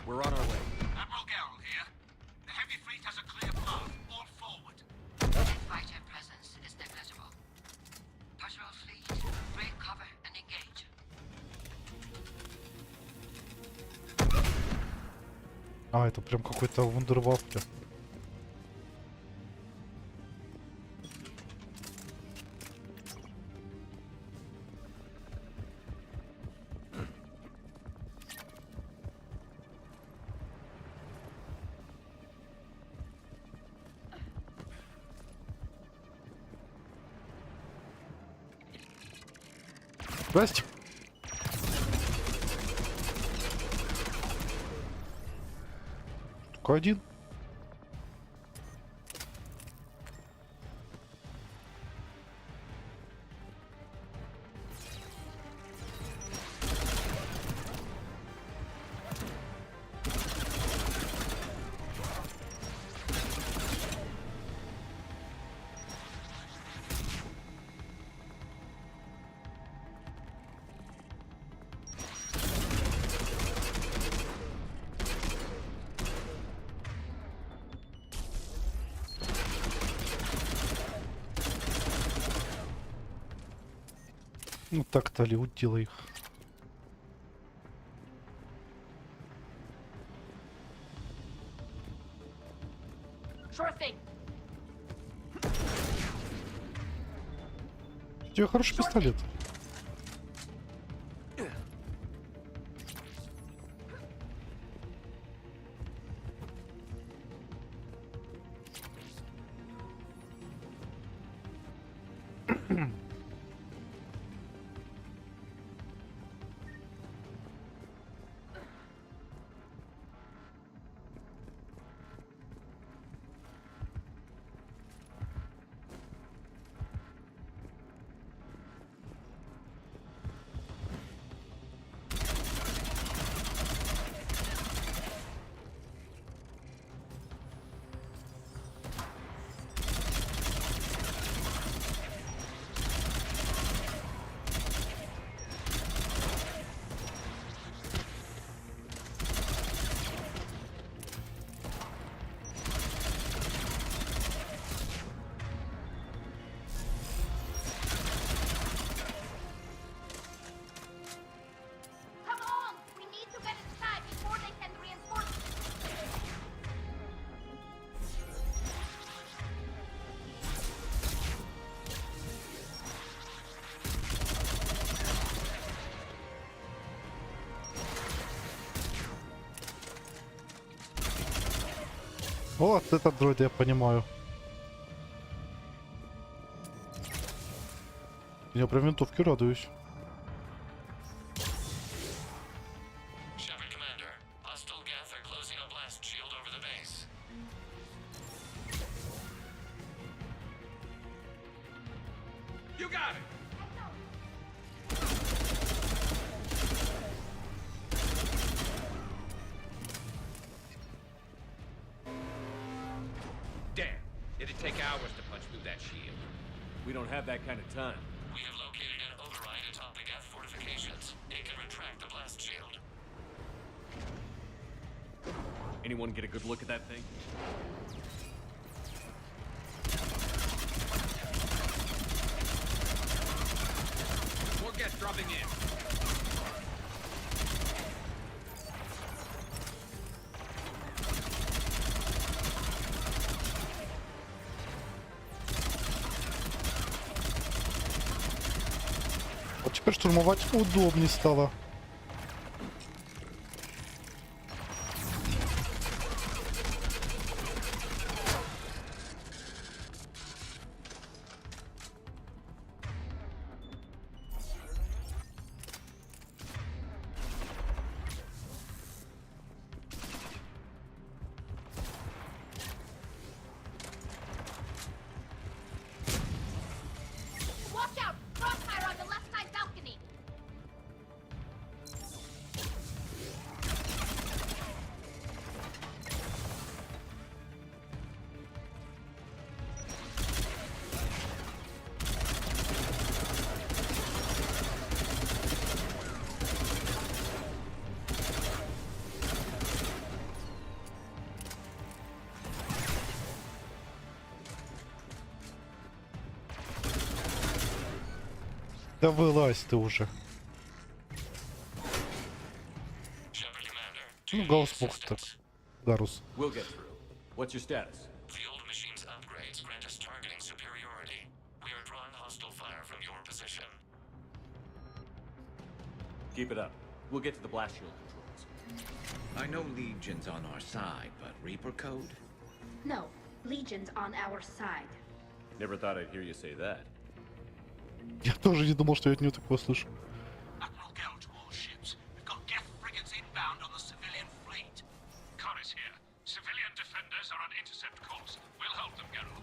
We're on our way. Admiral Garrel here. The heavy fleet has a clear path. All forward. Fighter presence is negligible. Patrol fleet, break cover and engage. А, это прям какой-то вундервафля. Здрасте. Только один. Ну так-то ли удила их. Sure thing. У тебя хороший пистолет. Вот этот дроид я понимаю. Я прям винтовки радуюсь. You got it. Damn, it'd take hours to punch through that shield. We don't have that kind of time. We have located an override atop the Geth fortifications. It can retract the blast shield. Anyone get a good look at that thing? More Geth dropping in. Вот теперь штурмовать удобнее стало. Watch out! Crossfire on the left side balcony! Да вылазь ты уже. Ну, Гаус бог так. Гарус. We'll get through. What's your status? The old machine's upgrades grant us targeting superiority. We are drawing hostile fire from your position. Keep it up. We'll get to the blast shield controls. I know Legion's on our side, but Reaper code? No, Legion's on our side. Never thought I'd hear you say that. Я тоже не думал, что я от нее такое слышу. Admiral, go to all ships. We've got Geth frigates inbound on the civilian fleet. Khan is here. Civilian defenders are on intercept course. We'll help them, Geralt.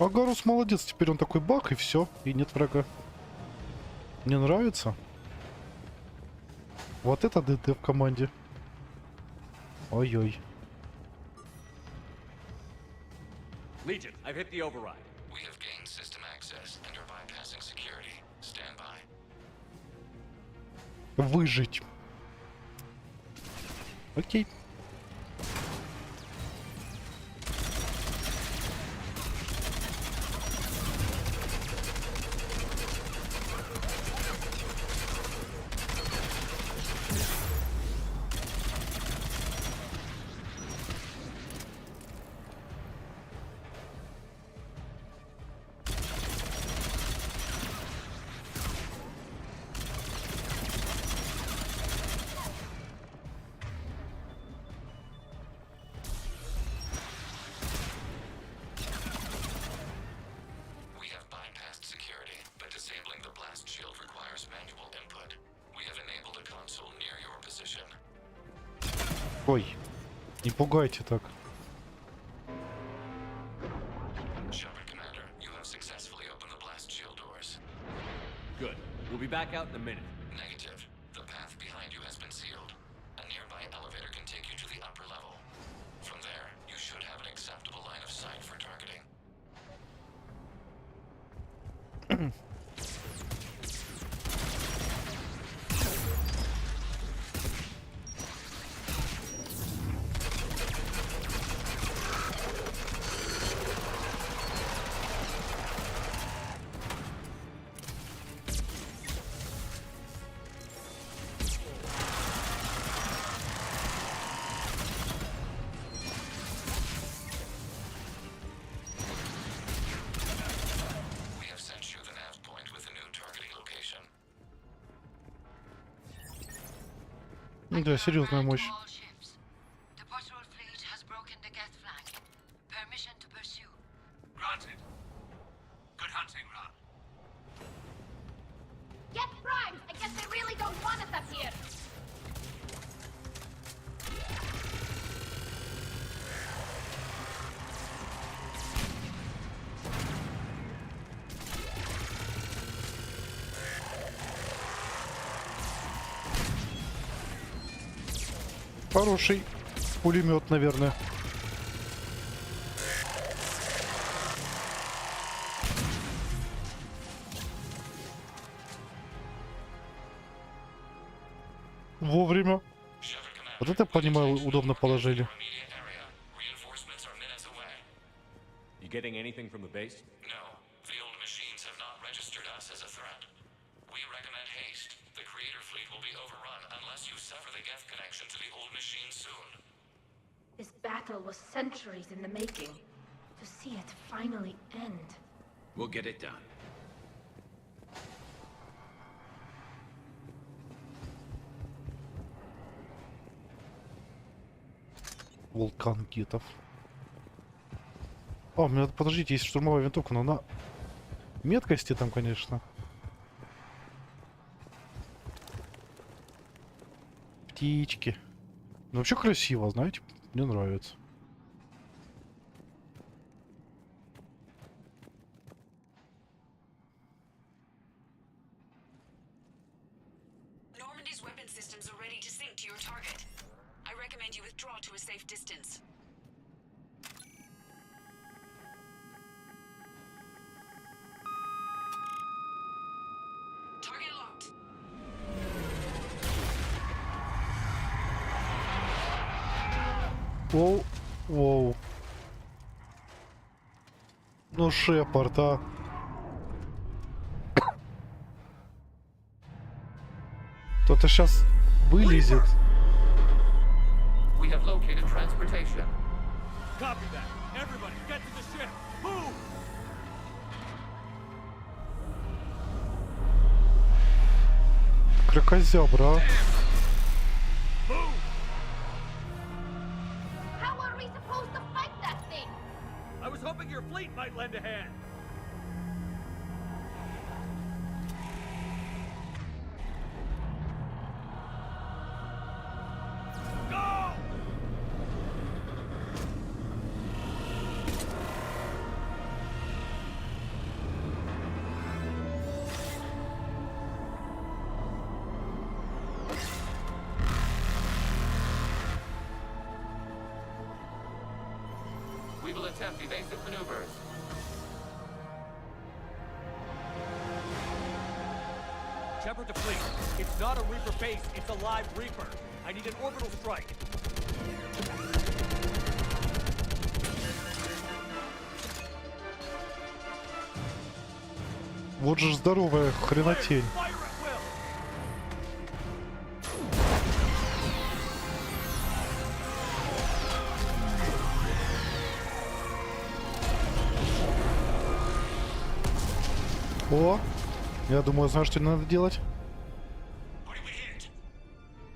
А Гарус молодец, теперь он такой бак и все, и нет врага. Мне нравится. Вот это ДТ в команде. Ой-ой. Legion, I've hit the override. We have gained system access and are bypassing security. Stand by. Выжить. Окей. We have bypassed security, but disabling the blast shield requires manual input. We have enabled a console near your position. Ой, не пугайте так. Shepard, Commander, you have successfully opened the blast shield doors. Good. We'll be back out in a minute. Negative. The path behind you has been sealed. A nearby elevator can take you to the upper level. From there, you should have an acceptable line of sight for targeting. We have sent you the nav point with a new targeting location. Да, серьезная мощь. All ships. The patrol fleet has broken the Geth flank. Permission to pursue. Granted. Good hunting, Ron. Get primed! I guess they really don't want us up here! Хороший пулемет, наверное. Вовремя. Вот это, понимаю, удобно положили. You getting anything from the base? No, the old machines have not registered us as a threat. We recommend haste. The creator fleet will be overrun unless you sever the Geth connection to the old machine soon. This battle was centuries in the making. To see it finally end. We'll get it done. Вулкан гитов. О, мне, подождите, есть штурмовая винтовка, но она... Меткости там, конечно. Птички. Ну, вообще красиво, знаете, мне нравится. Normandy's weapon systems are ready to sink to your target. I recommend you withdraw to a safe distance. Target locked. Воу, воу. Ну, Шепард, а. Кто-то сейчас вылезет. We have located transportation. Copy that. Everybody, get to the ship. Move! Кракозябра, а. How are we supposed to fight that thing? I was hoping your fleet might lend a hand. Go! We will attempt evasive maneuvers. Shepard to fleet. It's not a Reaper base, it's a live Reaper. I need an orbital strike. Вот же ж здоровая хренотень. Fire at will! О, я думаю, знаю, что надо делать.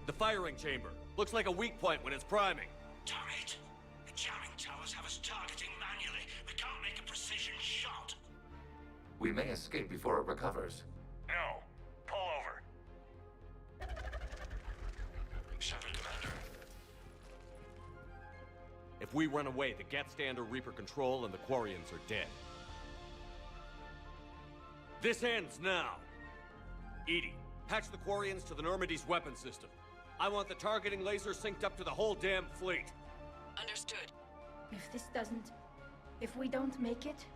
The firing chamber. Looks like a weak point when it's priming. Damn it! The jamming towers have us targeting manually. We can't make a precision shot. We may escape before it recovers. No. Pull over. Shepard, Commander. If we run away, the Geth stand under Reaper control and the Quarians are dead. This ends now. Edie, patch the Quarians to the Normandy's weapon system. I want the targeting laser synced up to the whole damn fleet. Understood. If this doesn't... If we don't make it,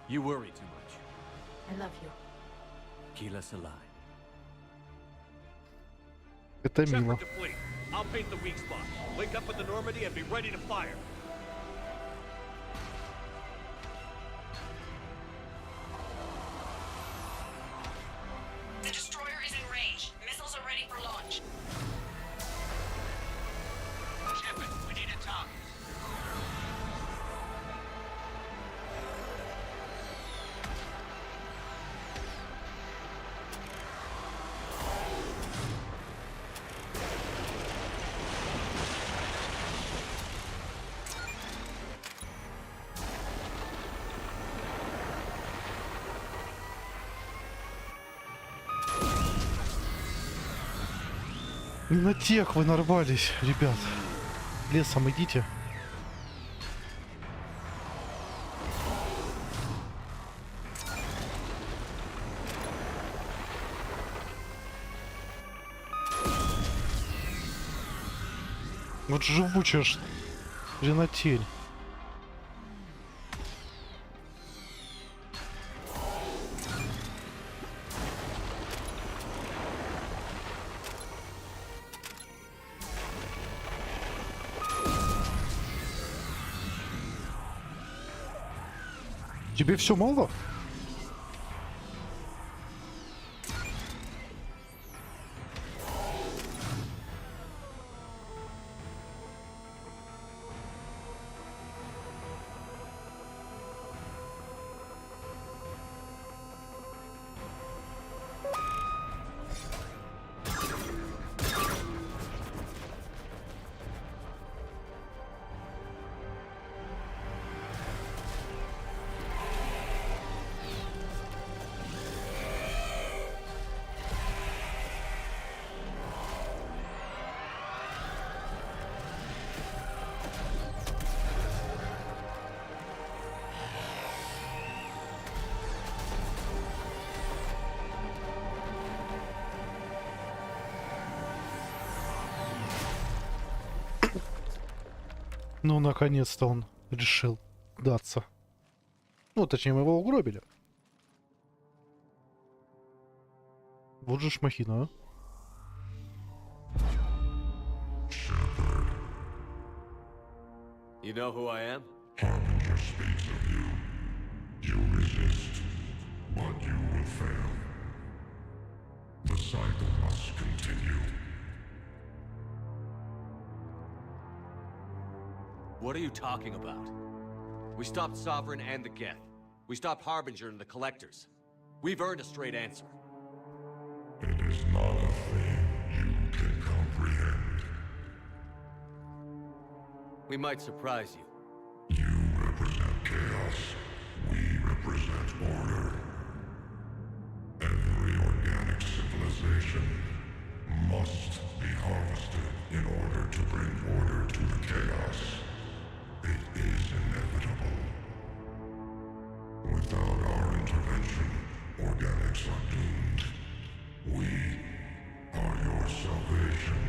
You worry too much. I love you. Keep us alive. Это мило. Shepard to fleet. I'll paint the weak spot. Link up with the Normandy and be ready to fire. The destroyer is in range. Missiles are ready for launch. Shepard, we need a target. На тех вы нарвались, ребят. Лесом идите. Вот живучая ж хренотень. Тебе все мало? Ну, наконец-то он решил даться. Ну, точнее, мы его угробили. Вот же ж махина, а. You know who I am? Harbinger speaks of you. You resist, but you will fail. The cycle must continue. What are you talking about? We stopped Sovereign and the Geth. We stopped Harbinger and the Collectors. We've earned a straight answer. It is not a thing you can comprehend. We might surprise you. You represent chaos. We represent order. Every organic civilization must be harvested in order to bring order to the chaos. It is inevitable. Without our intervention, organics are doomed. We are your salvation.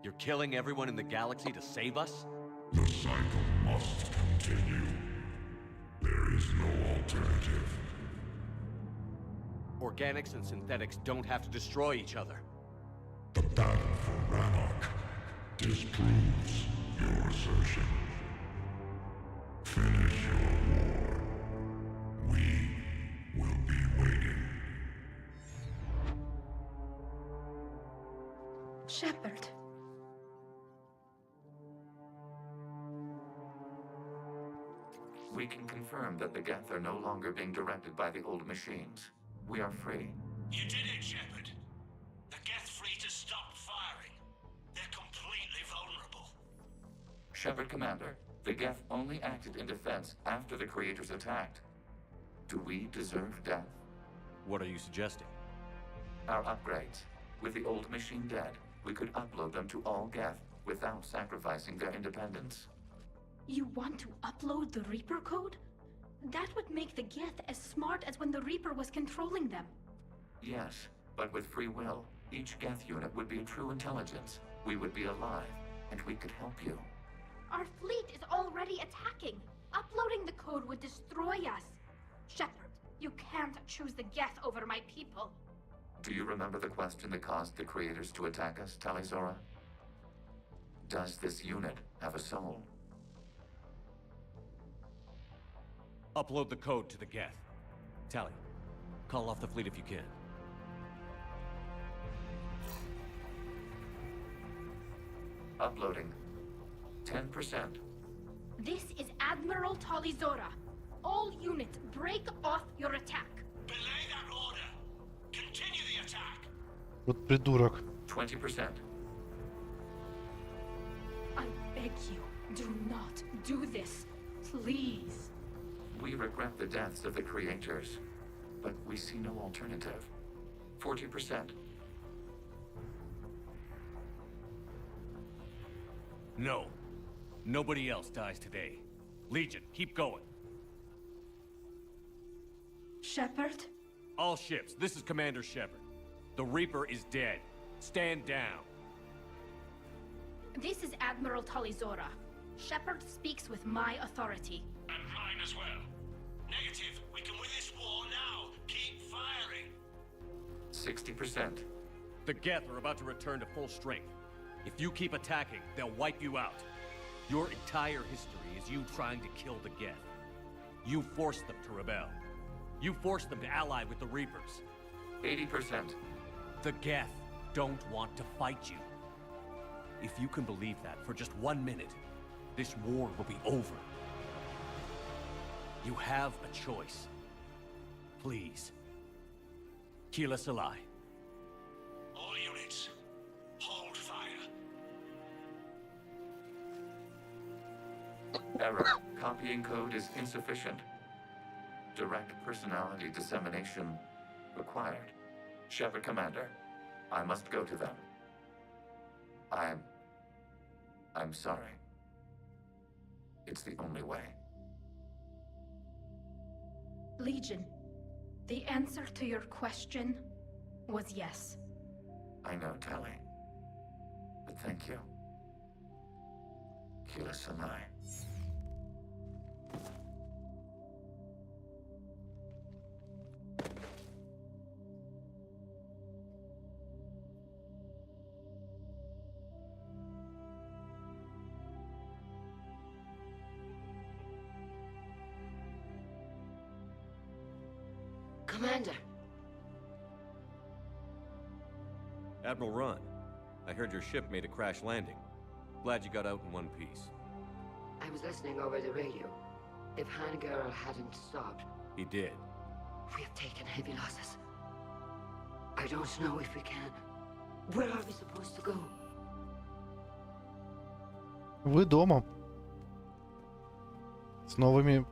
You're killing everyone in the galaxy to save us? The cycle must continue. There is no alternative. Organics and synthetics don't have to destroy each other. The battle for Rannoch disproves your assertion. Finish your war. We will be waiting. Shepard. We can confirm that the Geth are no longer being directed by the old machines. We are free. You did it, Shepard. The Geth freighters stopped firing. They're completely vulnerable. Shepard Commander, the Geth only acted in defense after the Creators attacked. Do we deserve death? What are you suggesting? Our upgrades. With the old machine dead, we could upload them to all Geth without sacrificing their independence. You want to upload the Reaper code? That would make the Geth as smart as when the Reaper was controlling them. Yes, but with free will, each Geth unit would be a true intelligence. We would be alive, and we could help you. Our fleet is already attacking. Uploading the code would destroy us. Shepard, you can't choose the Geth over my people. Do you remember the question that caused the Creators to attack us, Talizora? Does this unit have a soul? Upload the code to the Geth. Tally, call off the fleet if you can. Uploading. 10%. This is Admiral Talizora. All units, break off your attack. Belay that order. Continue the attack. Вот придурок. 20%. I beg you, do not do this. Please. We regret the deaths of the Creators, but we see no alternative. 40%. No. Nobody else dies today. Legion, keep going. Shepard? All ships, this is Commander Shepard. The Reaper is dead. Stand down. This is Admiral Talizora. Shepard speaks with my authority. And mine as well. Negative. We can win this war now. Keep firing. 60%. The Geth are about to return to full strength. If you keep attacking, they'll wipe you out. Your entire history is you trying to kill the Geth. You forced them to rebel. You forced them to ally with the Reapers. 80%. The Geth don't want to fight you. If you can believe that for just 1 minute, this war will be over. You have a choice. Please. Keep us alive. All units, hold fire. Error. Copying code is insufficient. Direct personality dissemination required. Shepard Commander, I must go to them. I'm sorry. It's the only way. Legion, the answer to your question was yes. I know, Tali. But thank you. Kila Sanai. Commander. Admiral Ron, I heard your ship made a crash landing. Glad you got out in one piece. I was listening over the radio. If Hangirl hadn't stopped, He did. we have taken heavy losses. I don't know if we can. Where are we supposed to go? Вы дома. С новыми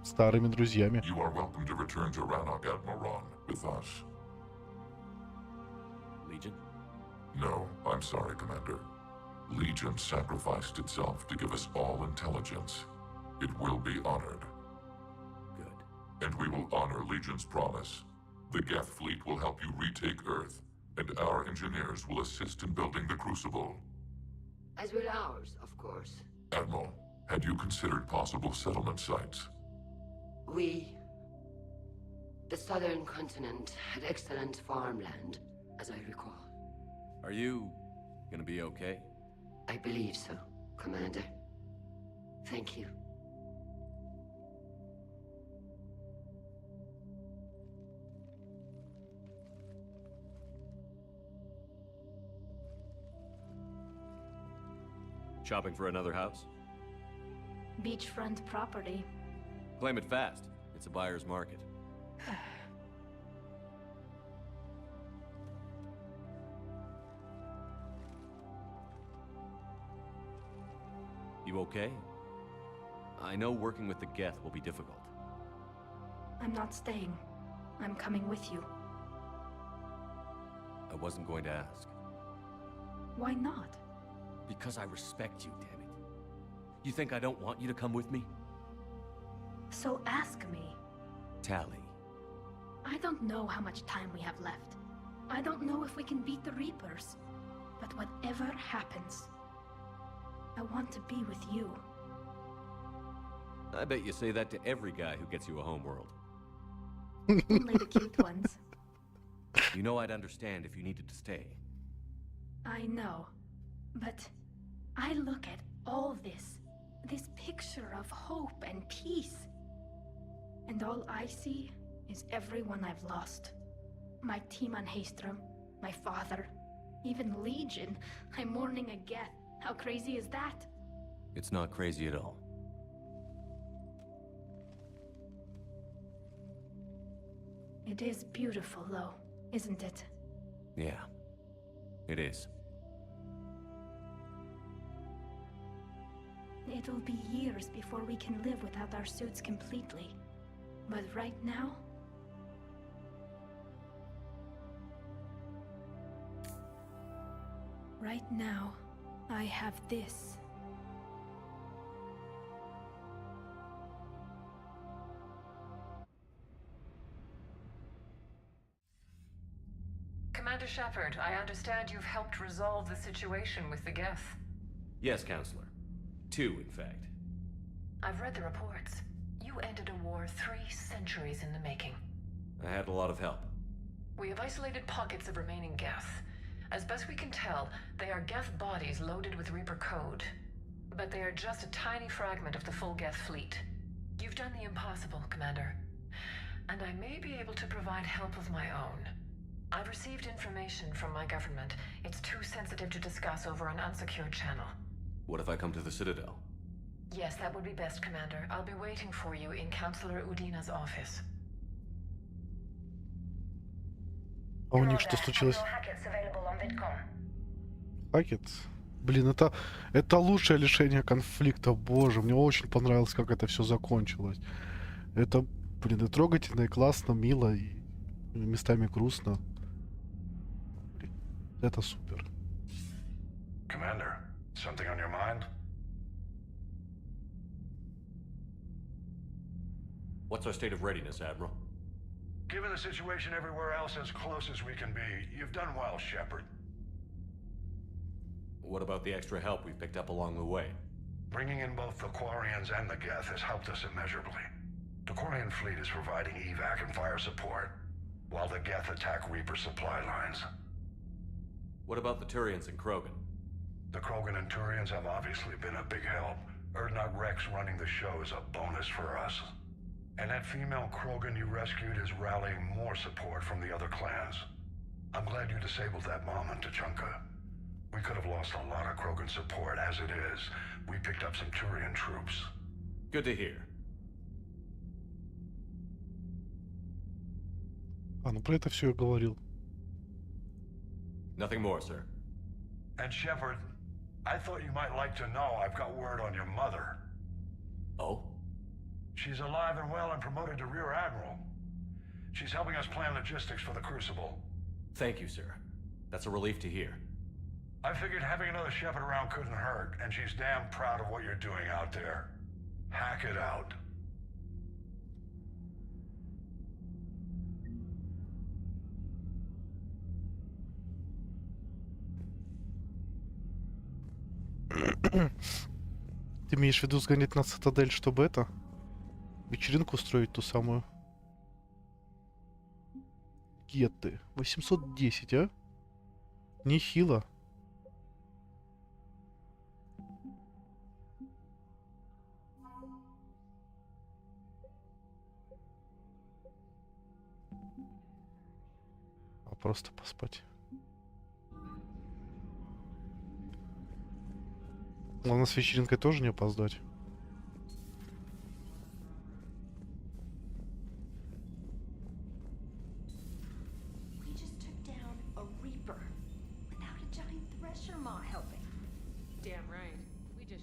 старыми друзьями. You are welcome to return to Rannoch, Admiral Ron, with us. Legion? No, I'm sorry, Commander. Legion sacrificed itself to give us all intelligence. It will be honored. Good. And we will honor Legion's promise. The Geth fleet will help you retake Earth, and our engineers will assist in building the Crucible. As will ours, of course. Admiral, had you considered possible settlement sites? The southern continent had excellent farmland, as I recall. Are you gonna be okay? I believe so, Commander. Thank you. Shopping for another house? Beachfront property. Claim it fast. It's a buyer's market. You okay? I know working with the Geth will be difficult. I'm not staying. I'm coming with you. I wasn't going to ask. Why not? Because I respect you, damn it. You think I don't want you to come with me? So ask me. Tali. I don't know how much time we have left. I don't know if we can beat the Reapers. But whatever happens, I want to be with you. I bet you say that to every guy who gets you a homeworld. Only the cute ones. You know I'd understand if you needed to stay. I know. But I look at all this picture of hope and peace. And all I see is everyone I've lost. My team on Haestrom, my father, even Legion. I'm mourning a Geth. How crazy is that? It's not crazy at all. It is beautiful, though, isn't it? Yeah, it is. It'll be years before we can live without our suits completely. But right now... Right now, I have this. Commander Shepard, I understand you've helped resolve the situation with the Geth. Yes, Counselor. 2, in fact. I've read the reports. You ended a war 3 centuries in the making. I had a lot of help. We have isolated pockets of remaining Geth. As best we can tell, they are Geth bodies loaded with Reaper code. But they are just a tiny fragment of the full Geth fleet. You've done the impossible, Commander. And I may be able to provide help of my own. I've received information from my government. It's too sensitive to discuss over an unsecured channel. What if I come to the Citadel? Yes, that would be best, Commander. I'll be waiting for you in Counselor Udina's office. А у них что случилось? Хакет? Блин, это лучшее решение конфликта. Боже, мне очень понравилось, как это все закончилось. Это, блин, и трогательно, и классно, мило, и местами грустно. Блин, это супер. Commander, something on your mind? What's our state of readiness, Admiral? Given the situation everywhere else, as close as we can be, you've done well, Shepard. What about the extra help we picked up along the way? Bringing in both the Quarians and the Geth has helped us immeasurably. The Quarian fleet is providing evac and fire support, while the Geth attack Reaper supply lines. What about the Turians and Krogan? The Krogan and Turians have obviously been a big help. Urdnot Rex running the show is a bonus for us. And that female Krogan you rescued is rallying more support from the other clans. I'm glad you disabled that bomb on Tachanka. We could have lost a lot of Krogan support. As it is, we picked up some Turian troops. Good to hear. А, ну про это все я говорил. Nothing more, sir. And Shepard, I thought you might like to know I've got word on your mother. Oh? She's alive and well and promoted to Rear Admiral. She's helping us plan logistics for the Crucible. Thank you, sir. That's a relief to hear. I figured having another Shepard around couldn't hurt, and she's damn proud of what you're doing out there. Hack it out. Ты имеешь в виду сгонять на Цитадель, чтобы это? Вечеринку устроить ту самую? Гетты. 810, а? Нехило. А просто поспать. Главное, с вечеринкой тоже не опоздать.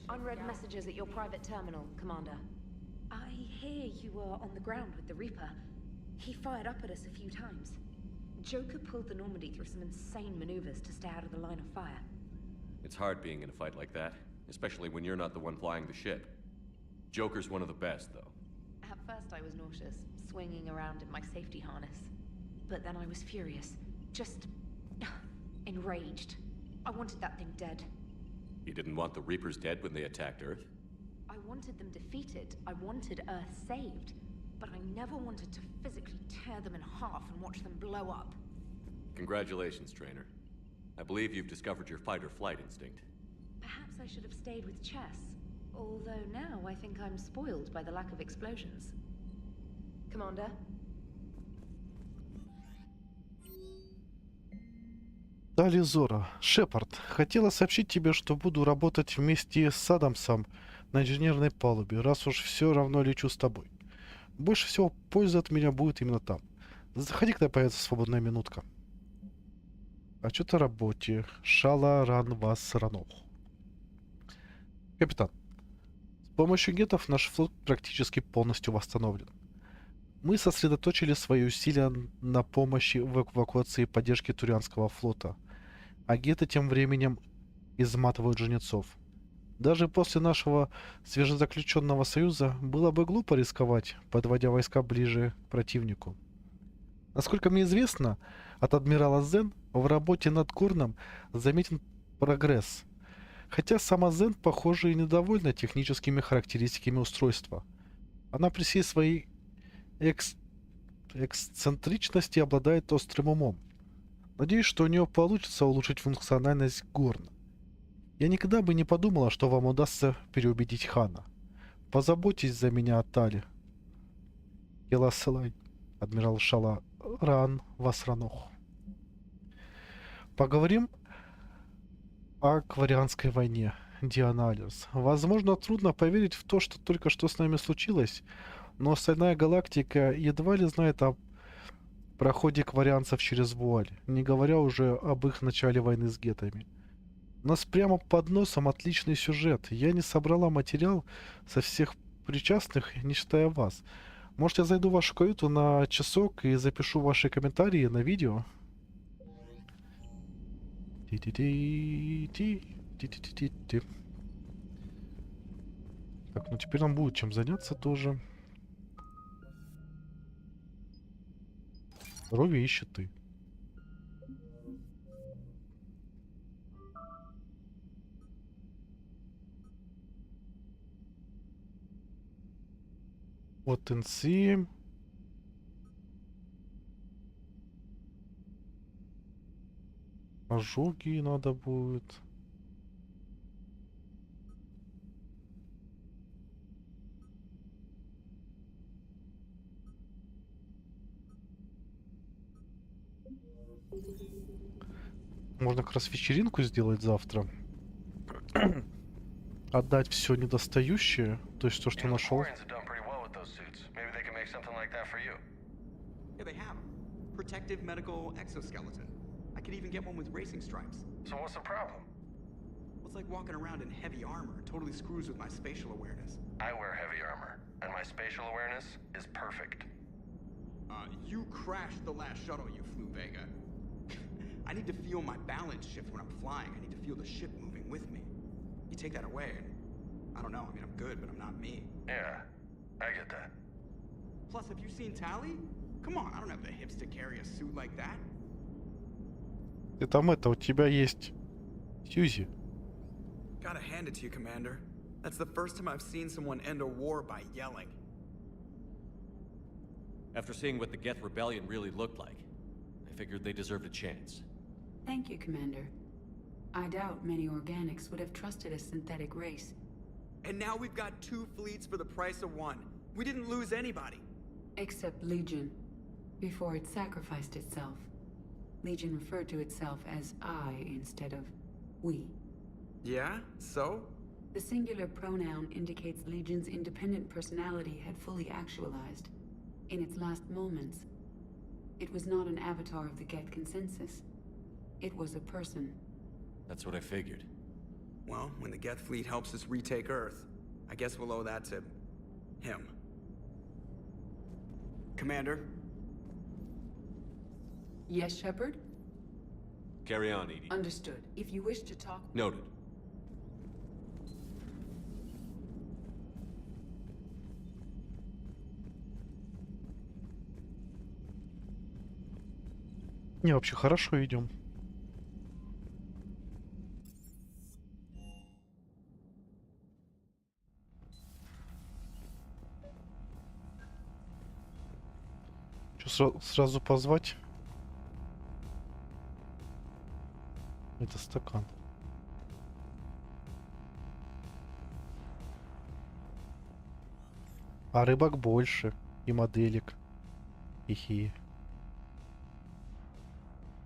Unread messages at your private terminal, Commander. I hear you were on the ground with the Reaper. He fired up at us a few times. Joker pulled the Normandy through some insane maneuvers to stay out of the line of fire. It's hard being in a fight like that, especially when you're not the one flying the ship. Joker's one of the best, though. At first I was nauseous, swinging around in my safety harness. But then I was furious. Just enraged. I wanted that thing dead. You didn't want the Reapers dead when they attacked Earth? I wanted them defeated. I wanted Earth saved. But I never wanted to physically tear them in half and watch them blow up. Congratulations, Trainer. I believe you've discovered your fight-or-flight instinct. Perhaps I should have stayed with chess. Although now I think I'm spoiled by the lack of explosions. Commander? Далее Зора. Шепард. Хотела сообщить тебе, что буду работать вместе с Адамсом на инженерной палубе, раз уж все равно лечу с тобой. Больше всего пользы от меня будет именно там. Заходи, когда появится свободная минутка. Отчет о работе. Шала ран вас ранов. Капитан. С помощью гетов наш флот практически полностью восстановлен. Мы сосредоточили свои усилия на помощи в эвакуации и поддержке Турианского флота, а геты тем временем изматывают Жнецов. Даже после нашего свежезаключенного союза было бы глупо рисковать, подводя войска ближе к противнику. Насколько мне известно, от адмирала Зен в работе над Горном заметен прогресс. Хотя сама Зен, похоже, и недовольна техническими характеристиками устройства. Она при всей своей эксцентричности обладает острым умом. Надеюсь, что у нее получится улучшить функциональность Горна. Я никогда бы не подумала, что вам удастся переубедить Хана. Позаботьтесь за меня, Тали. Еласылай, адмирал Шаларан Васранох. Поговорим о Кварианской войне. Дианализ. Возможно, трудно поверить в то, что только что с нами случилось, но остальная галактика едва ли знает о проходе кварианцев через вуаль, не говоря уже об их начале войны с гетами. У нас прямо под носом отличный сюжет. Я не собрала материал со всех причастных, не считая вас. Может, я зайду в вашу каюту на часок и запишу ваши комментарии на видео? Так, ну теперь нам будет чем заняться тоже. Здоровье и щиты. Вот НС. Ожоги надо будет. Можно как раз вечеринку сделать завтра. Отдать все недостающее, то есть то, что нашел. Yeah, they have 'em. Protective medical exoskeleton. I could even get one with racing stripes. So what's the problem? Well, it's like walking around in heavy armor. It totally screws with my spatial awareness. I wear heavy armor, and my spatial awareness is perfect. You crashed the last shuttle you flew, Vega. I need to feel my balance shift when I'm flying. I need to feel the ship moving with me. You take that away, and I don't know. I mean, I'm good, but I'm not me. Yeah, I get that. Plus, have you seen Tally? Come on, I don't have the hips to carry a suit like that. Ты там это, у тебя есть Сьюзи. Gotta hand it to you, Commander. That's the first time I've seen someone end a war by yelling. After seeing what the Geth Rebellion really looked like, I figured they deserved a chance. Thank you, Commander. I doubt many organics would have trusted a synthetic race. And now we've got 2 fleets for the price of 1. We didn't lose anybody. Except Legion, before it sacrificed itself. Legion referred to itself as I instead of we. Yeah? So? The singular pronoun indicates Legion's independent personality had fully actualized. In its last moments, it was not an avatar of the Geth consensus. It was a person. That's what I figured. Well, when the Geth fleet helps us retake Earth, I guess we'll owe that to him. Commander? Yes, Shepard? Carry on, Edie. Understood. If you wish to talk... Noted. Не, вообще хорошо идем. Что, сразу позвать? Это стакан. А рыбок больше. И моделек. Хи-хи.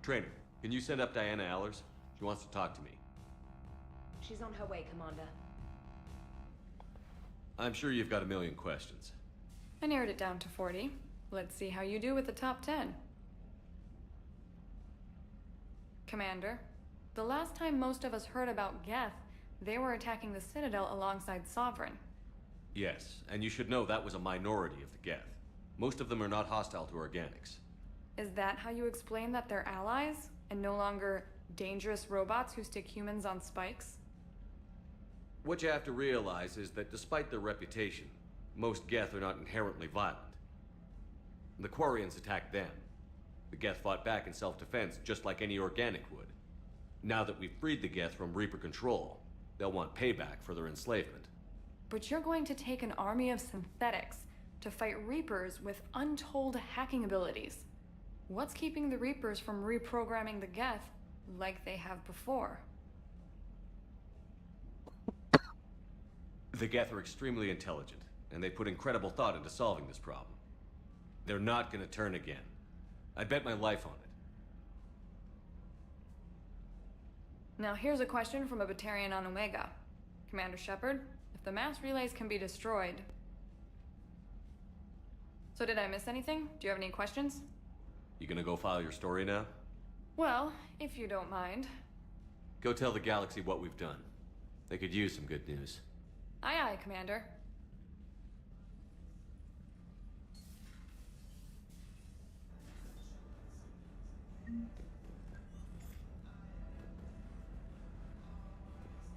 Trainer, can you send up Diana Allers? She wants to talk to me. She's on her way, Commander. I'm sure you've got a million questions. I narrowed it down to 40. Let's see how you do with the top 10. Commander, the last time most of us heard about Geth, they were attacking the Citadel alongside Sovereign. Yes, and you should know that was a minority of the Geth. Most of them are not hostile to organics. Is that how you explain that they're allies, and no longer dangerous robots who stick humans on spikes? What you have to realize is that despite their reputation, most Geth are not inherently violent. The Quarians attacked them. The Geth fought back in self-defense just like any organic would. Now that we've freed the Geth from Reaper control, they'll want payback for their enslavement. But you're going to take an army of synthetics to fight Reapers with untold hacking abilities. What's keeping the Reapers from reprogramming the Geth like they have before? The Geth are extremely intelligent, and they put incredible thought into solving this problem. They're not gonna turn again. I'd bet my life on it. Now here's a question from a Batarian on Omega. Commander Shepard, if the mass relays can be destroyed... So did I miss anything? Do you have any questions? You gonna go file your story now? Well, if you don't mind. Go tell the galaxy what we've done. They could use some good news. Aye aye, Commander.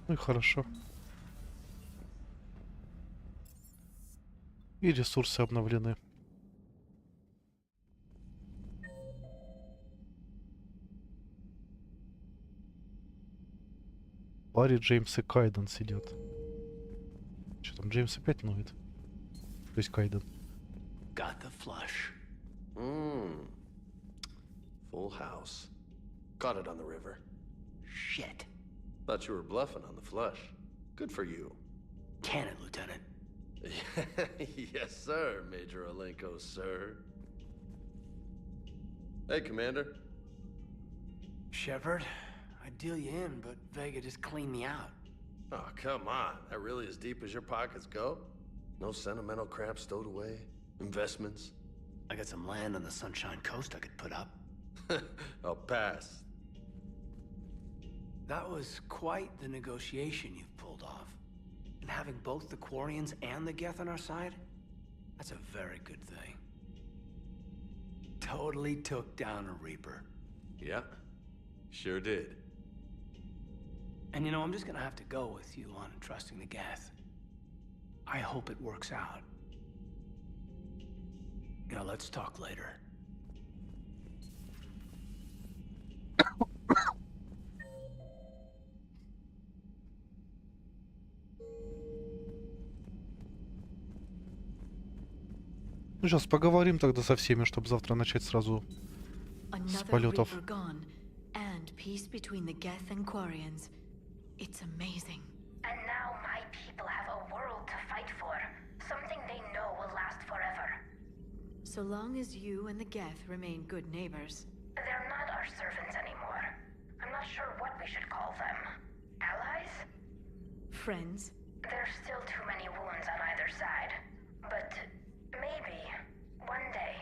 Ну и хорошо. И ресурсы обновлены. В паре Джеймс и Кайден сидят. Что там, Джеймс опять ноет? То есть Кайден. Got the flush. Full house. Caught it on the river. Shit. Thought you were bluffing on the flush. Good for you. Cannon, Lieutenant. Yes, sir, Major Olenko, sir. Hey, Commander. Shepard, I'd deal you in, but Vega just cleaned me out. Oh, come on. That really as deep as your pockets go? No sentimental crap stowed away? Investments? I got some land on the Sunshine Coast I could put up. I'll pass. That was quite the negotiation you've pulled off. And having both the Quarians and the Geth on our side, that's a very good thing. Totally took down a Reaper. Yeah, sure did. And you know, I'm just gonna have to go with you on trusting the Geth. I hope it works out. You know, let's talk later. Ну сейчас поговорим тогда со всеми, чтобы завтра начать сразу с полетов. And peace between the Geth and Quarians. It's amazing. And now my people have a world to fight for. Something they know will last forever. So long as you and the Geth remain good neighbors. They're not our servants anymore. I'm not sure what we should call them. Allies? Friends? There's still too many wounds on either side. But maybe one day.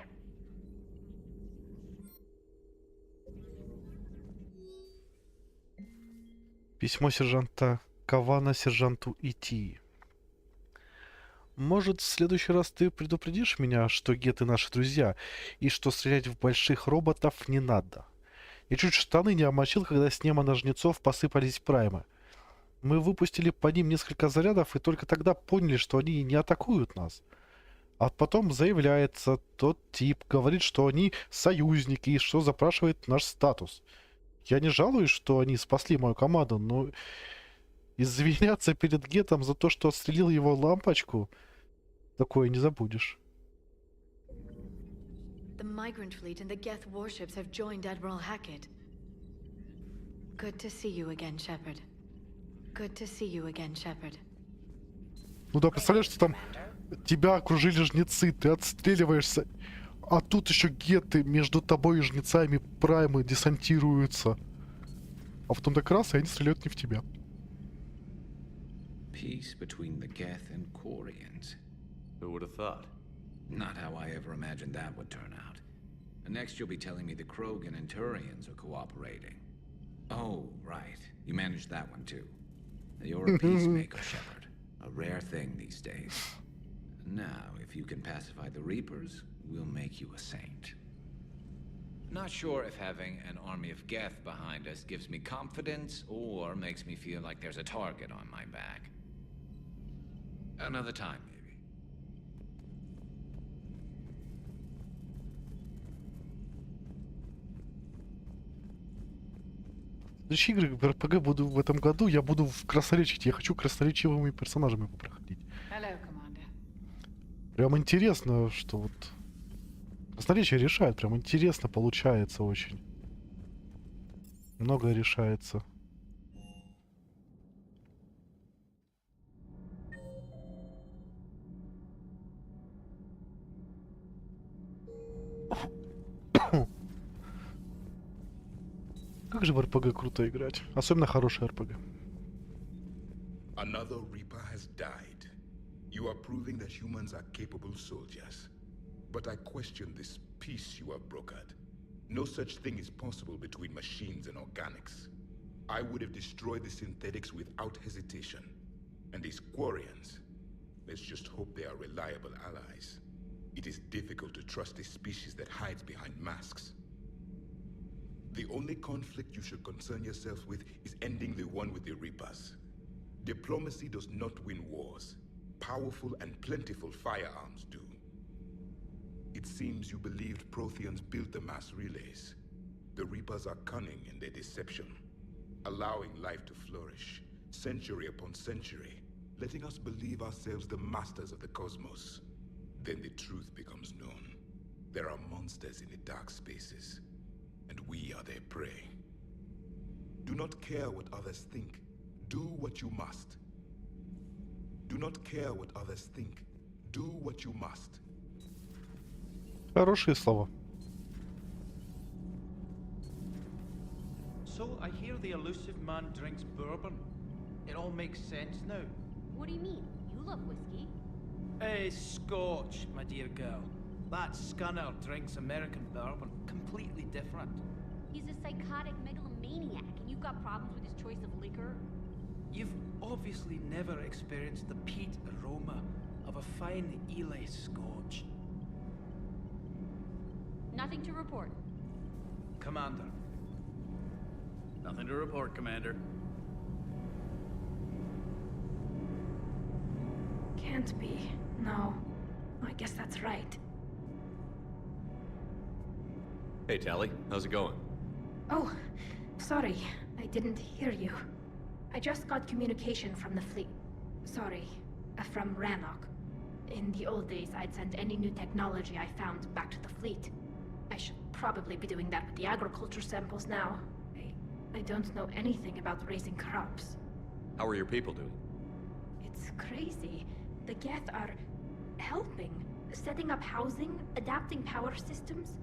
Письмо сержанта Кавана сержанту Ити. Может, в следующий раз ты предупредишь меня, что геты наши друзья, и что стрелять в больших роботов не надо. Я чуть штаны не омочил, когда с неба на Жнецов посыпались праймы. Мы выпустили по ним несколько зарядов, и только тогда поняли, что они не атакуют нас. А потом заявляется тот тип, говорит, что они союзники, и что запрашивает наш статус. Я не жалуюсь, что они спасли мою команду, но извиняться перед гетом за то, что отстрелил его лампочку, такое не забудешь. The migrant fleet and the Geth warships have joined Admiral Hackett. Good to see you again, Shepard. Good to see you again, Shepard. Ну да, представляешь, что там тебя окружили жнецы, ты отстреливаешься, а тут еще геты между тобой и жнецами праймы десантируются. А потом так раз, и они стреляют не в тебя. Peace between the Geth and Quarians. Who would have thought? Not how I ever imagined that would turn out. And next you'll be telling me the Krogan and Turians are cooperating. Oh, right. You managed that one too. You're a peacemaker, Shepard. A rare thing these days. Now, if you can pacify the Reapers, we'll make you a saint. Not sure if having an army of Geth behind us gives me confidence or makes me feel like there's a target on my back. Another time, maybe. Следующие игры в РПГ буду в этом году, я буду красноречить. Я хочу красноречивыми персонажами проходить. Прям интересно, что вот... Красноречие решает, прям интересно получается очень. Многое решается. Как же в РПГ круто играть. Особенно хороший РПГ. Another Reaper has died. You are proving that humans are capable soldiers. But I question this peace you have brokered. No such thing is possible between machines and organics. I would have destroyed the synthetics without hesitation. And these Quarians, let's just hope they are reliable allies. It is difficult to trust a species that hides behind masks. The only conflict you should concern yourself with is ending the one with the Reapers. Diplomacy does not win wars. Powerful and plentiful firearms do. It seems you believed Protheans built the mass relays. The Reapers are cunning in their deception, allowing life to flourish, century upon century, letting us believe ourselves the masters of the cosmos. Then the truth becomes known. There are monsters in the dark spaces, and we are their prey. Do not care what others think. Do what you must. Do not care what others think. Do what you must. Хорошие слова. So I hear the elusive man drinks bourbon. It all makes sense now. What do you mean? You love whiskey. Scotch, my dear girl. That Scunner drinks American bourbon. Completely different. He's a psychotic megalomaniac, and you've got problems with his choice of liquor? You've obviously never experienced the peat aroma of a fine Ely Scotch. Nothing to report. Commander. Nothing to report, Commander. Can't be. No. I guess that's right. Hey, Tally. How's it going? Oh, sorry. I didn't hear you. I just got communication from the fleet. Sorry, from Rannoch. In the old days, I'd send any new technology I found back to the fleet. I should probably be doing that with the agriculture samples now. I don't know anything about raising crops. How are your people doing? It's crazy. The Geth are helping, setting up housing, adapting power systems.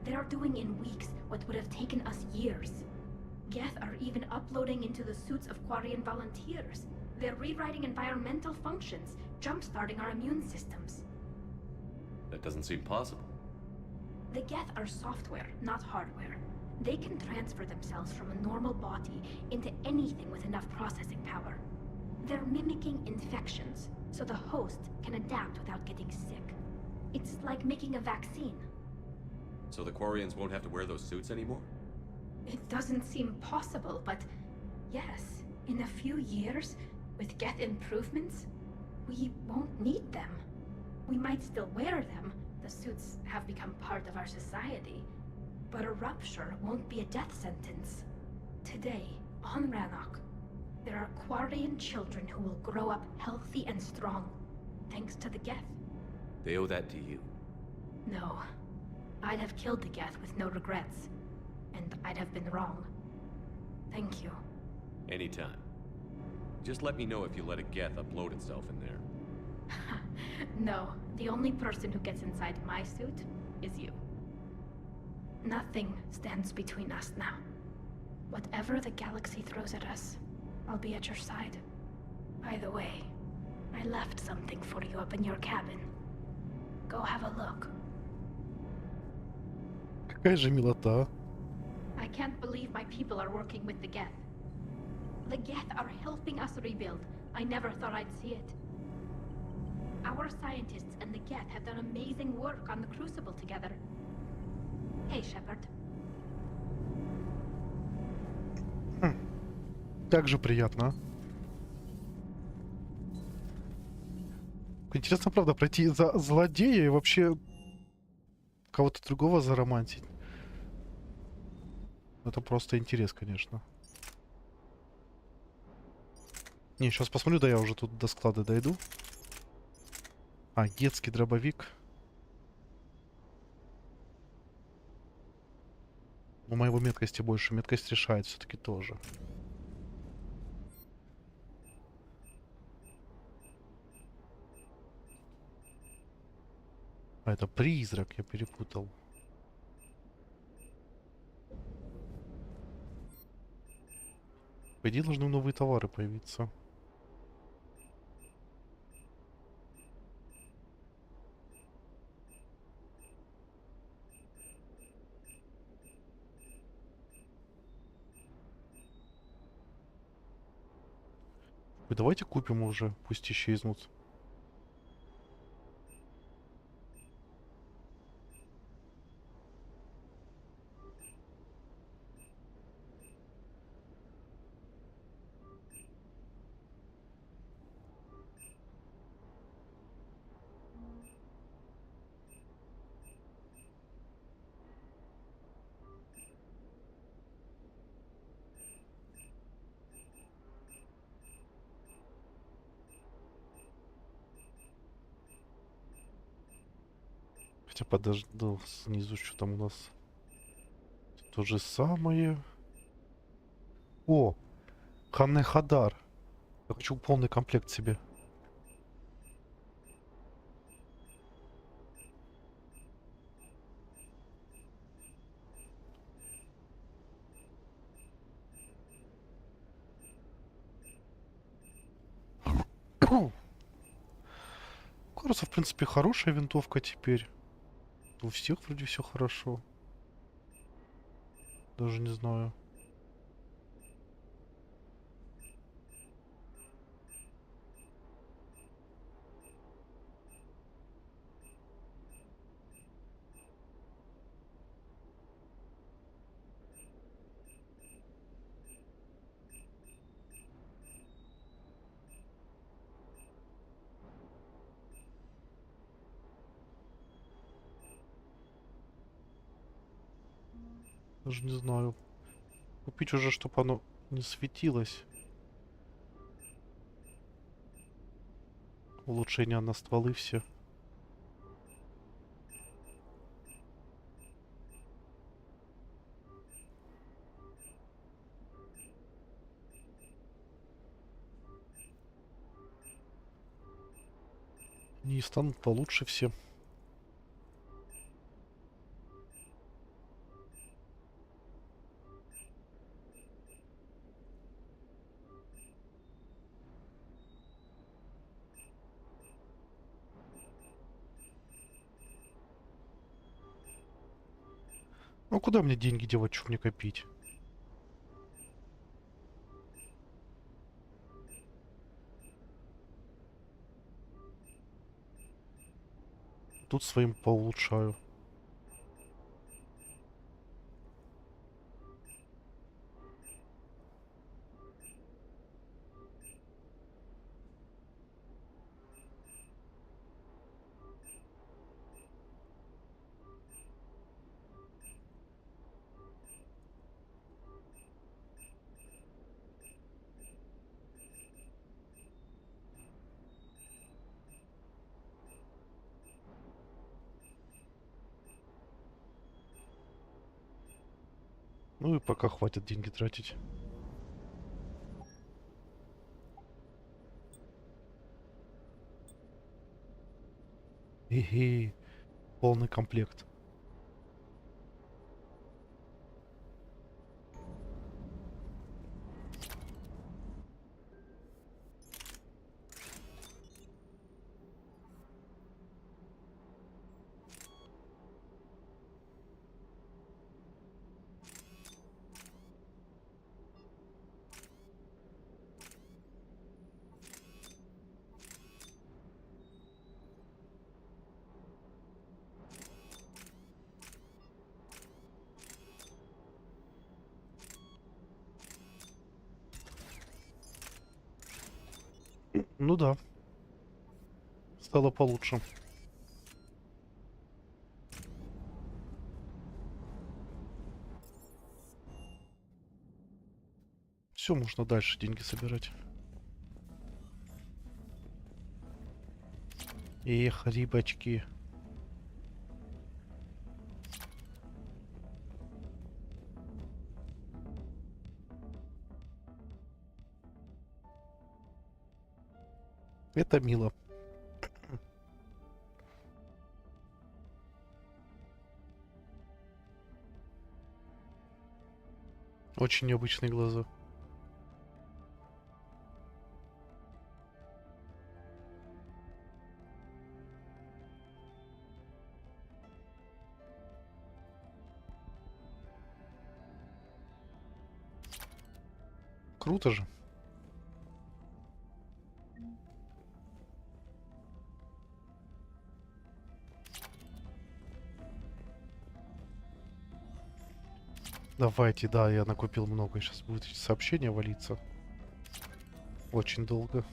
They are doing in weeks what would have taken us years. Geth are even uploading into the suits of Quarian volunteers. They're rewriting environmental functions, jump-starting our immune systems. That doesn't seem possible. The Geth are software, not hardware. They can transfer themselves from a normal body into anything with enough processing power. They're mimicking infections, so the host can adapt without getting sick. It's like making a vaccine. So the Quarians won't have to wear those suits anymore? It doesn't seem possible, but yes, in a few years, with Geth improvements, we won't need them. We might still wear them. The suits have become part of our society. But a rupture won't be a death sentence. Today, on Rannoch, there are Quarian children who will grow up healthy and strong, thanks to the Geth. They owe that to you. No. I'd have killed the Geth with no regrets. And I'd have been wrong. Thank you. Anytime. Just let me know if you let a Geth upload itself in there. No, the only person who gets inside my suit is you. Nothing stands between us now. Whatever the galaxy throws at us, I'll be at your side. By the way, I left something for you up in your cabin. Go have a look. Какая же милота. I can't believe my people are working with the Geth. The Geth are helping us rebuild. I never thought I'd see it. Our scientists and the Geth have done amazing work on the Crucible together. Hey, Shepard. Так же приятно. Интересно, правда, пройти за злодея и вообще кого-то другого заромантить. Это просто интерес, конечно. Не, сейчас посмотрю, да я уже тут до склада дойду. А, детский дробовик. У моего меткости больше. Меткость решает все-таки тоже. А это призрак, я перепутал. По идее должны новые товары появиться. И давайте купим уже, пусть исчезнут. Хотя подожду, снизу что там у нас. То же самое. О! Ханне Хадар. Я хочу полный комплект себе. Кажется, в принципе, хорошая винтовка теперь. У всех вроде все хорошо. Даже не знаю. Даже не знаю. Купить уже, чтобы оно не светилось. Улучшения на стволы все. Не станут получше все. Ну куда мне деньги девать, что мне копить? Тут своим поулучшаю. Ну и пока хватит деньги тратить. Эге, полный комплект. Ну да. Стало получше. Все, можно дальше деньги собирать. Эх, рыбочки. Это мило. Очень необычные глаза. Круто же. Давайте, да, я накупил много. Сейчас будет сообщение валиться. Очень долго.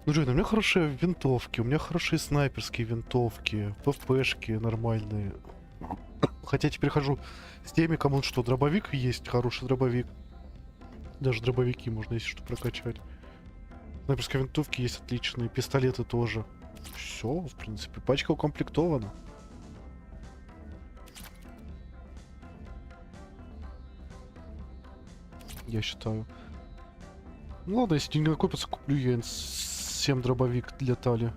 Ну, Джейн, у меня хорошие винтовки, у меня хорошие снайперские винтовки, ППшки нормальные. Хотя теперь хожу с теми, кому что, дробовик есть, хороший дробовик. Даже дробовики можно, если что, прокачать. Снайперские винтовки есть отличные, пистолеты тоже. Все, в принципе, пачка укомплектована. Я считаю. Ну ладно, если деньги накопятся, куплю я 7 дробовик для Тали.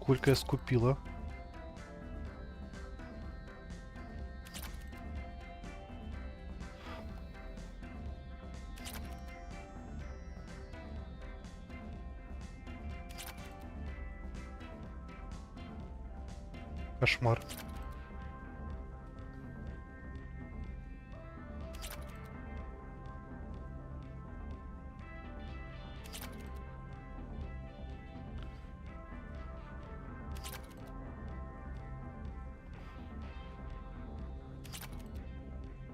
Сколько я скупила? Кошмар.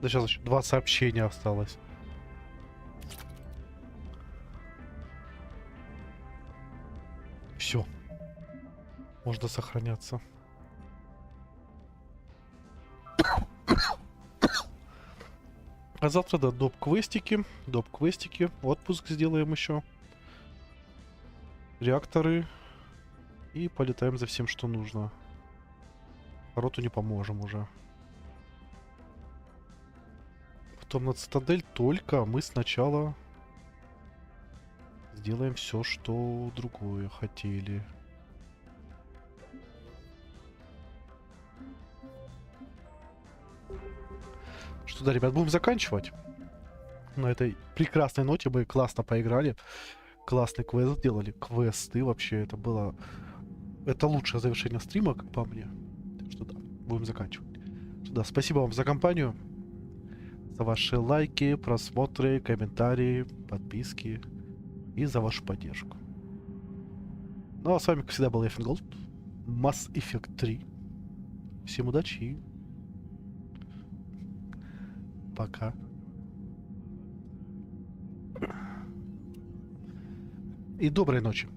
Да сейчас еще 2 сообщения осталось. Все. Можно сохраняться. А завтра, да, доп-квестики. Доп-квестики. Отпуск сделаем еще. Реакторы. И полетаем за всем, что нужно. Роту не поможем уже. Потом на цитадель, только мы сначала сделаем все, что другое хотели. Что да, ребят, будем заканчивать. На этой прекрасной ноте мы классно поиграли. Классный квест сделали. Квесты вообще, это было... Это лучшее завершение стрима, как по мне. Так что да, будем заканчивать. Что да, спасибо вам за компанию. За ваши лайки, просмотры, комментарии, подписки и за вашу поддержку. Ну а с вами, как всегда, был я, Fingolt. Mass Effect 3. Всем удачи и пока. И доброй ночи.